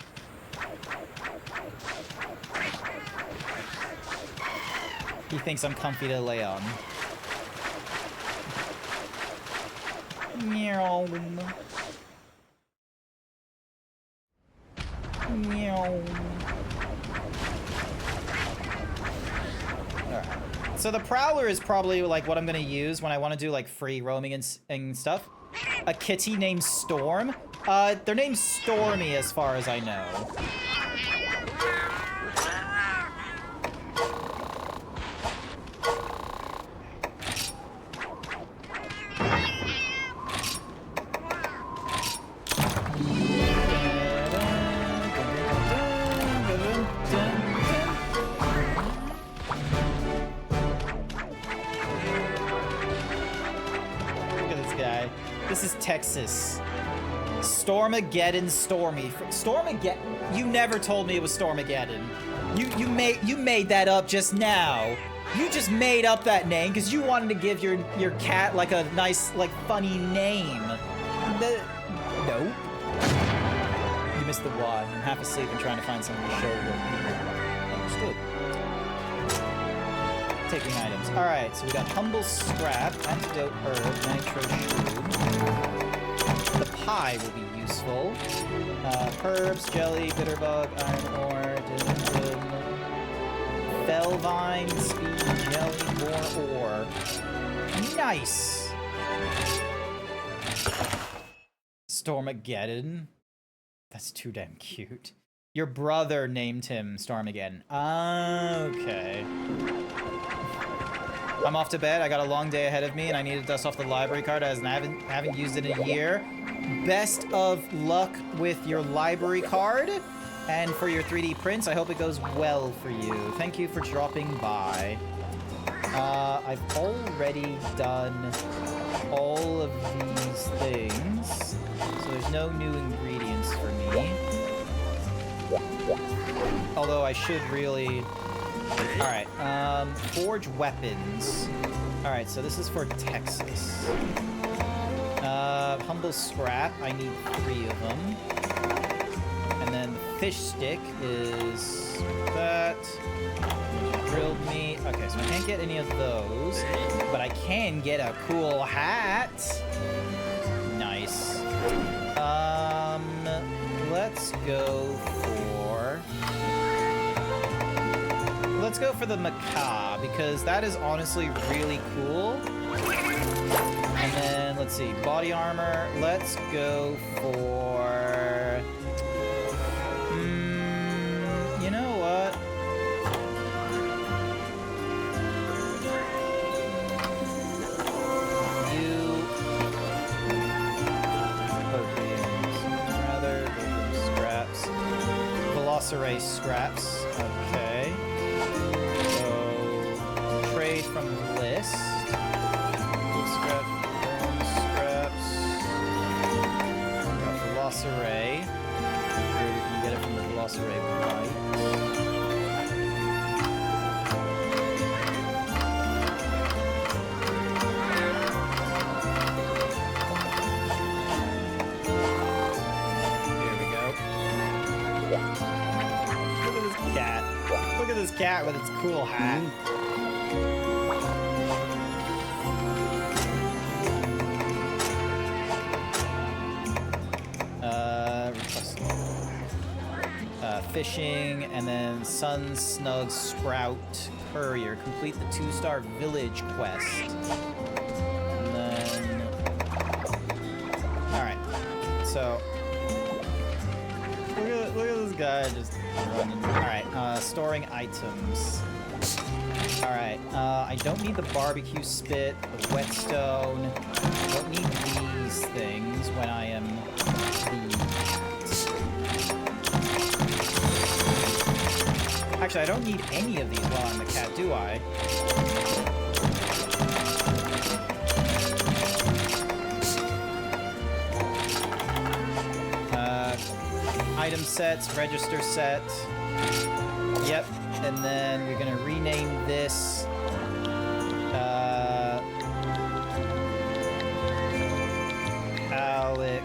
He thinks I'm comfy to lay on. Meow. Meow. Alright. So the Prowler is probably like what I'm gonna use when I want to do like free roaming and stuff. A kitty named Storm. Their name's Stormy as far as I know. This is Texas. Stormageddon Stormy. Stormageddon? You never told me it was Stormageddon. You made that up just now. You just made up that name because you wanted to give your cat like a nice, like, funny name. Nope. You missed the Y. I'm half asleep and trying to find something to show what people understood. Taking items. Alright, so we got Humble Scrap, Antidote Herb, Nitro Shoe. The pie will be useful. Herbs, jelly, bitterbug, iron ore, Felvine, speed, jelly, more ore. Nice! Stormageddon? That's too damn cute. Your brother named him Stormageddon. Okay. I'm off to bed. I got a long day ahead of me, and I need to dust off the library card as I haven't used it in a year. Best of luck with your library card. And for your 3D prints, I hope it goes well for you. Thank you for dropping by. I've already done all of these things, so there's no new ingredients for me. Although I should really... Alright, forge weapons. Alright, so this is for Texas. Humble scrap, I need 3 of them. And then fish stick is that. Grilled meat. Okay, so I can't get any of those, but I can get a cool hat. Nice. Let's go for the macaw, because that is honestly really cool. And then, let's see, body armor. Let's go for... you know what? Scraps. Velociraptor scraps. Okay. So, trade from the list. Scraps. Velociraptor. Here we can get it from the Velociraptor right. Look at this cat with its cool hat. Fishing, and then Sun Snug Sprout Courier. Complete the 2-star village quest. And then... Alright. So... Look at this guy just running. Alright, storing items. Alright, I don't need the barbecue spit, the whetstone. I don't need these things when I am the... Actually, I don't need any of these while I'm the cat, do I? Item sets, register set. Yep, and then we're gonna rename this Alec.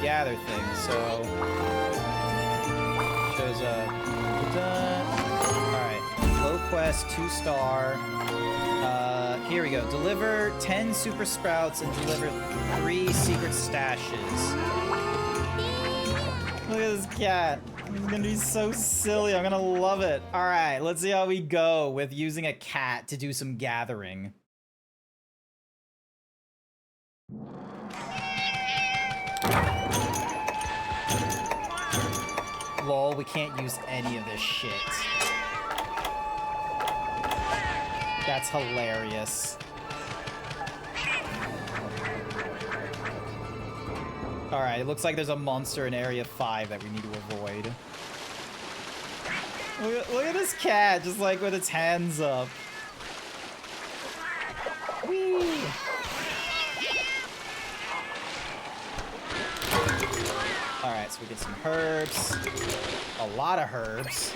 Gather things, so shows up. Alright, low quest, 2-star. Here we go. Deliver 10 super sprouts and deliver 3 secret stashes. Look at this cat. It's gonna be so silly. I'm gonna love it. All right, let's see how we go with using a cat to do some gathering. Lol, we can't use any of this shit. That's hilarious. Alright, it looks like there's a monster in Area 5 that we need to avoid. Look at this cat, just like with its hands up. Whee! Alright, so we get some herbs. A lot of herbs.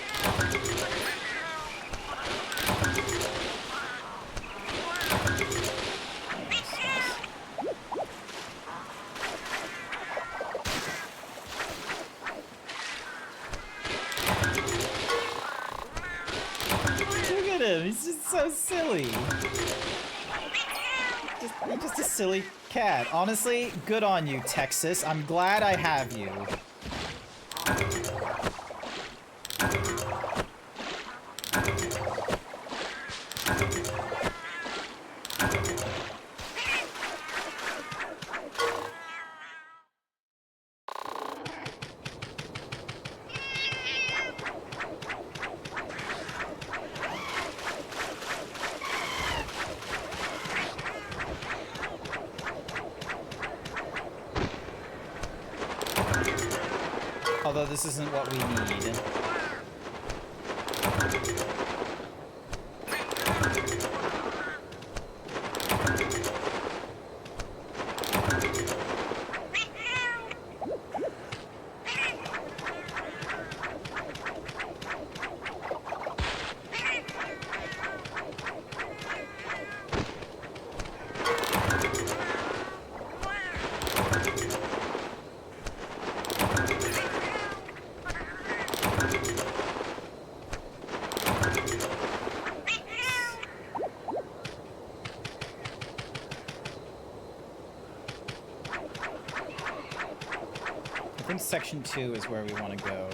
Look at him, he's just so silly. He's just a silly cat. Honestly, good on you, Texas. I'm glad I have you. Although this isn't what we need. I think section 2 is where we want to go.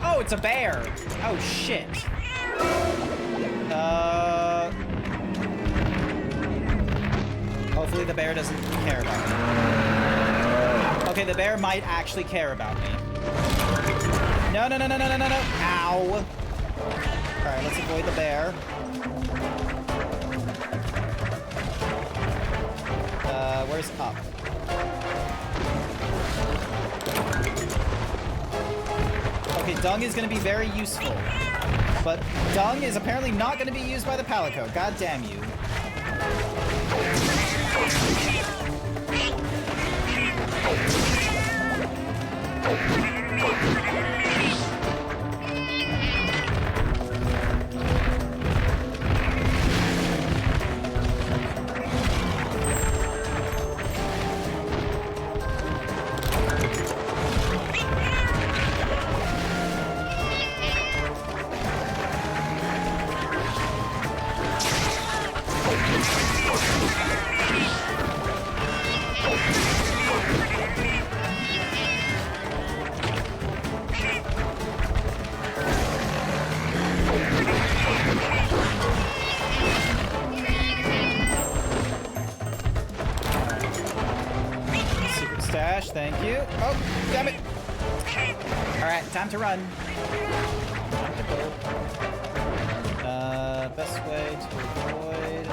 Oh, it's a bear! Oh, shit. Hopefully the bear doesn't care about me. Okay, the bear might actually care about me. No, no, no, no, no, no, no, no. Ow. Alright, let's avoid the bear. Where's up? Okay, dung is going to be very useful. But dung is apparently not going to be used by the Palico. God damn you. Secret stash, thank you. Oh, damn it. All right, time to run. Best way to avoid...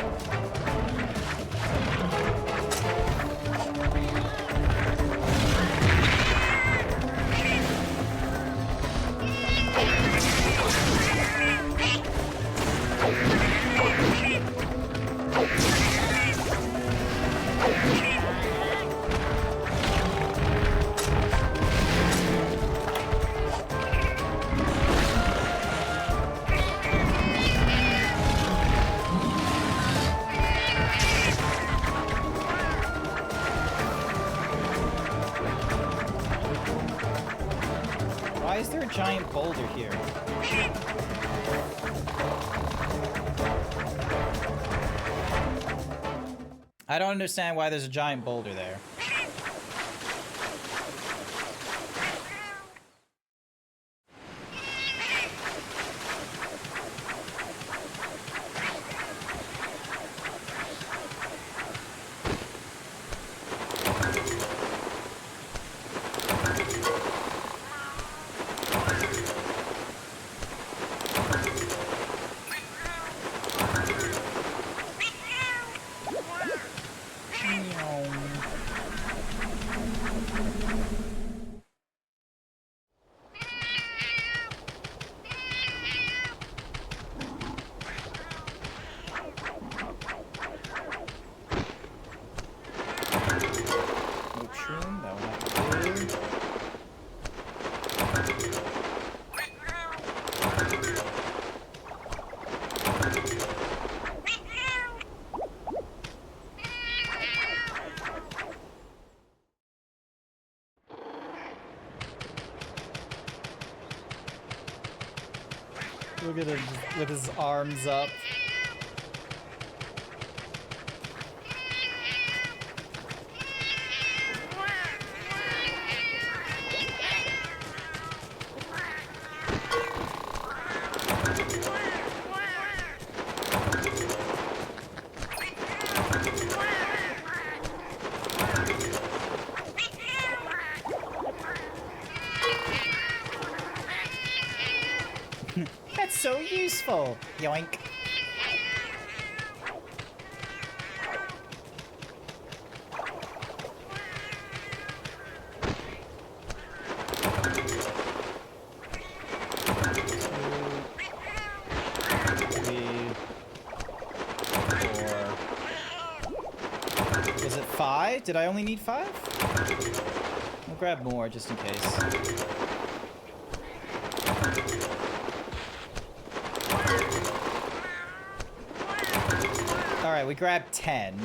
Why is there a giant boulder here? I don't understand why there's a giant boulder there. Look at him with his arms up. That's so useful. Yoink. Was it 5? Did I only need 5? We'll grab more just in case. Alright, we grabbed 10.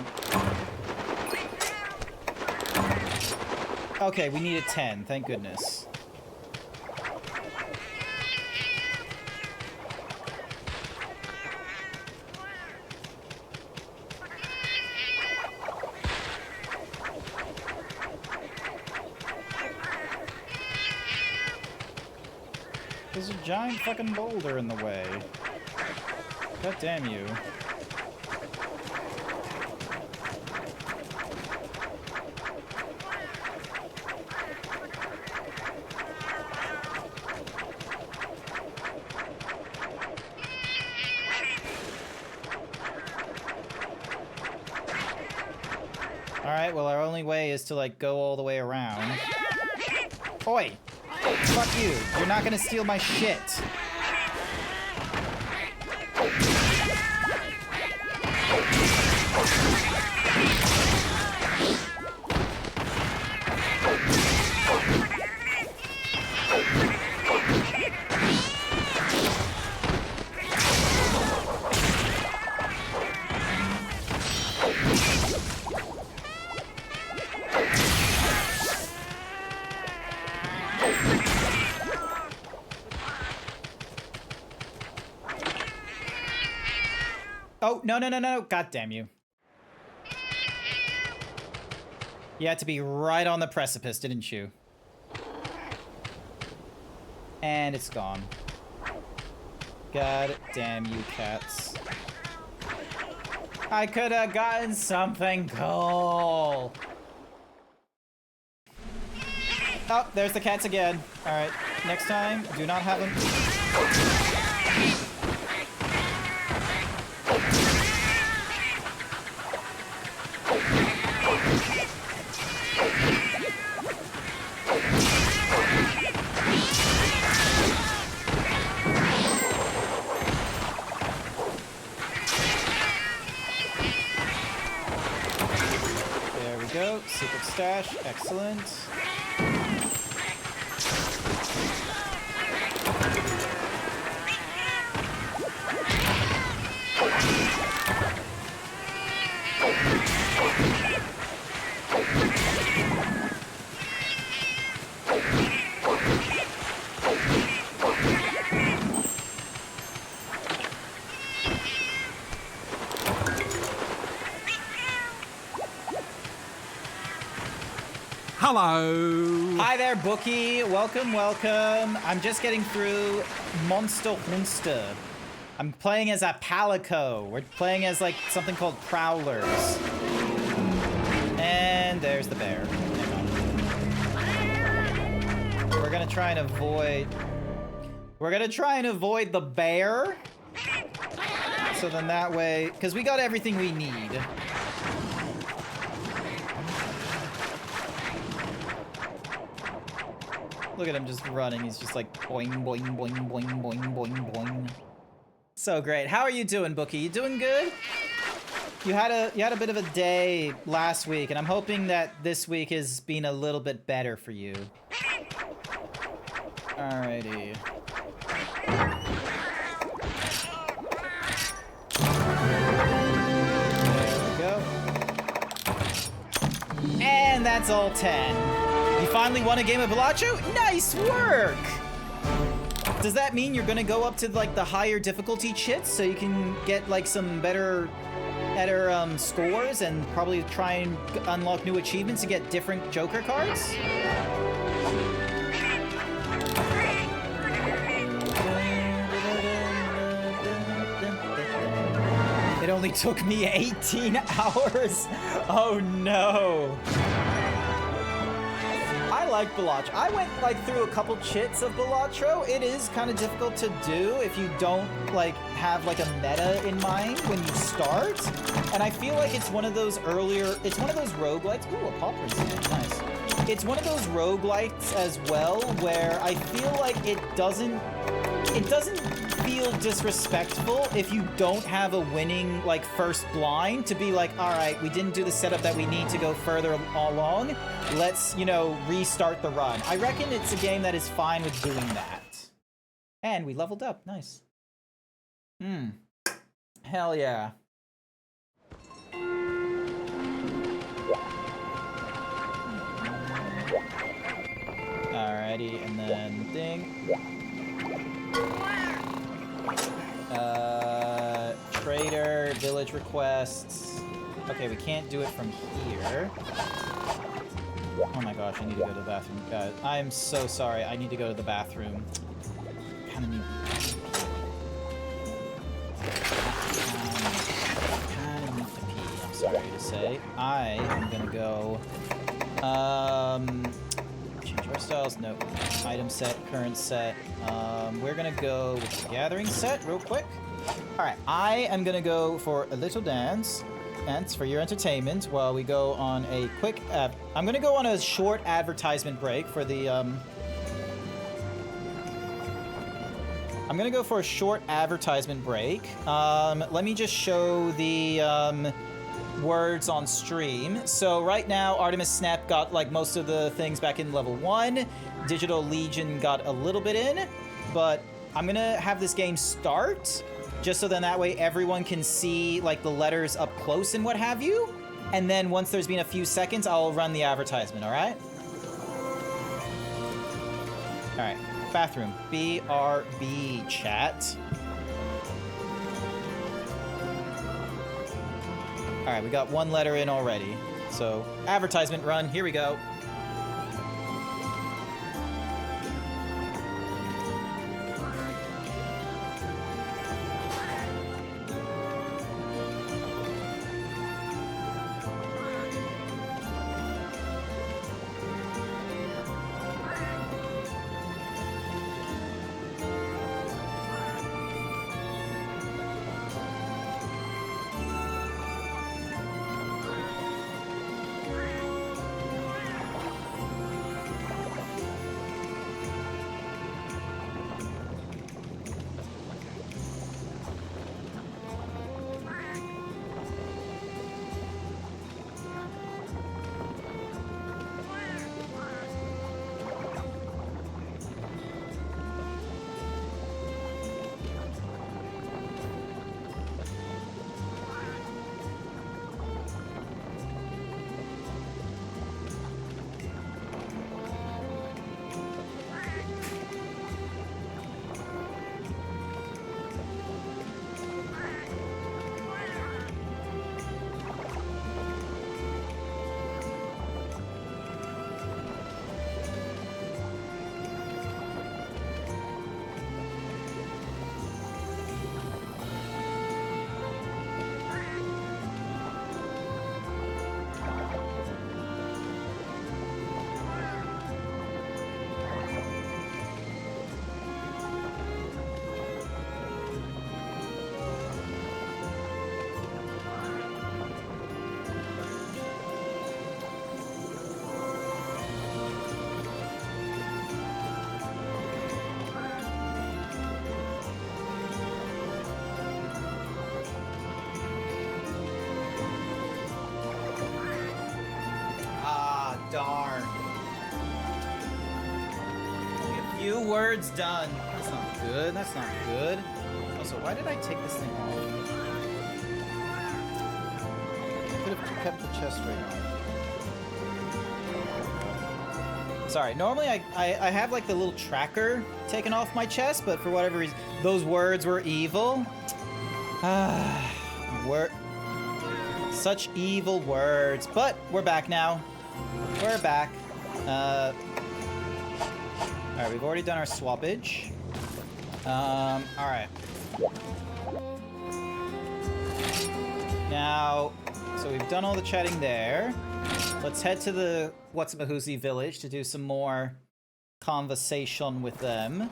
Okay, we needed 10, thank goodness. There's a giant fucking boulder in the way. God damn you. Alright, well our only way is to like go all the way around. Oi! Fuck you! You're not gonna steal my shit! Oh, no, no, no, no. God damn you. You had to be right on the precipice, didn't you? And it's gone. God damn you, cats. I could have gotten something cool. Oh, there's the cats again. Alright, next time, do not have them. dash. Excellent. Hello. Hi there, Bookie. Welcome, welcome. I'm just getting through Monster Honste. I'm playing as a Palico. We're playing as like something called Prowlers. And there's the bear. We're gonna try and avoid... We're gonna try and avoid the bear. So then that way... Because we got everything we need. Look at him just running. He's just like boing, boing, boing, boing, boing, boing, boing. So great. How are you doing, Bookie? You doing good? You had a bit of a day last week, and I'm hoping that this week has been a little bit better for you. Alrighty. There we go. And that's all 10. You finally won a game of Balacho? Nice work! Does that mean you're gonna go up to like the higher difficulty chits so you can get like some better scores and probably try and unlock new achievements to get different Joker cards? It only took me 18 hours. Oh no. I like Balatro. I went like through a couple chits of Balatro. It is kind of difficult to do if you don't like have like a meta in mind when you start. And I feel like it's one of those it's one of those roguelites. Ooh, a paw print. Nice. It's one of those roguelites as well where I feel like it doesn't feel disrespectful if you don't have a winning like first blind to be like, all right, we didn't do the setup that we need to go further along. Let's, you know, restart the run. I reckon it's a game that is fine with doing that. And we leveled up. Nice. Hell yeah. Alrighty, and then ding. Trader, village requests. Okay, we can't do it from here. Oh my gosh, I need to go to the bathroom. Guys, I'm so sorry. I need to go to the bathroom. Kind of need to pee, I'm sorry to say. I am gonna go... change our styles. Nope. Item set, current set. We're gonna go with the gathering set real quick. Alright, I am gonna go for a little dance for your entertainment while we go on a quick I'm gonna go on a short advertisement break for the I'm gonna go for a short advertisement break. Let me just show the words on stream. So right now, Artemis Snap got like most of the things back in level 1. Digital Legion got a little bit in, but I'm gonna have this game start just so then that way everyone can see like the letters up close and what have you. And then once there's been a few seconds, I'll run the advertisement, all right? All right, bathroom, BRB chat. All right, we got one letter in already. So advertisement run, here we go. Few words done. That's not good. That's not good. Also, why did I take this thing off? Could have kept the chest right on. Sorry, normally I have like the little tracker taken off my chest, but for whatever reason, those words were evil. Such evil words. But we're back now. We're back. Alright, we've already done our swappage. Alright. Now, so we've done all the chatting there. Let's head to the Whatsamahuzi village to do some more conversation with them.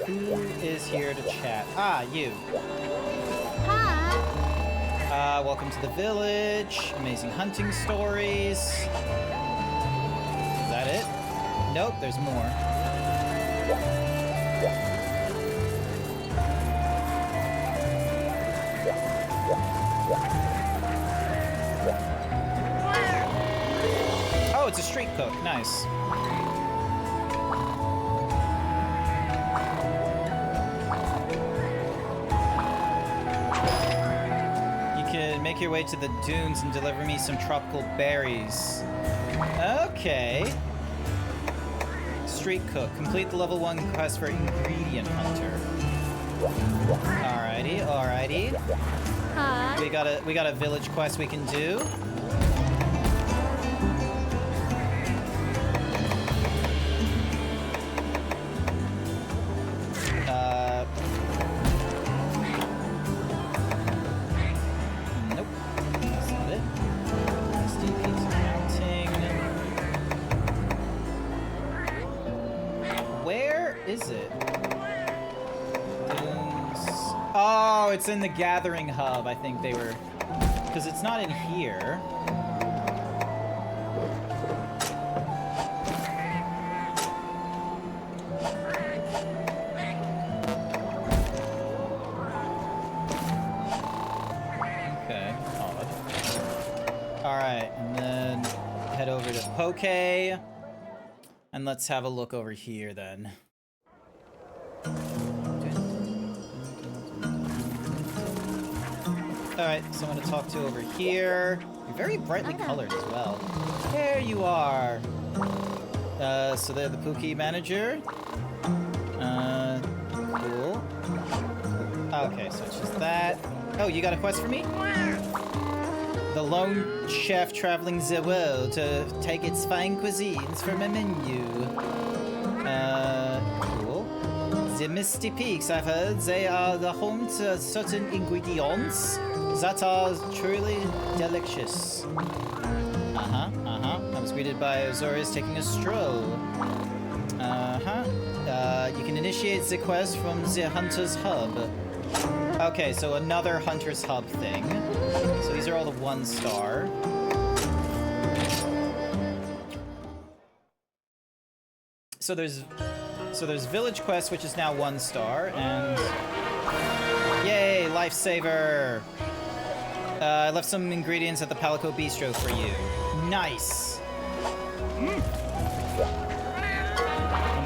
Who is here to chat? Ah, you. Hi. Welcome to the village. Amazing hunting stories. Is that it? Nope, there's more. Oh, it's a street cook. Nice. You can make your way to the dunes and deliver me some tropical berries. Okay. Street cook. Complete the level 1 quest for ingredient hunter. Alrighty, alrighty. Hi. We got a village quest we can do. Nope. That's not it. SDP's mounting. Where is it? Oh, it's in the gathering hub. I think they were, because it's not in here. Okay, odd. All right, and then head over to Poke, and let's have a look over here then. Alright, someone to talk to over here. You're very brightly colored as well. There you are. So they're the Pookie manager. Cool. Okay, so it's just that. Oh, you got a quest for me? The lone chef traveling the world to take its fine cuisines from a menu. Cool. The Misty Peaks, I've heard, they are the home to certain ingredients that are truly delicious. I was greeted by Azorius taking a stroll. You can initiate the quest from the Hunter's Hub. Okay, so another Hunter's Hub thing. So these are all the 1-star. So there's Village Quest, which is now 1-star, and yay, lifesaver! I left some ingredients at the Palico Bistro for you. Nice! And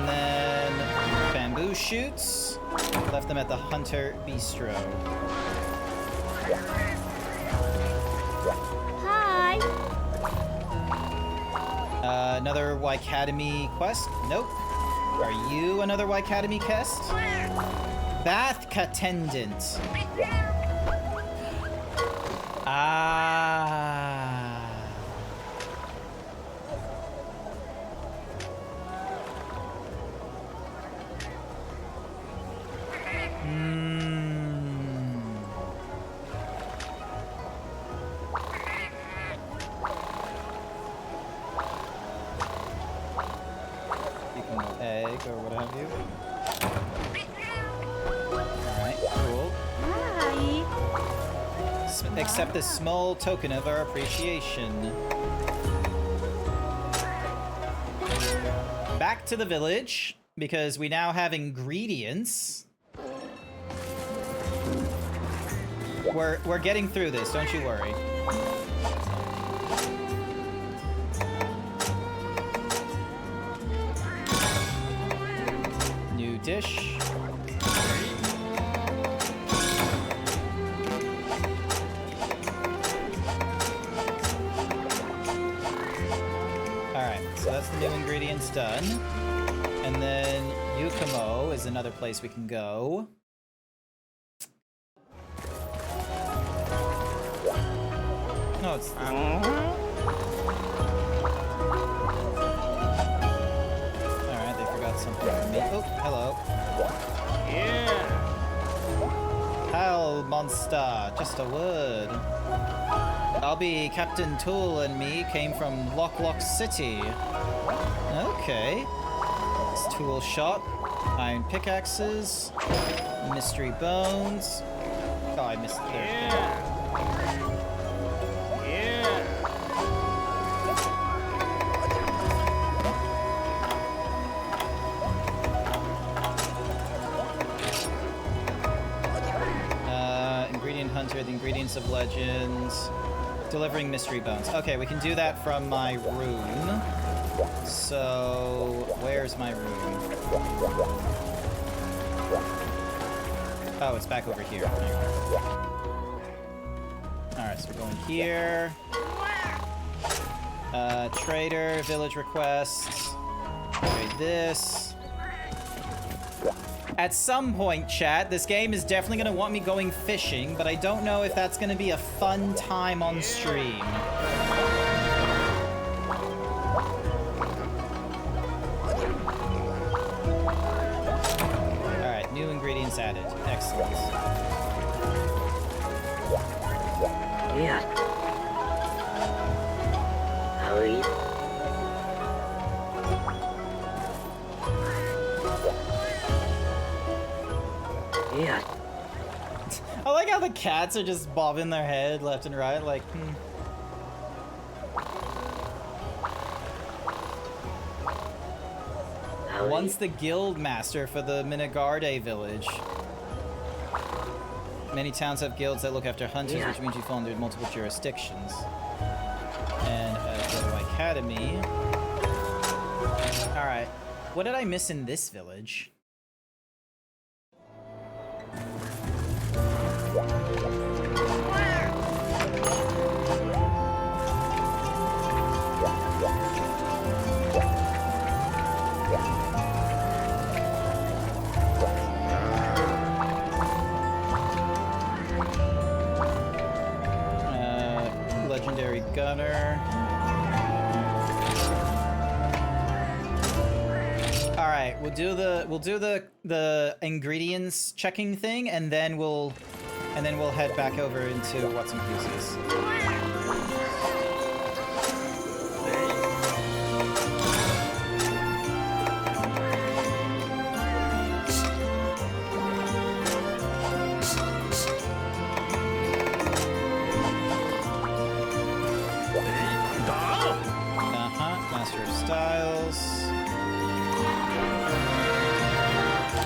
then bamboo shoots. Left them at the Hunter Bistro. Hi. Another Wycademy quest? Nope. Are you another Wycademy quest? Bath attendant. Ah. Egg or what have you. Alright, cool. Hi. Accept this small token of our appreciation. Back to the village, because we now have ingredients. We're getting through this, don't you worry. dish. Alright, so that's the new ingredients done. And then Yukumo is another place we can go. No, it's... Alright, they forgot something for me. Oh, hello. Yeah. Hell, monster, just a word. I'll be Captain Tool and me came from Lock City. Okay. It's tool shop. Iron pickaxes. Mystery bones. Oh, I missed the third thing. Ingredient Hunter, the ingredients of legends. Delivering mystery bones. Okay, we can do that from my room. So, where's my room? Oh, it's back over here. Alright, so we're going here. Trader, village requests. Trade this. At some point, chat, this game is definitely going to want me going fishing, but I don't know if that's going to be a fun time on stream. Alright, new ingredients added. Excellent. Yeah. Hurry. Yeah. I like how the cats are just bobbing their head left and right, like, Once the guild master for the Minagarde village. Many towns have guilds that look after hunters, which means you fall under multiple jurisdictions. And the academy. Alright. What did I miss in this village? Legendary gunner. All right, we'll do the ingredients checking thing, and then we'll head back over into what's and who's.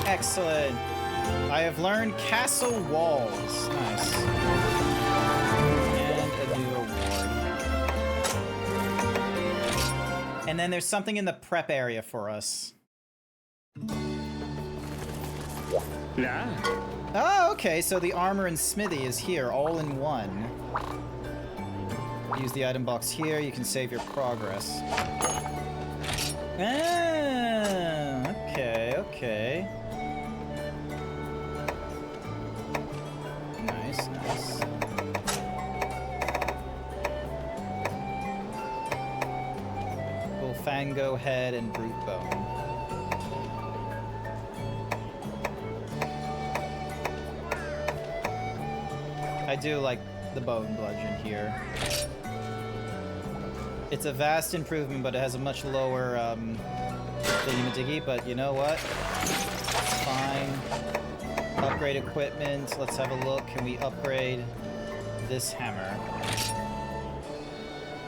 Excellent. I have learned castle walls. Nice. And a new award. And then there's something in the prep area for us. Yeah. Oh, okay. So the armor and smithy is here, all in one. Use the item box here. You can save your progress. Ah, okay, okay. Nice, nice. Fango head and brute bone. I do like the bone bludgeon here. It's a vast improvement, but it has a much lower thingy-majiggy, but you know what? It's fine. Upgrade equipment. Let's have a look. Can we upgrade this hammer?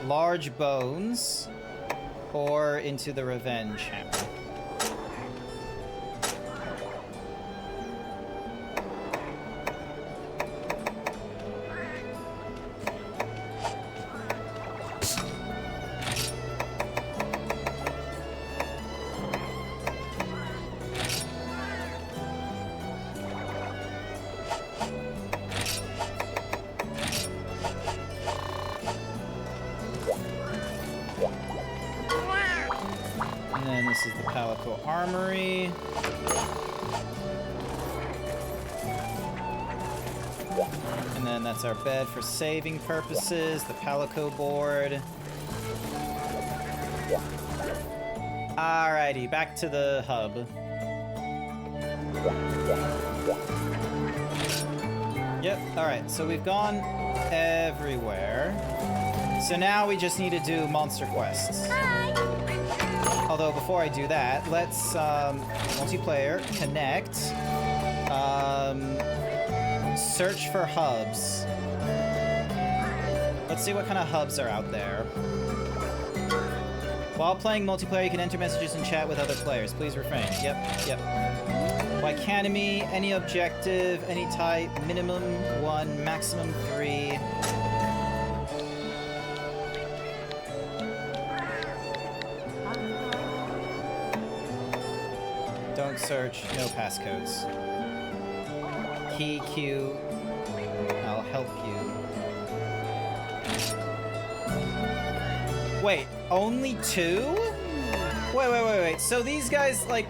Large bones or into the revenge hammer? And then this is the Palico Armory. And then that's our bed for saving purposes, the Palico board. Alrighty, back to the hub. Yep, alright, so we've gone everywhere. So now we just need to do monster quests. Although before I do that, let's multiplayer, connect, search for hubs. Let's see what kind of hubs are out there. While playing multiplayer, you can enter messages and chat with other players. Please refrain. Yep. Academy, any objective, any type, minimum 1, maximum 3. Don't search, no passcodes. Key, Q, I'll help you. Wait, only 2? Wait. So these guys, like...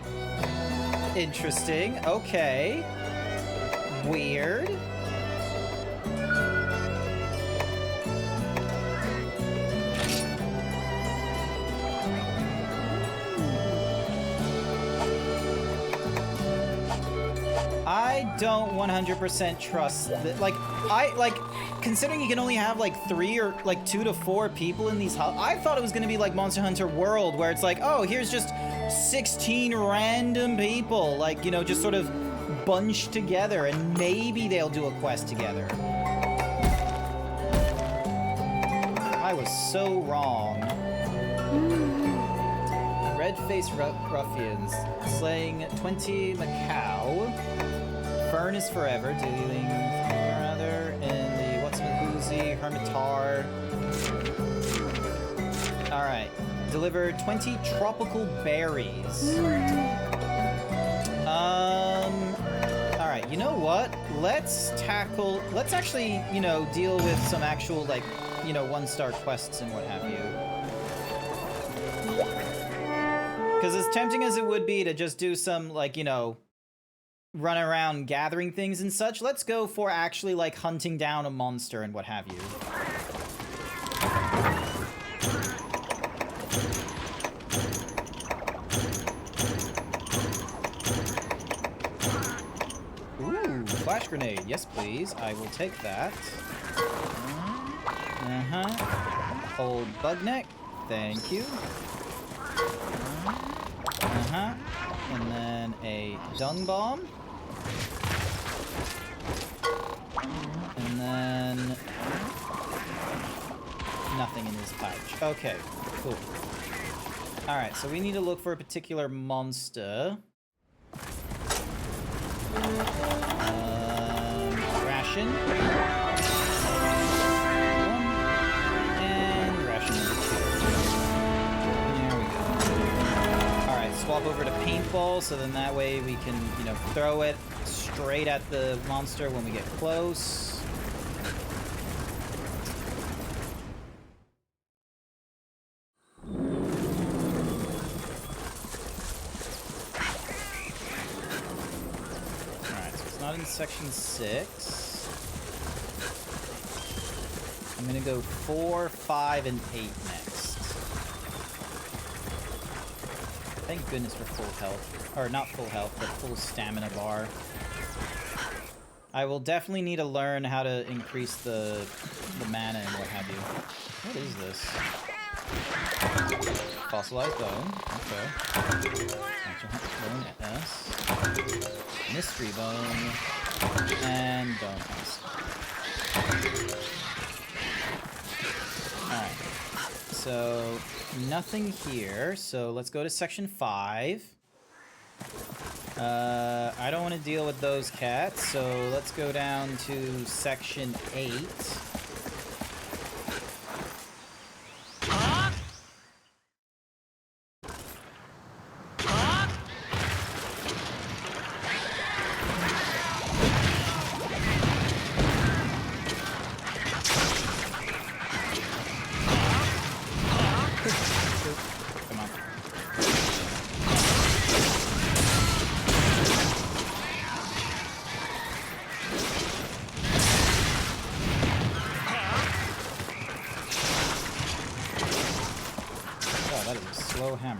Interesting. Okay. Weird. I don't 100% trust that. Considering you can only have like 3 or like 2 to 4 people in these hubs, I thought it was gonna be like Monster Hunter World, where it's like, oh, here's just 16 random people, like, you know, just sort of bunched together, and maybe they'll do a quest together. I was so wrong. Red-faced ruffians slaying 20 Macau. Furnace forever, dealing or other in the What's-Who-Whozy Hermitar. Alright. Deliver 20 tropical berries. Alright, you know what? Let's actually, you know, deal with some actual, like, you know, 1-star quests and what have you. Because as tempting as it would be to just do some, like, you know, run around gathering things and such, let's go for actually, like, hunting down a monster and what have you. Ooh, flash grenade. Yes, please. I will take that. Old bug neck. Thank you. And then a dung bomb. And then nothing in his pouch. Okay, cool. Alright, so we need to look for a particular monster. Ration. And ration number 2. There we go. Alright, swap over to paintball, so then that way we can, you know, throw it straight at the monster when we get close. Section 6. I'm gonna go 4, 5, and 8 next. Thank goodness for full health. Or not full health, but full stamina bar. I will definitely need to learn how to increase the mana and what have you. What is this? Fossilized bone. Okay. Actual bone S. Mystery bone. And bone husk. Alright. So, nothing here. So, let's go to section 5. I don't want to deal with those cats, so let's go down to section 8.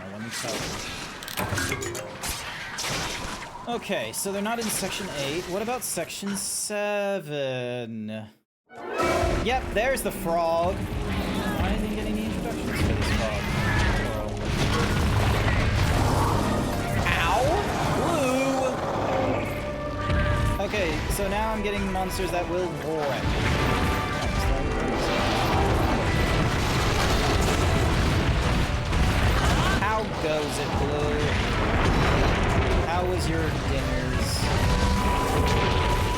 armor, let me tell you. Okay, so they're not in section 8. What about section 7? Yep, there's the frog. I didn't get any instructions for this frog. Ow! Blue! Okay, so now I'm getting monsters that will wreck. How goes it, Blue? How was your dinners?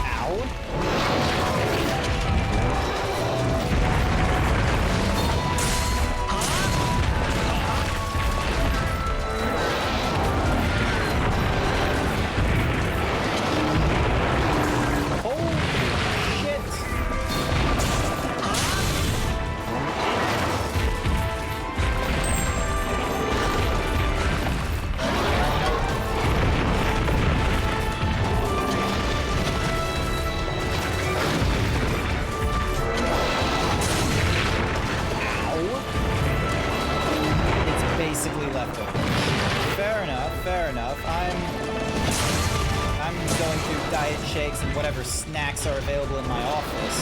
Ow! Snacks are available in my office.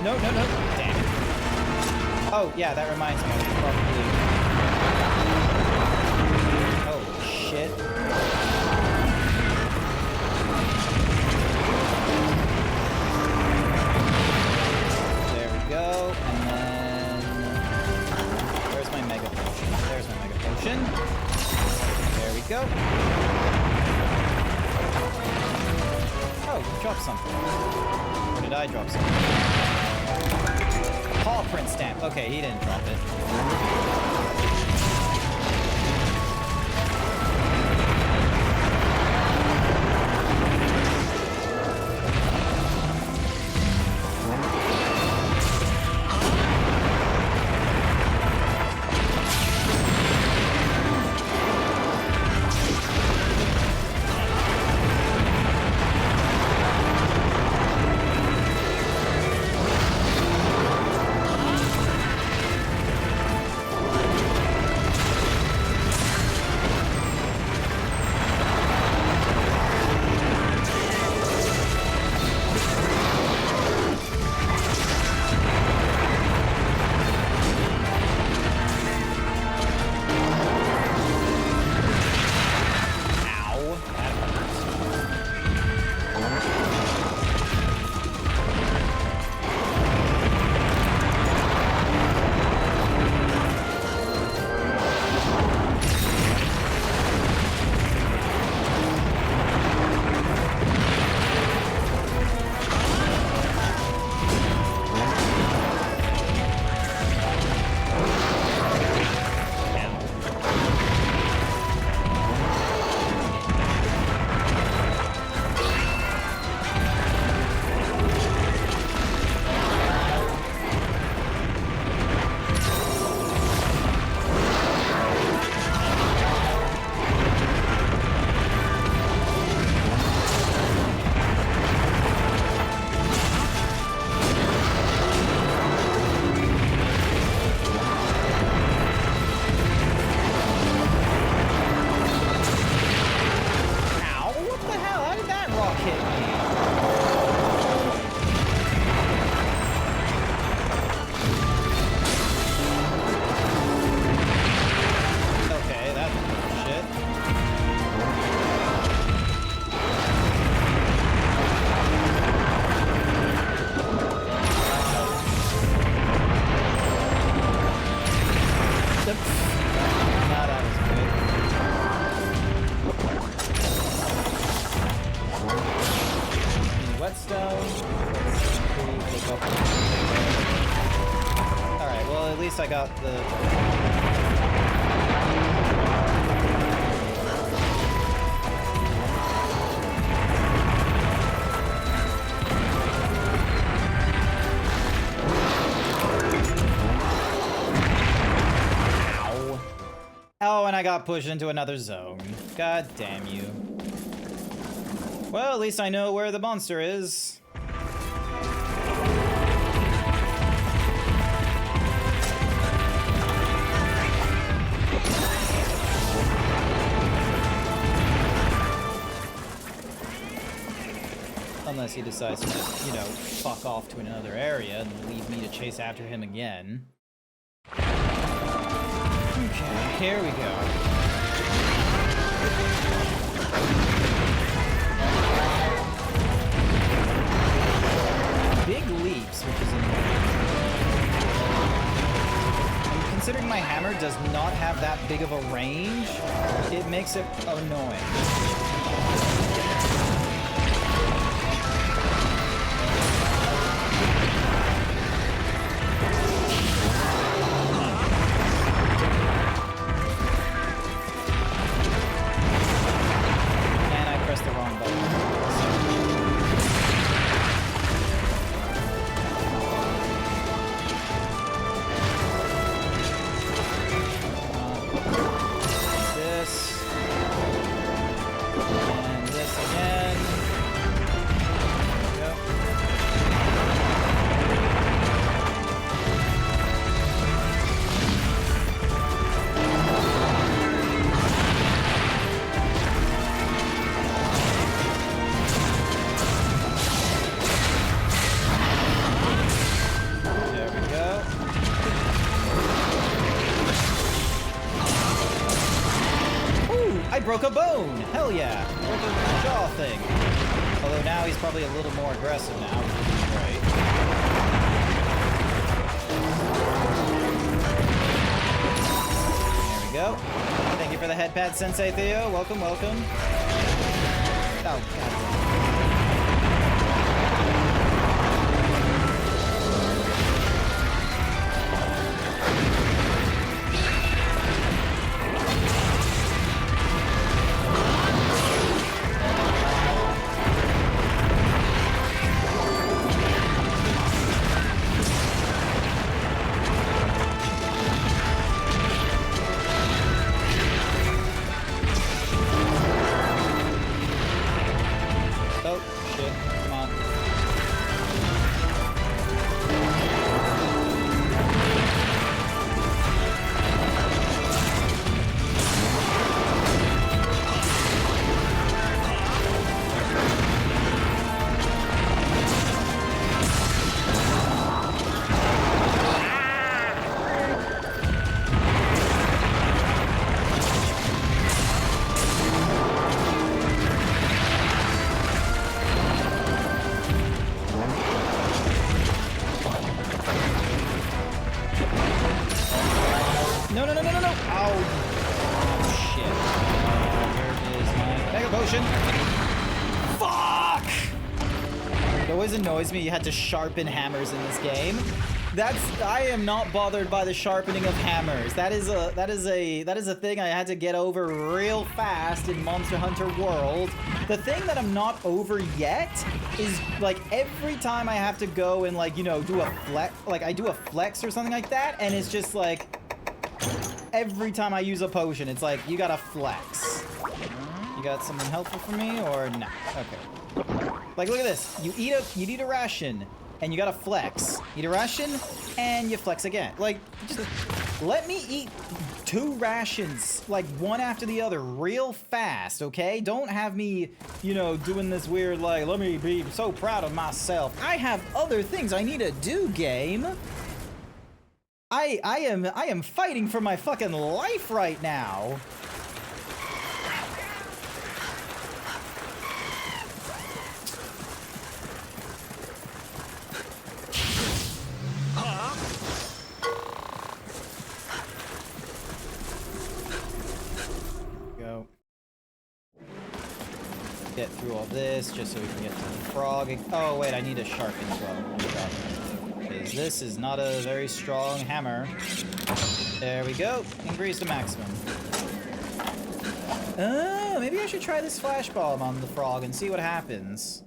No, no, no. Damn it. Oh, yeah, that reminds me. I should probably... Oh, shit. There we go. And then... Where's my Mega Potion? There's my Mega Potion. There we go. Oh, drop something. Or did I drop something? Paw print stamp. Okay, he didn't drop it. I got the... Ow. Oh, and I got pushed into another zone. God damn you. Well, at least I know where the monster is. Unless he decides to just, you know, fuck off to another area and leave me to chase after him again. Okay, here we go. Big leaps, which is annoying. And considering my hammer does not have that big of a range, it makes it annoying. Broke a bone! Hell yeah! Broke a jaw thing. Although now he's probably a little more aggressive now, which is great. There we go. Thank you for the head pad, Sensei Theo. Welcome, welcome. Oh, god. Annoys me you had to sharpen hammers in this game. I am not bothered by the sharpening of hammers. That is a thing I had to get over real fast in Monster Hunter World. The thing that I'm not over yet is like every time I have to go and like, you know, do a flex, like I do a flex or something like that, and it's just like every time I use a potion, it's like you gotta flex. You got something helpful for me or no? Okay. Like, look at this. You eat a ration, and you gotta flex. Eat a ration, and you flex again. Like, just let me eat 2 rations, like, one after the other, real fast, okay? Don't have me, you know, doing this weird, like, let me be so proud of myself. I have other things I need to do, game. I am fighting for my fucking life right now. Get through all this just so we can get to the frog. Oh wait, I need a sharpen as well. Because this is not a very strong hammer. There we go. Increase to maximum. Oh, maybe I should try this flash bomb on the frog and see what happens.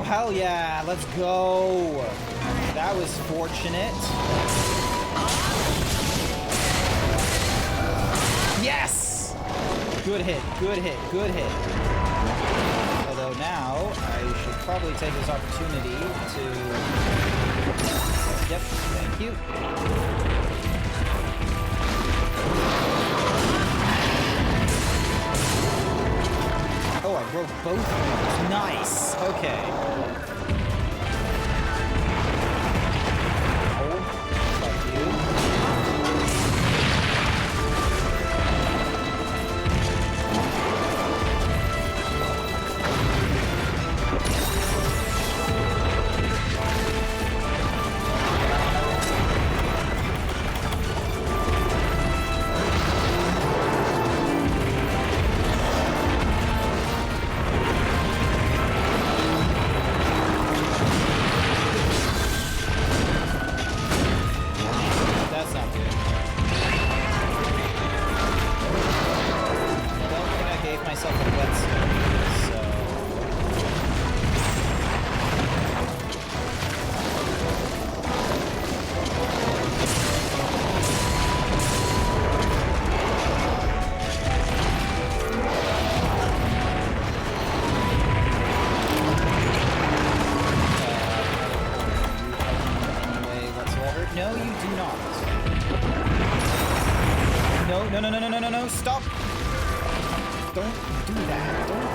hell yeah, let's go. That was fortunate. Yes! Good hit, good hit, good hit. Although now, I should probably take this opportunity to... Yep, thank you. Oh, I broke both of them. Nice. Okay. Oh, fuck you. That's not good. I don't think I gave myself a whetstone, so... Way whatsoever. No, you do not. No, no, no, no, no, no, no, no, stop! Don't do that. Don't.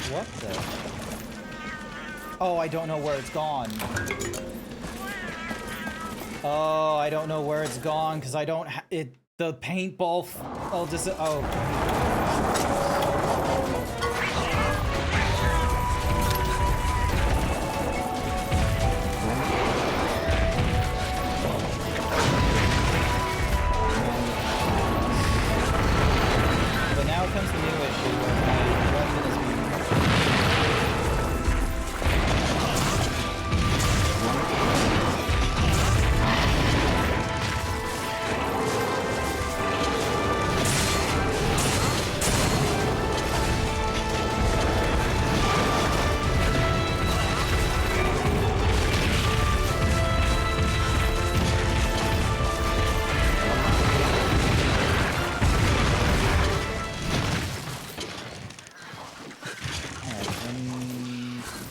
What the? Oh, I don't know where it's gone. Oh, I don't know where it's gone because I don't it. The paintball. I'll just. Oh. But now comes the new issue where my weapon is being...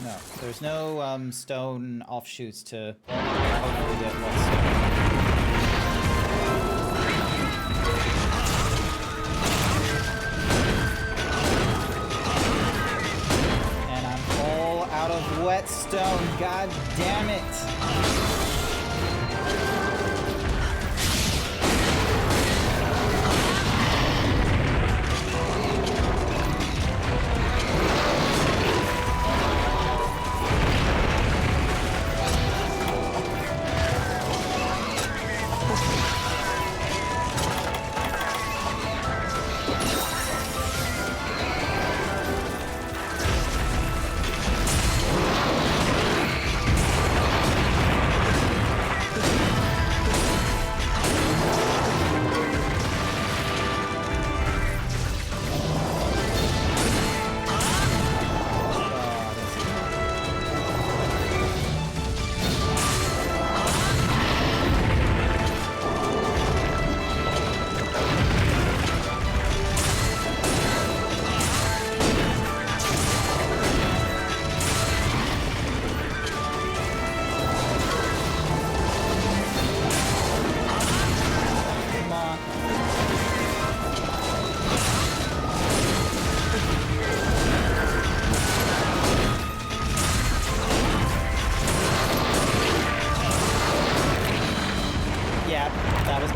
No, there's no stone offshoots to hopefully get whetstone. And I'm all out of whetstone. God damn it!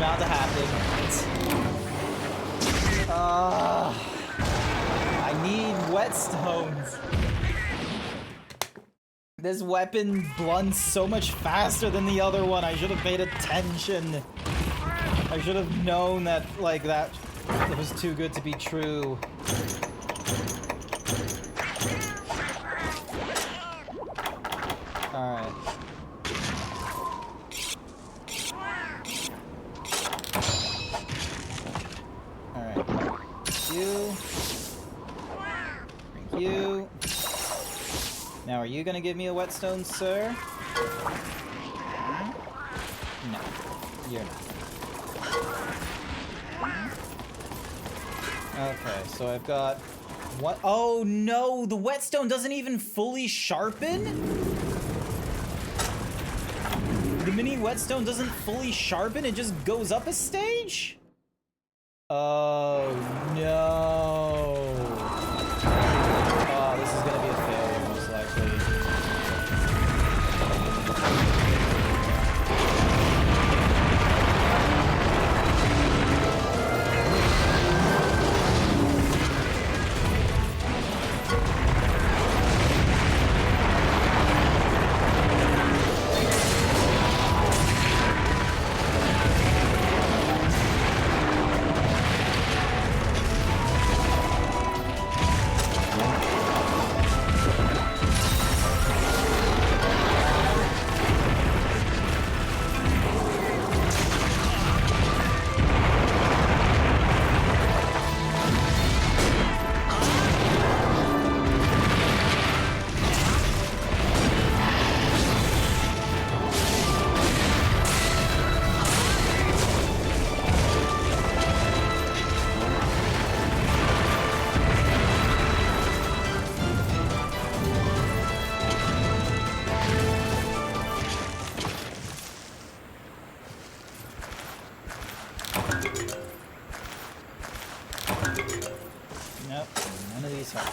about to happen. I need whetstones. This weapon blunts so much faster than the other one. I should have paid attention. I should have known that, like, that was too good to be true. Alright. Alright. Thank you. Thank you. Now, are you gonna give me a whetstone, sir? No. You're not. Okay, so I've got... What? Oh, no! The whetstone doesn't even fully sharpen? The mini whetstone doesn't fully sharpen? It just goes up a stage? Oh, no. Oh, this is gonna be a failure, most likely. Nope, none of these help.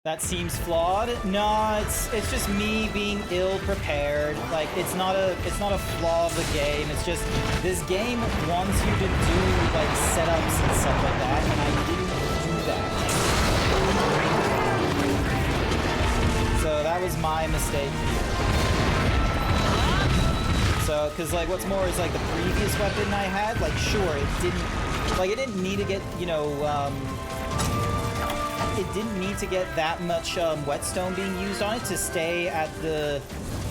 That seems flawed. No, it's just me being ill prepared. Like it's not a flaw of the game. It's just this game wants you to do like setups and stuff like that, and I didn't do that. So that was my mistake here. So, cause like what's more is like the previous weapon I had, like sure it didn't need to get, you know, it didn't need to get that much whetstone being used on it to stay at the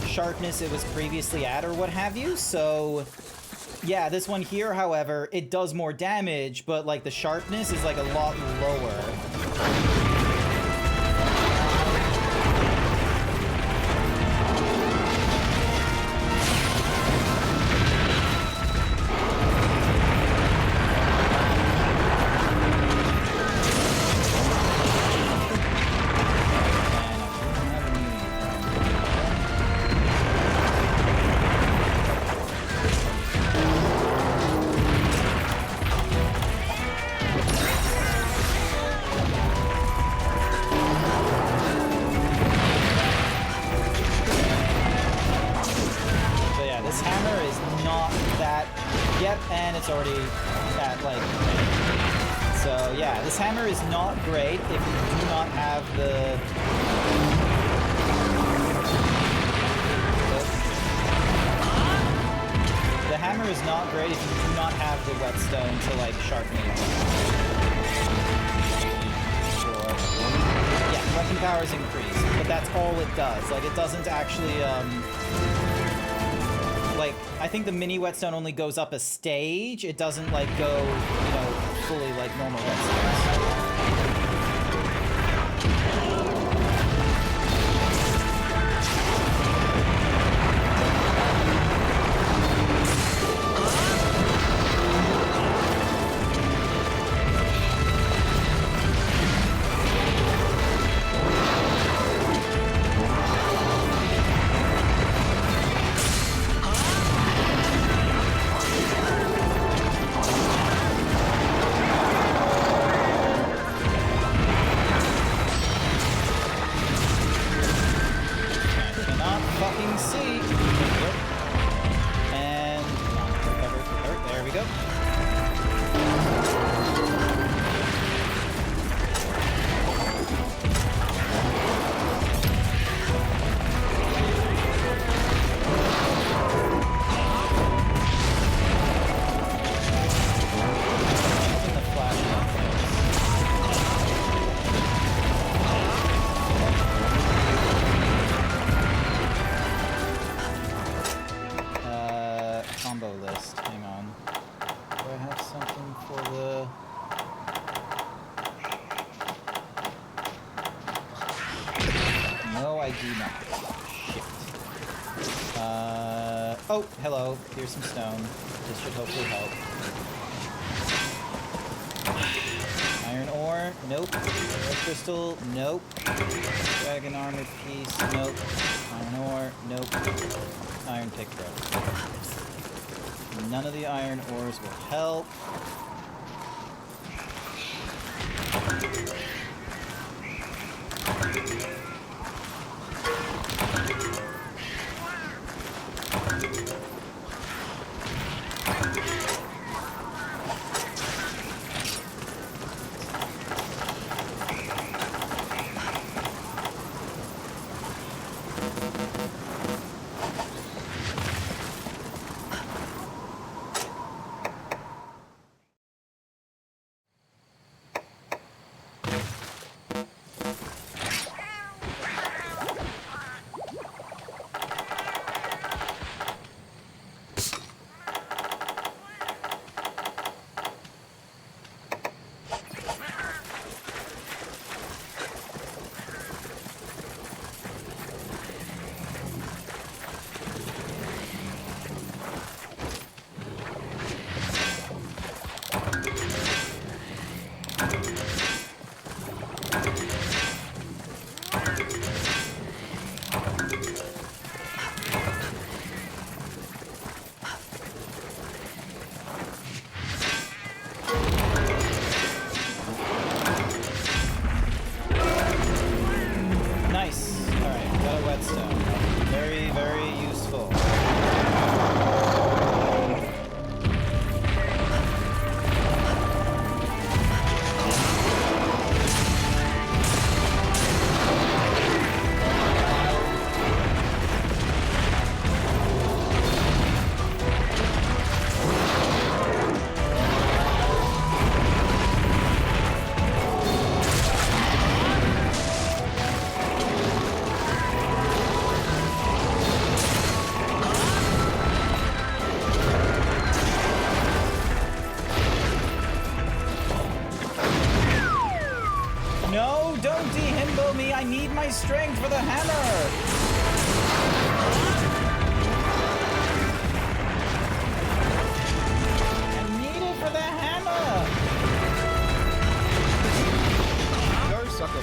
sharpness it was previously at or what have you. So yeah, this one here, however, it does more damage, but like the sharpness is like a lot lower. It's already at like, so yeah, this hammer is not great if you do not have the hammer is not great if you do not have the whetstone to like sharpen it. Sure. Yeah, weapon power is increased, but that's all it does. Like it doesn't actually like, I think the mini whetstone only goes up a stage. It doesn't, like, go, you know, fully like normal whetstones. do not. Shit. Oh, hello. Here's some stone. This should hopefully help. Iron ore? Nope. Red crystal? Nope. Dragon armor piece? Nope. Iron ore? Nope. Iron pick rope. None of the iron ores will help. Nice. Alright, got a whetstone. Very, very useful. No, don't dehimbo me. I need my strength for the hammer. I need it for the hammer. Go suck it.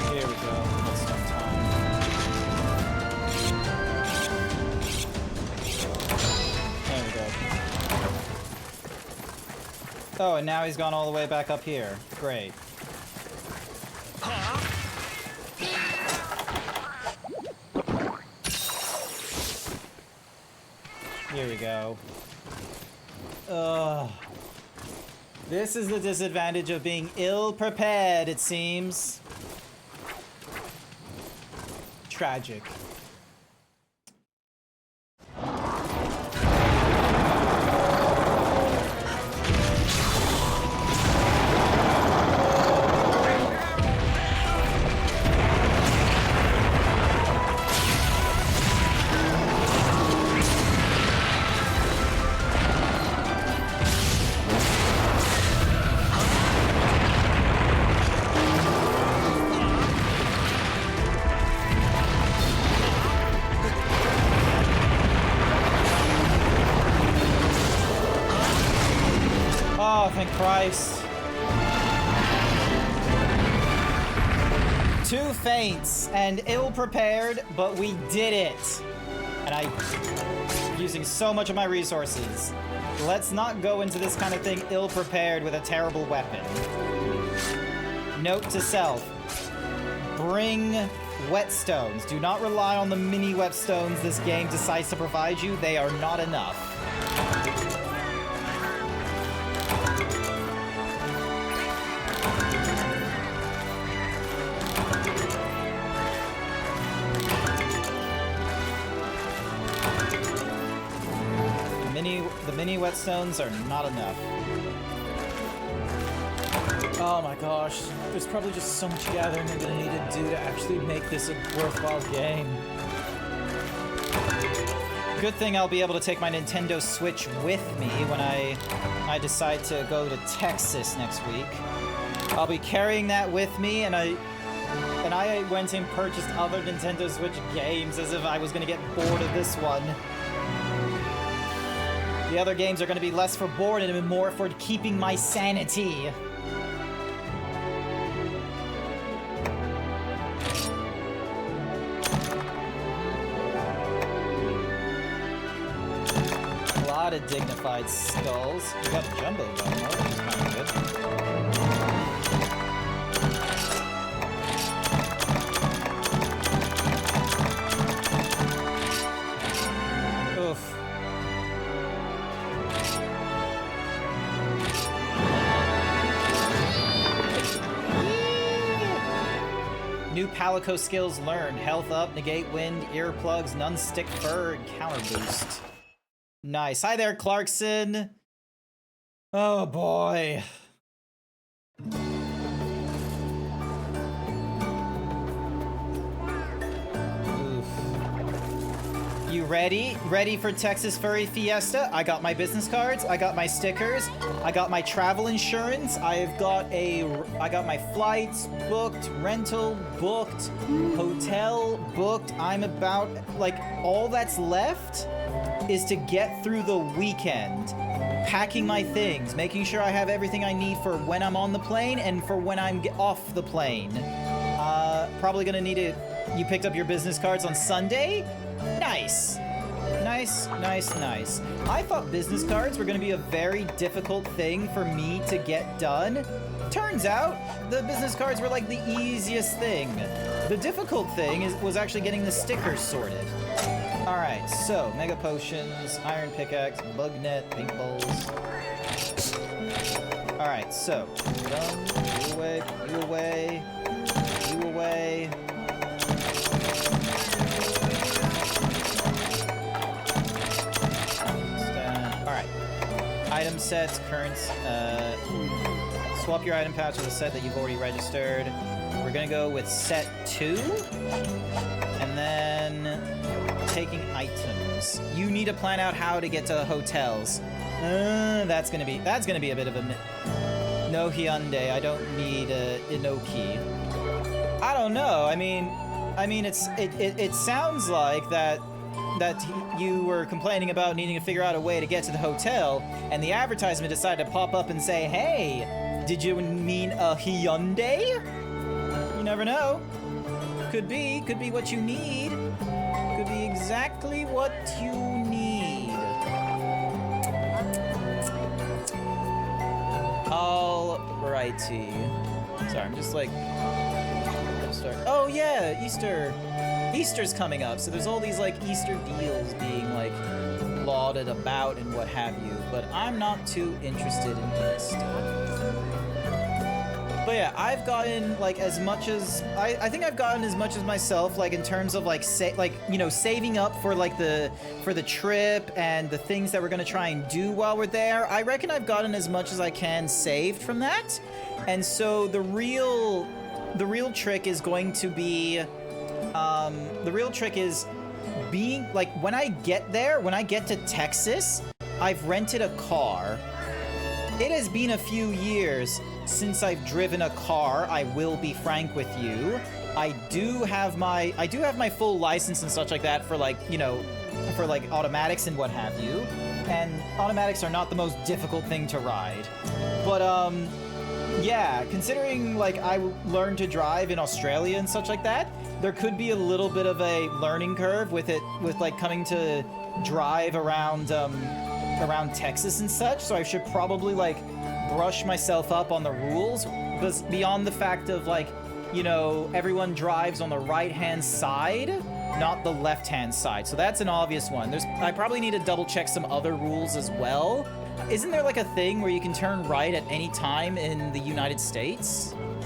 Here we go. Whetstone time. There we go. Oh, and now he's gone all the way back up here. Great. Here we go. Ugh. This is the disadvantage of being ill-prepared, it seems. Tragic. Oh, thank Christ. 2 feints and ill-prepared, but we did it. And I'm using so much of my resources. Let's not go into this kind of thing ill-prepared with a terrible weapon. Note to self. Bring whetstones. Do not rely on the mini whetstones this game decides to provide you. They are not enough. Mini whetstones are not enough. Oh my gosh, there's probably just so much gathering I'm gonna need to do to actually make this a worthwhile game. Good thing I'll be able to take my Nintendo Switch with me when I decide to go to Texas next week. I'll be carrying that with me, and I went and purchased other Nintendo Switch games as if I was gonna get bored of this one. The other games are gonna be less for boredom and more for keeping my sanity. A lot of dignified skulls. We got a jumbo one, though, which is kind of good. Oof. New Palico skills learned. Health up, negate wind, earplugs, non-stick fur, and counter boost. Nice. Hi there, Clarkson. Oh boy. Oof. You ready? Ready for Texas Furry Fiesta? I got my business cards. I got my stickers. I got my travel insurance. I got my flights booked, rental booked, hotel booked. I'm about, like, all that's left is to get through the weekend, packing my things, making sure I have everything I need for when I'm on the plane and for when I'm off the plane. Probably gonna need it. You picked up your business cards on Sunday? Nice. Nice, nice, nice. I thought business cards were gonna be a very difficult thing for me to get done. Turns out, the business cards were like the easiest thing. The difficult thing was actually getting the stickers sorted. Alright, so, Mega Potions, Iron Pickaxe, Bug Net, Pink Bowls. Alright, so, done, you away, you away, you away. Alright. Item sets, currents, swap your item patch with a set that you've already registered. We're gonna go with set 2, and then taking items. You need to plan out how to get to the hotels. That's gonna be a bit of a no Hyundai. I don't need Inoki. I don't know. I mean, it sounds like that you were complaining about needing to figure out a way to get to the hotel, and the advertisement decided to pop up and say, "Hey, did you mean a Hyundai?" You never know. Could be what you need. Could be exactly what you need. Alrighty. Sorry, I'm just like... Oh yeah, Easter. Easter's coming up, so there's all these like Easter deals being like lauded about and what have you, but I'm not too interested in Easter. But yeah, I've gotten like as much as I think I've gotten as much as myself, like in terms of like saving up for like the trip and the things that we're gonna try and do while we're there. I reckon I've gotten as much as I can saved from that, and so the real trick is going to be being like when I get to Texas, I've rented a car. It has been a few years since I've driven a car, I will be frank with you. I do have my full license and such like that for like, for like automatics and what have you. And automatics are not the most difficult thing to ride. But yeah, considering like I learned to drive in Australia and such like that, there could be a little bit of a learning curve with like coming to drive around Texas and such, so I should probably like brush myself up on the rules, because beyond the fact of like, everyone drives on the right-hand side, not the left-hand side, so that's an obvious one. I probably need to double check some other rules as well. Isn't there like a thing where you can turn right at any time in the United States? I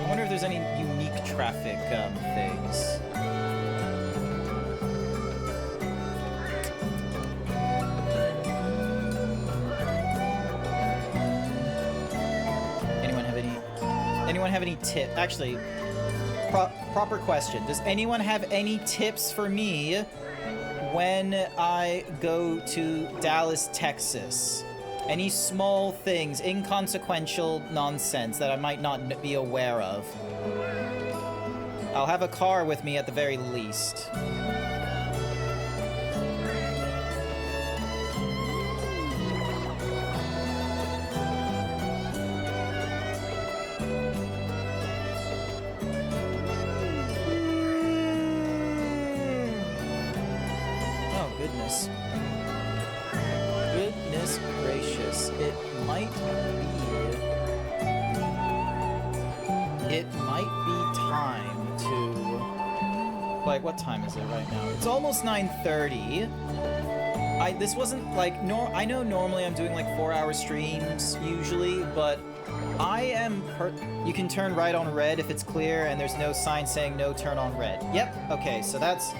wonder if there's any unique traffic things. Anyone have any tip? Actually, proper question. Does anyone have any tips for me when I go to Dallas, Texas? Any small things, inconsequential nonsense that I might not be aware of? I'll have a car with me at the very least. Oh, goodness. Goodness gracious. It might be time to... Like, what time is it right now? It's almost 9:30. This wasn't like... I know normally I'm doing like 4-hour streams usually, but I am... You can turn right on red if it's clear and there's no sign saying no turn on red. Yep, okay, so that's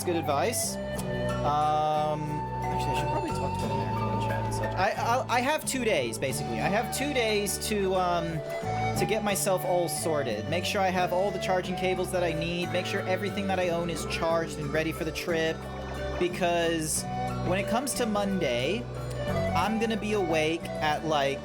good advice. Actually, I should probably talk to an American in chat and such. I have 2 days, basically. I have 2 days to get myself all sorted. Make sure I have all the charging cables that I need. Make sure everything that I own is charged and ready for the trip. Because when it comes to Monday, I'm gonna be awake at like...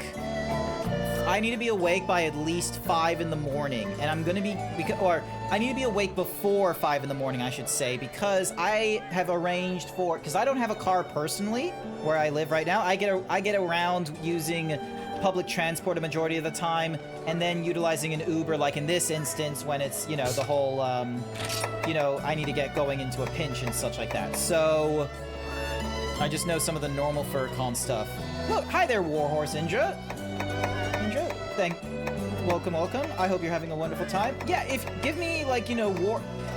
I need to be awake by at least 5 in the morning, and I'm gonna be, or I need to be awake before 5 in the morning, I should say, because I have arranged for, because I don't have a car personally where I live right now. I get around using public transport a majority of the time, and then utilizing an Uber, like in this instance, when it's, you know, the whole, you know, I need to get going into a pinch and such like that. So I just know some of the normal FurCon stuff. Look, hi there, Warhorse Indra. Welcome. I hope you're having a wonderful time. Yeah, give me like, you know,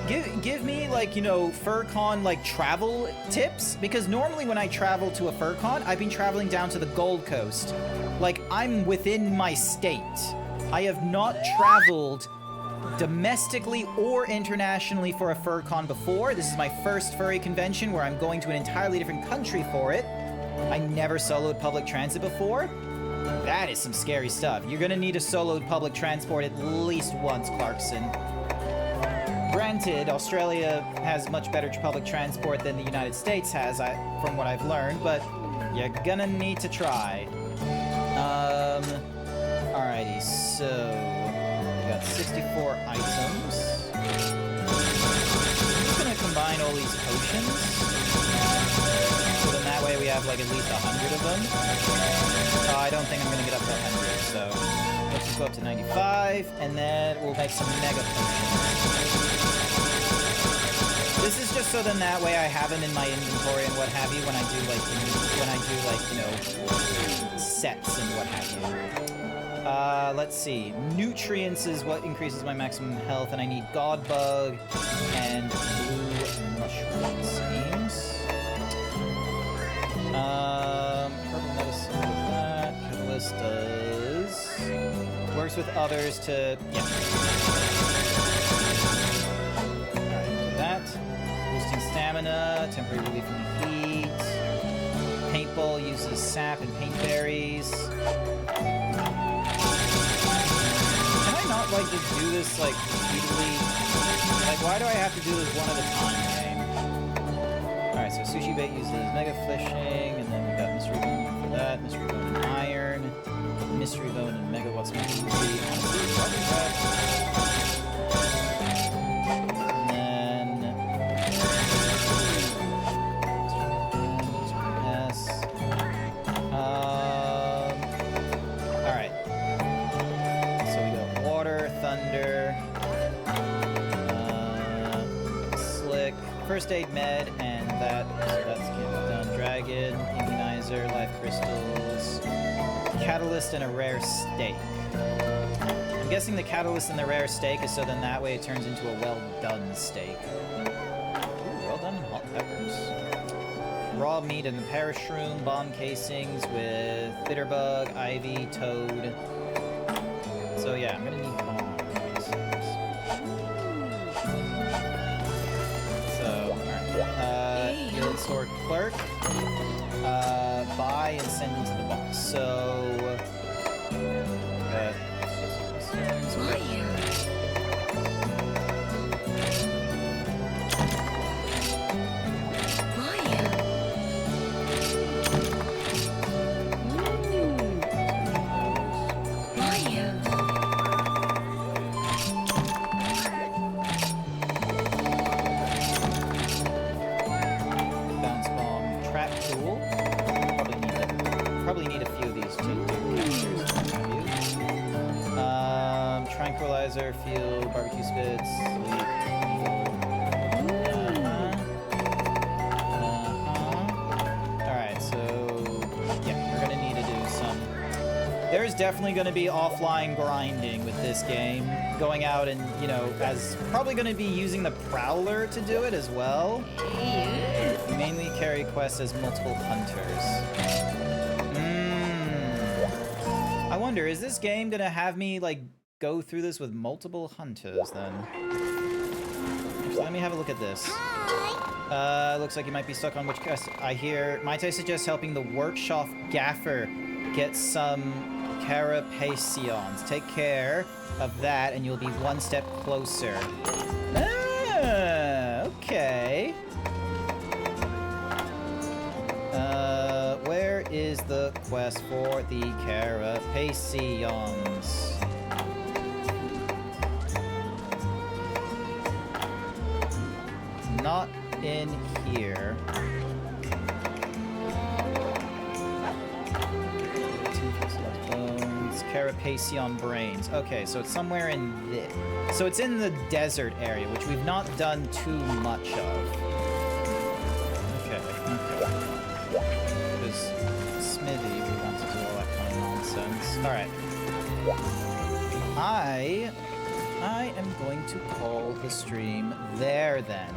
give me like, you know, FurCon like travel tips, because normally when I travel to a FurCon, I've been traveling down to the Gold Coast. Like, I'm within my state. I have not traveled domestically or internationally for a FurCon before. This is my first furry convention where I'm going to an entirely different country for it. I never soloed public transit before. That is some scary stuff. You're gonna need a soloed public transport at least once, Clarkson. Granted, Australia has much better public transport than the United States has, from what I've learned, but you're gonna need to try. Alrighty, so we got 64 items. I'm just gonna combine all these potions. So then that way we have like at least 100 of them. I don't think I'm gonna get up to 100, so let's just go up to 95, and then we'll make some mega potions. This is just so then that way I have them in my inventory and what have you when I do like, you know, sets and what have you. Let's see. Nutrients is what increases my maximum health, and I need God Bug and blue mushroom, it seems. Purple medicine does that. Catalyst does. Works with others to, yeah. Alright, do that. Boosting stamina, temporary relief from the heat. Paintball uses sap and paint berries. Can I not, like, just do this, like, repeatedly? Like, why do I have to do this one at a time, game? Alright, so Sushi Bait uses Mega Fishing, and then we got Mystery Bone for that, Mystery Bone and Iron, Mystery Bone and Mega What's My Honestly, probably that. And then... S. Alright. So we got Water, Thunder, Slick, First Aid Med, and that, so that's done. Dragon, Immunizer, Life Crystals, Catalyst, and a Rare Steak. I'm guessing the Catalyst and the Rare Steak is so then that way it turns into a well-done steak. Ooh, well done hot peppers. Raw meat and the Parashroom, bomb casings with Bitterbug, Ivy, Toad. So yeah, I'm gonna need bomb casings. So, alright. Guild Sword Clerk. Buy and send into the box. So Bounce bomb, trap tool. Probably need a few of these too. Captures, what have you. Tranquilizer, fuel, barbecue spits, sleep. Alright, so yeah, we're gonna need to do some. There's definitely gonna be offline grinding with this game. Going out and, you know, as probably gonna be using the Prowler to do it as well. Mainly carry quests as multiple hunters. I wonder, is this game gonna have me like go through this with multiple hunters then? Actually, let me have a look at this. Looks like you might be stuck on which quest. I hear Maite suggests helping the workshop gaffer get some carapacions. Take care of that and you'll be one step closer. Ah, okay. Where is the quest for the carapacions? Not in here. Bones, carapacion brains. Okay, so it's somewhere in this. So it's in the desert area, which we've not done too much of. Okay. Because Smithy, we want to do all that kind of nonsense. Alright. I am going to call the stream there then.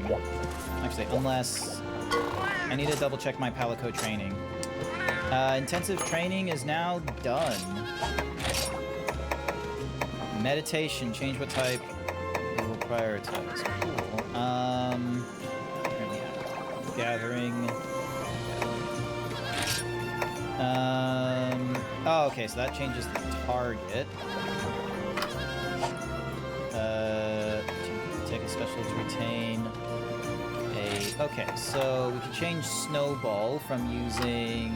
Actually, unless I need to double check my Palico training. Intensive training is now done. Meditation, change what type you will prioritize. Cool. Currently gathering. Oh, okay, so that changes the target. Take a special to retain a... Okay, so we can change Snowball from using...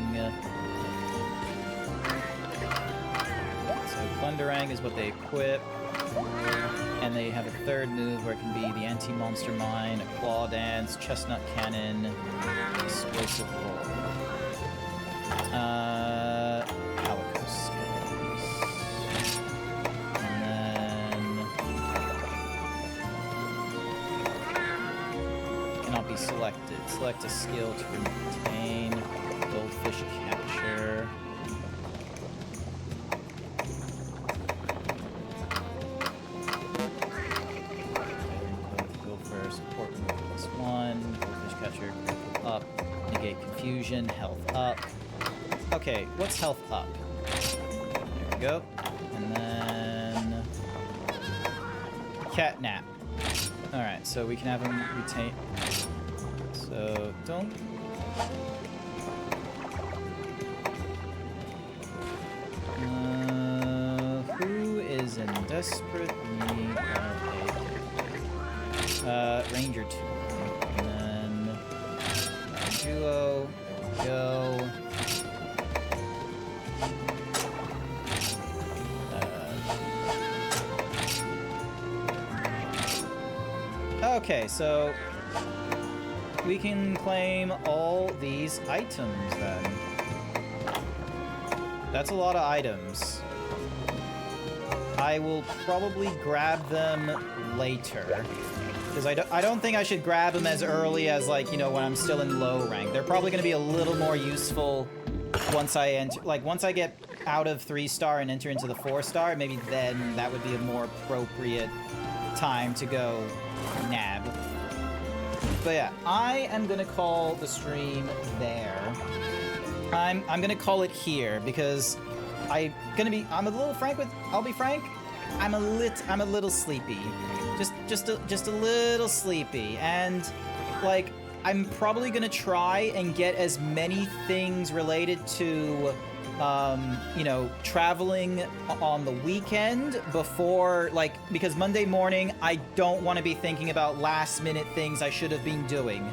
So Thunderang is what they equip. And they have a third move where it can be the Anti-Monster Mine, a Claw Dance, Chestnut Cannon, Explosive Roll. Palico skills. And then... Cannot be selected. Select a skill to retain. Goldfish Capture. Go for support move +1. Goldfish Catcher up. Negate confusion. Health up. Okay, what's health up? There we go. And then... Catnap. Alright, so we can have him retain... So, don't... Who is in desperate need of a... Ranger 2. And then... Duo. Go. Okay, so we can claim all these items then. That's a lot of items. I will probably grab them later. Because I don't think I should grab them as early as, like, you know, when I'm still in low rank. They're probably going to be a little more useful once I enter, like, once I get out of 3-star and enter into the 4-star, maybe then that would be a more appropriate time to go nab. But yeah, I am gonna call the stream there. I'm gonna call it here because I'll be frank, I'm a little sleepy. Just a little sleepy, and like I'm probably gonna try and get as many things related to you know, traveling on the weekend before, like, because Monday morning, I don't want to be thinking about last-minute things I should have been doing.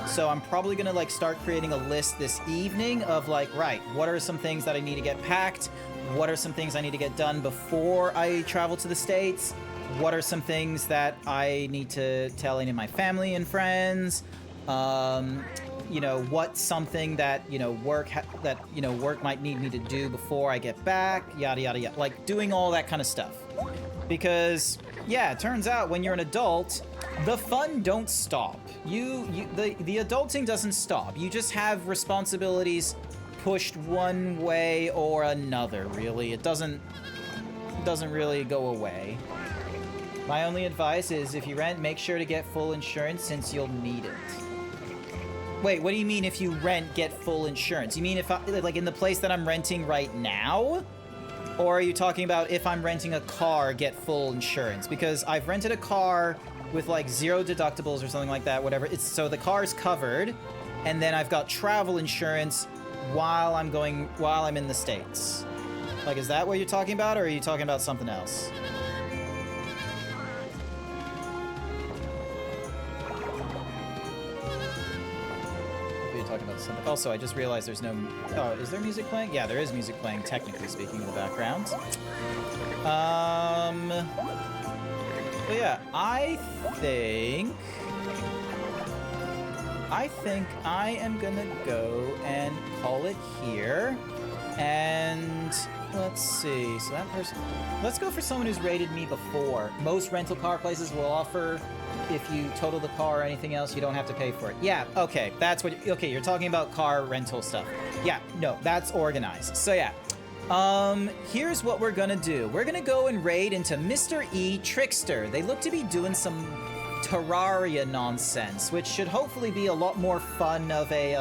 So I'm probably going to, like, start creating a list this evening of, like, right, what are some things that I need to get packed? What are some things I need to get done before I travel to the States? What are some things that I need to tell any of my family and friends? You know, what's something that, you know, work might need me to do before I get back, yada, yada, yada. Like, doing all that kind of stuff. Because, yeah, it turns out when you're an adult, the fun don't stop. The adulting doesn't stop. You just have responsibilities pushed one way or another, really. It doesn't really go away. My only advice is if you rent, make sure to get full insurance since you'll need it. Wait, what do you mean if you rent, get full insurance? You mean if I, like in the place that I'm renting right now? Or are you talking about if I'm renting a car, get full insurance? Because I've rented a car with like 0 deductibles or something like that, whatever. So the car's covered, and then I've got travel insurance while I'm in the States. Like, is that what you're talking about, or are you talking about something else? Talking about something. Also, I just realized there's no... Oh, is there music playing? Yeah, there is music playing, technically speaking, in the background. But yeah, I think I am gonna go and call it here. And let's see. So that person... Let's go for someone who's rated me before. Most rental car places will offer... If you total the car or anything else, you don't have to pay for it. Yeah, okay, that's what... Okay, you're talking about car rental stuff. Yeah, no, that's organized. So yeah, here's what we're gonna do. We're gonna go and raid into Mr. E Trickster. They look to be doing some Terraria nonsense, which should hopefully be a lot more fun of a,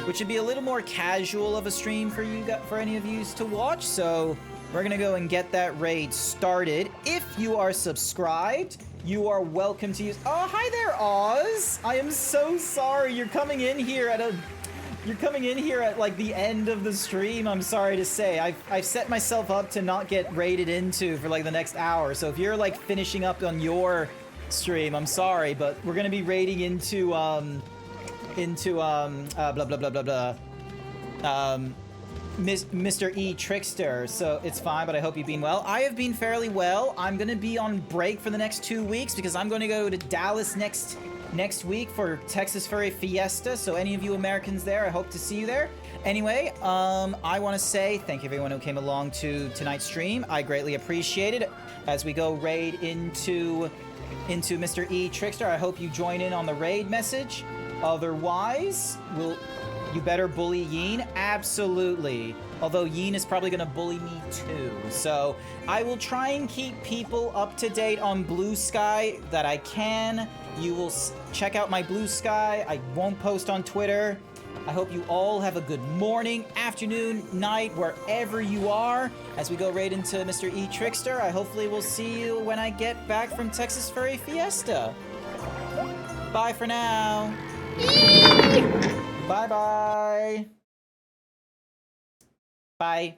which should be a little more casual of a stream for you, for any of you to watch. So we're gonna go and get that raid started. If you are subscribed, you are welcome to use... Oh, hi there, Oz! I am so sorry. You're coming in here at like the end of the stream, I'm sorry to say. I've set myself up to not get raided into for like the next hour. So if you're like finishing up on your stream, I'm sorry, but we're gonna be raiding into blah blah blah blah blah. Mr. E Trickster, so it's fine, but I hope you've been well. I have been fairly well. I'm gonna be on break for the next 2 weeks because I'm gonna go to Dallas next week for Texas Furry Fiesta, so any of you Americans there, I hope to see you there. Anyway, I want to say thank you everyone who came along to tonight's stream. I greatly appreciate it. As we go raid into Mr. E Trickster, I hope you join in on the raid message. Otherwise, you better bully Yeen? Absolutely. Although Yeen is probably gonna bully me too. So I will try and keep people up to date on Blue Sky that I can. You will check out my Blue Sky. I won't post on Twitter. I hope you all have a good morning, afternoon, night, wherever you are. As we go right into Mr. E Trickster, I hopefully will see you when I get back from Texas Furry Fiesta. Bye for now. Bye-bye. Bye.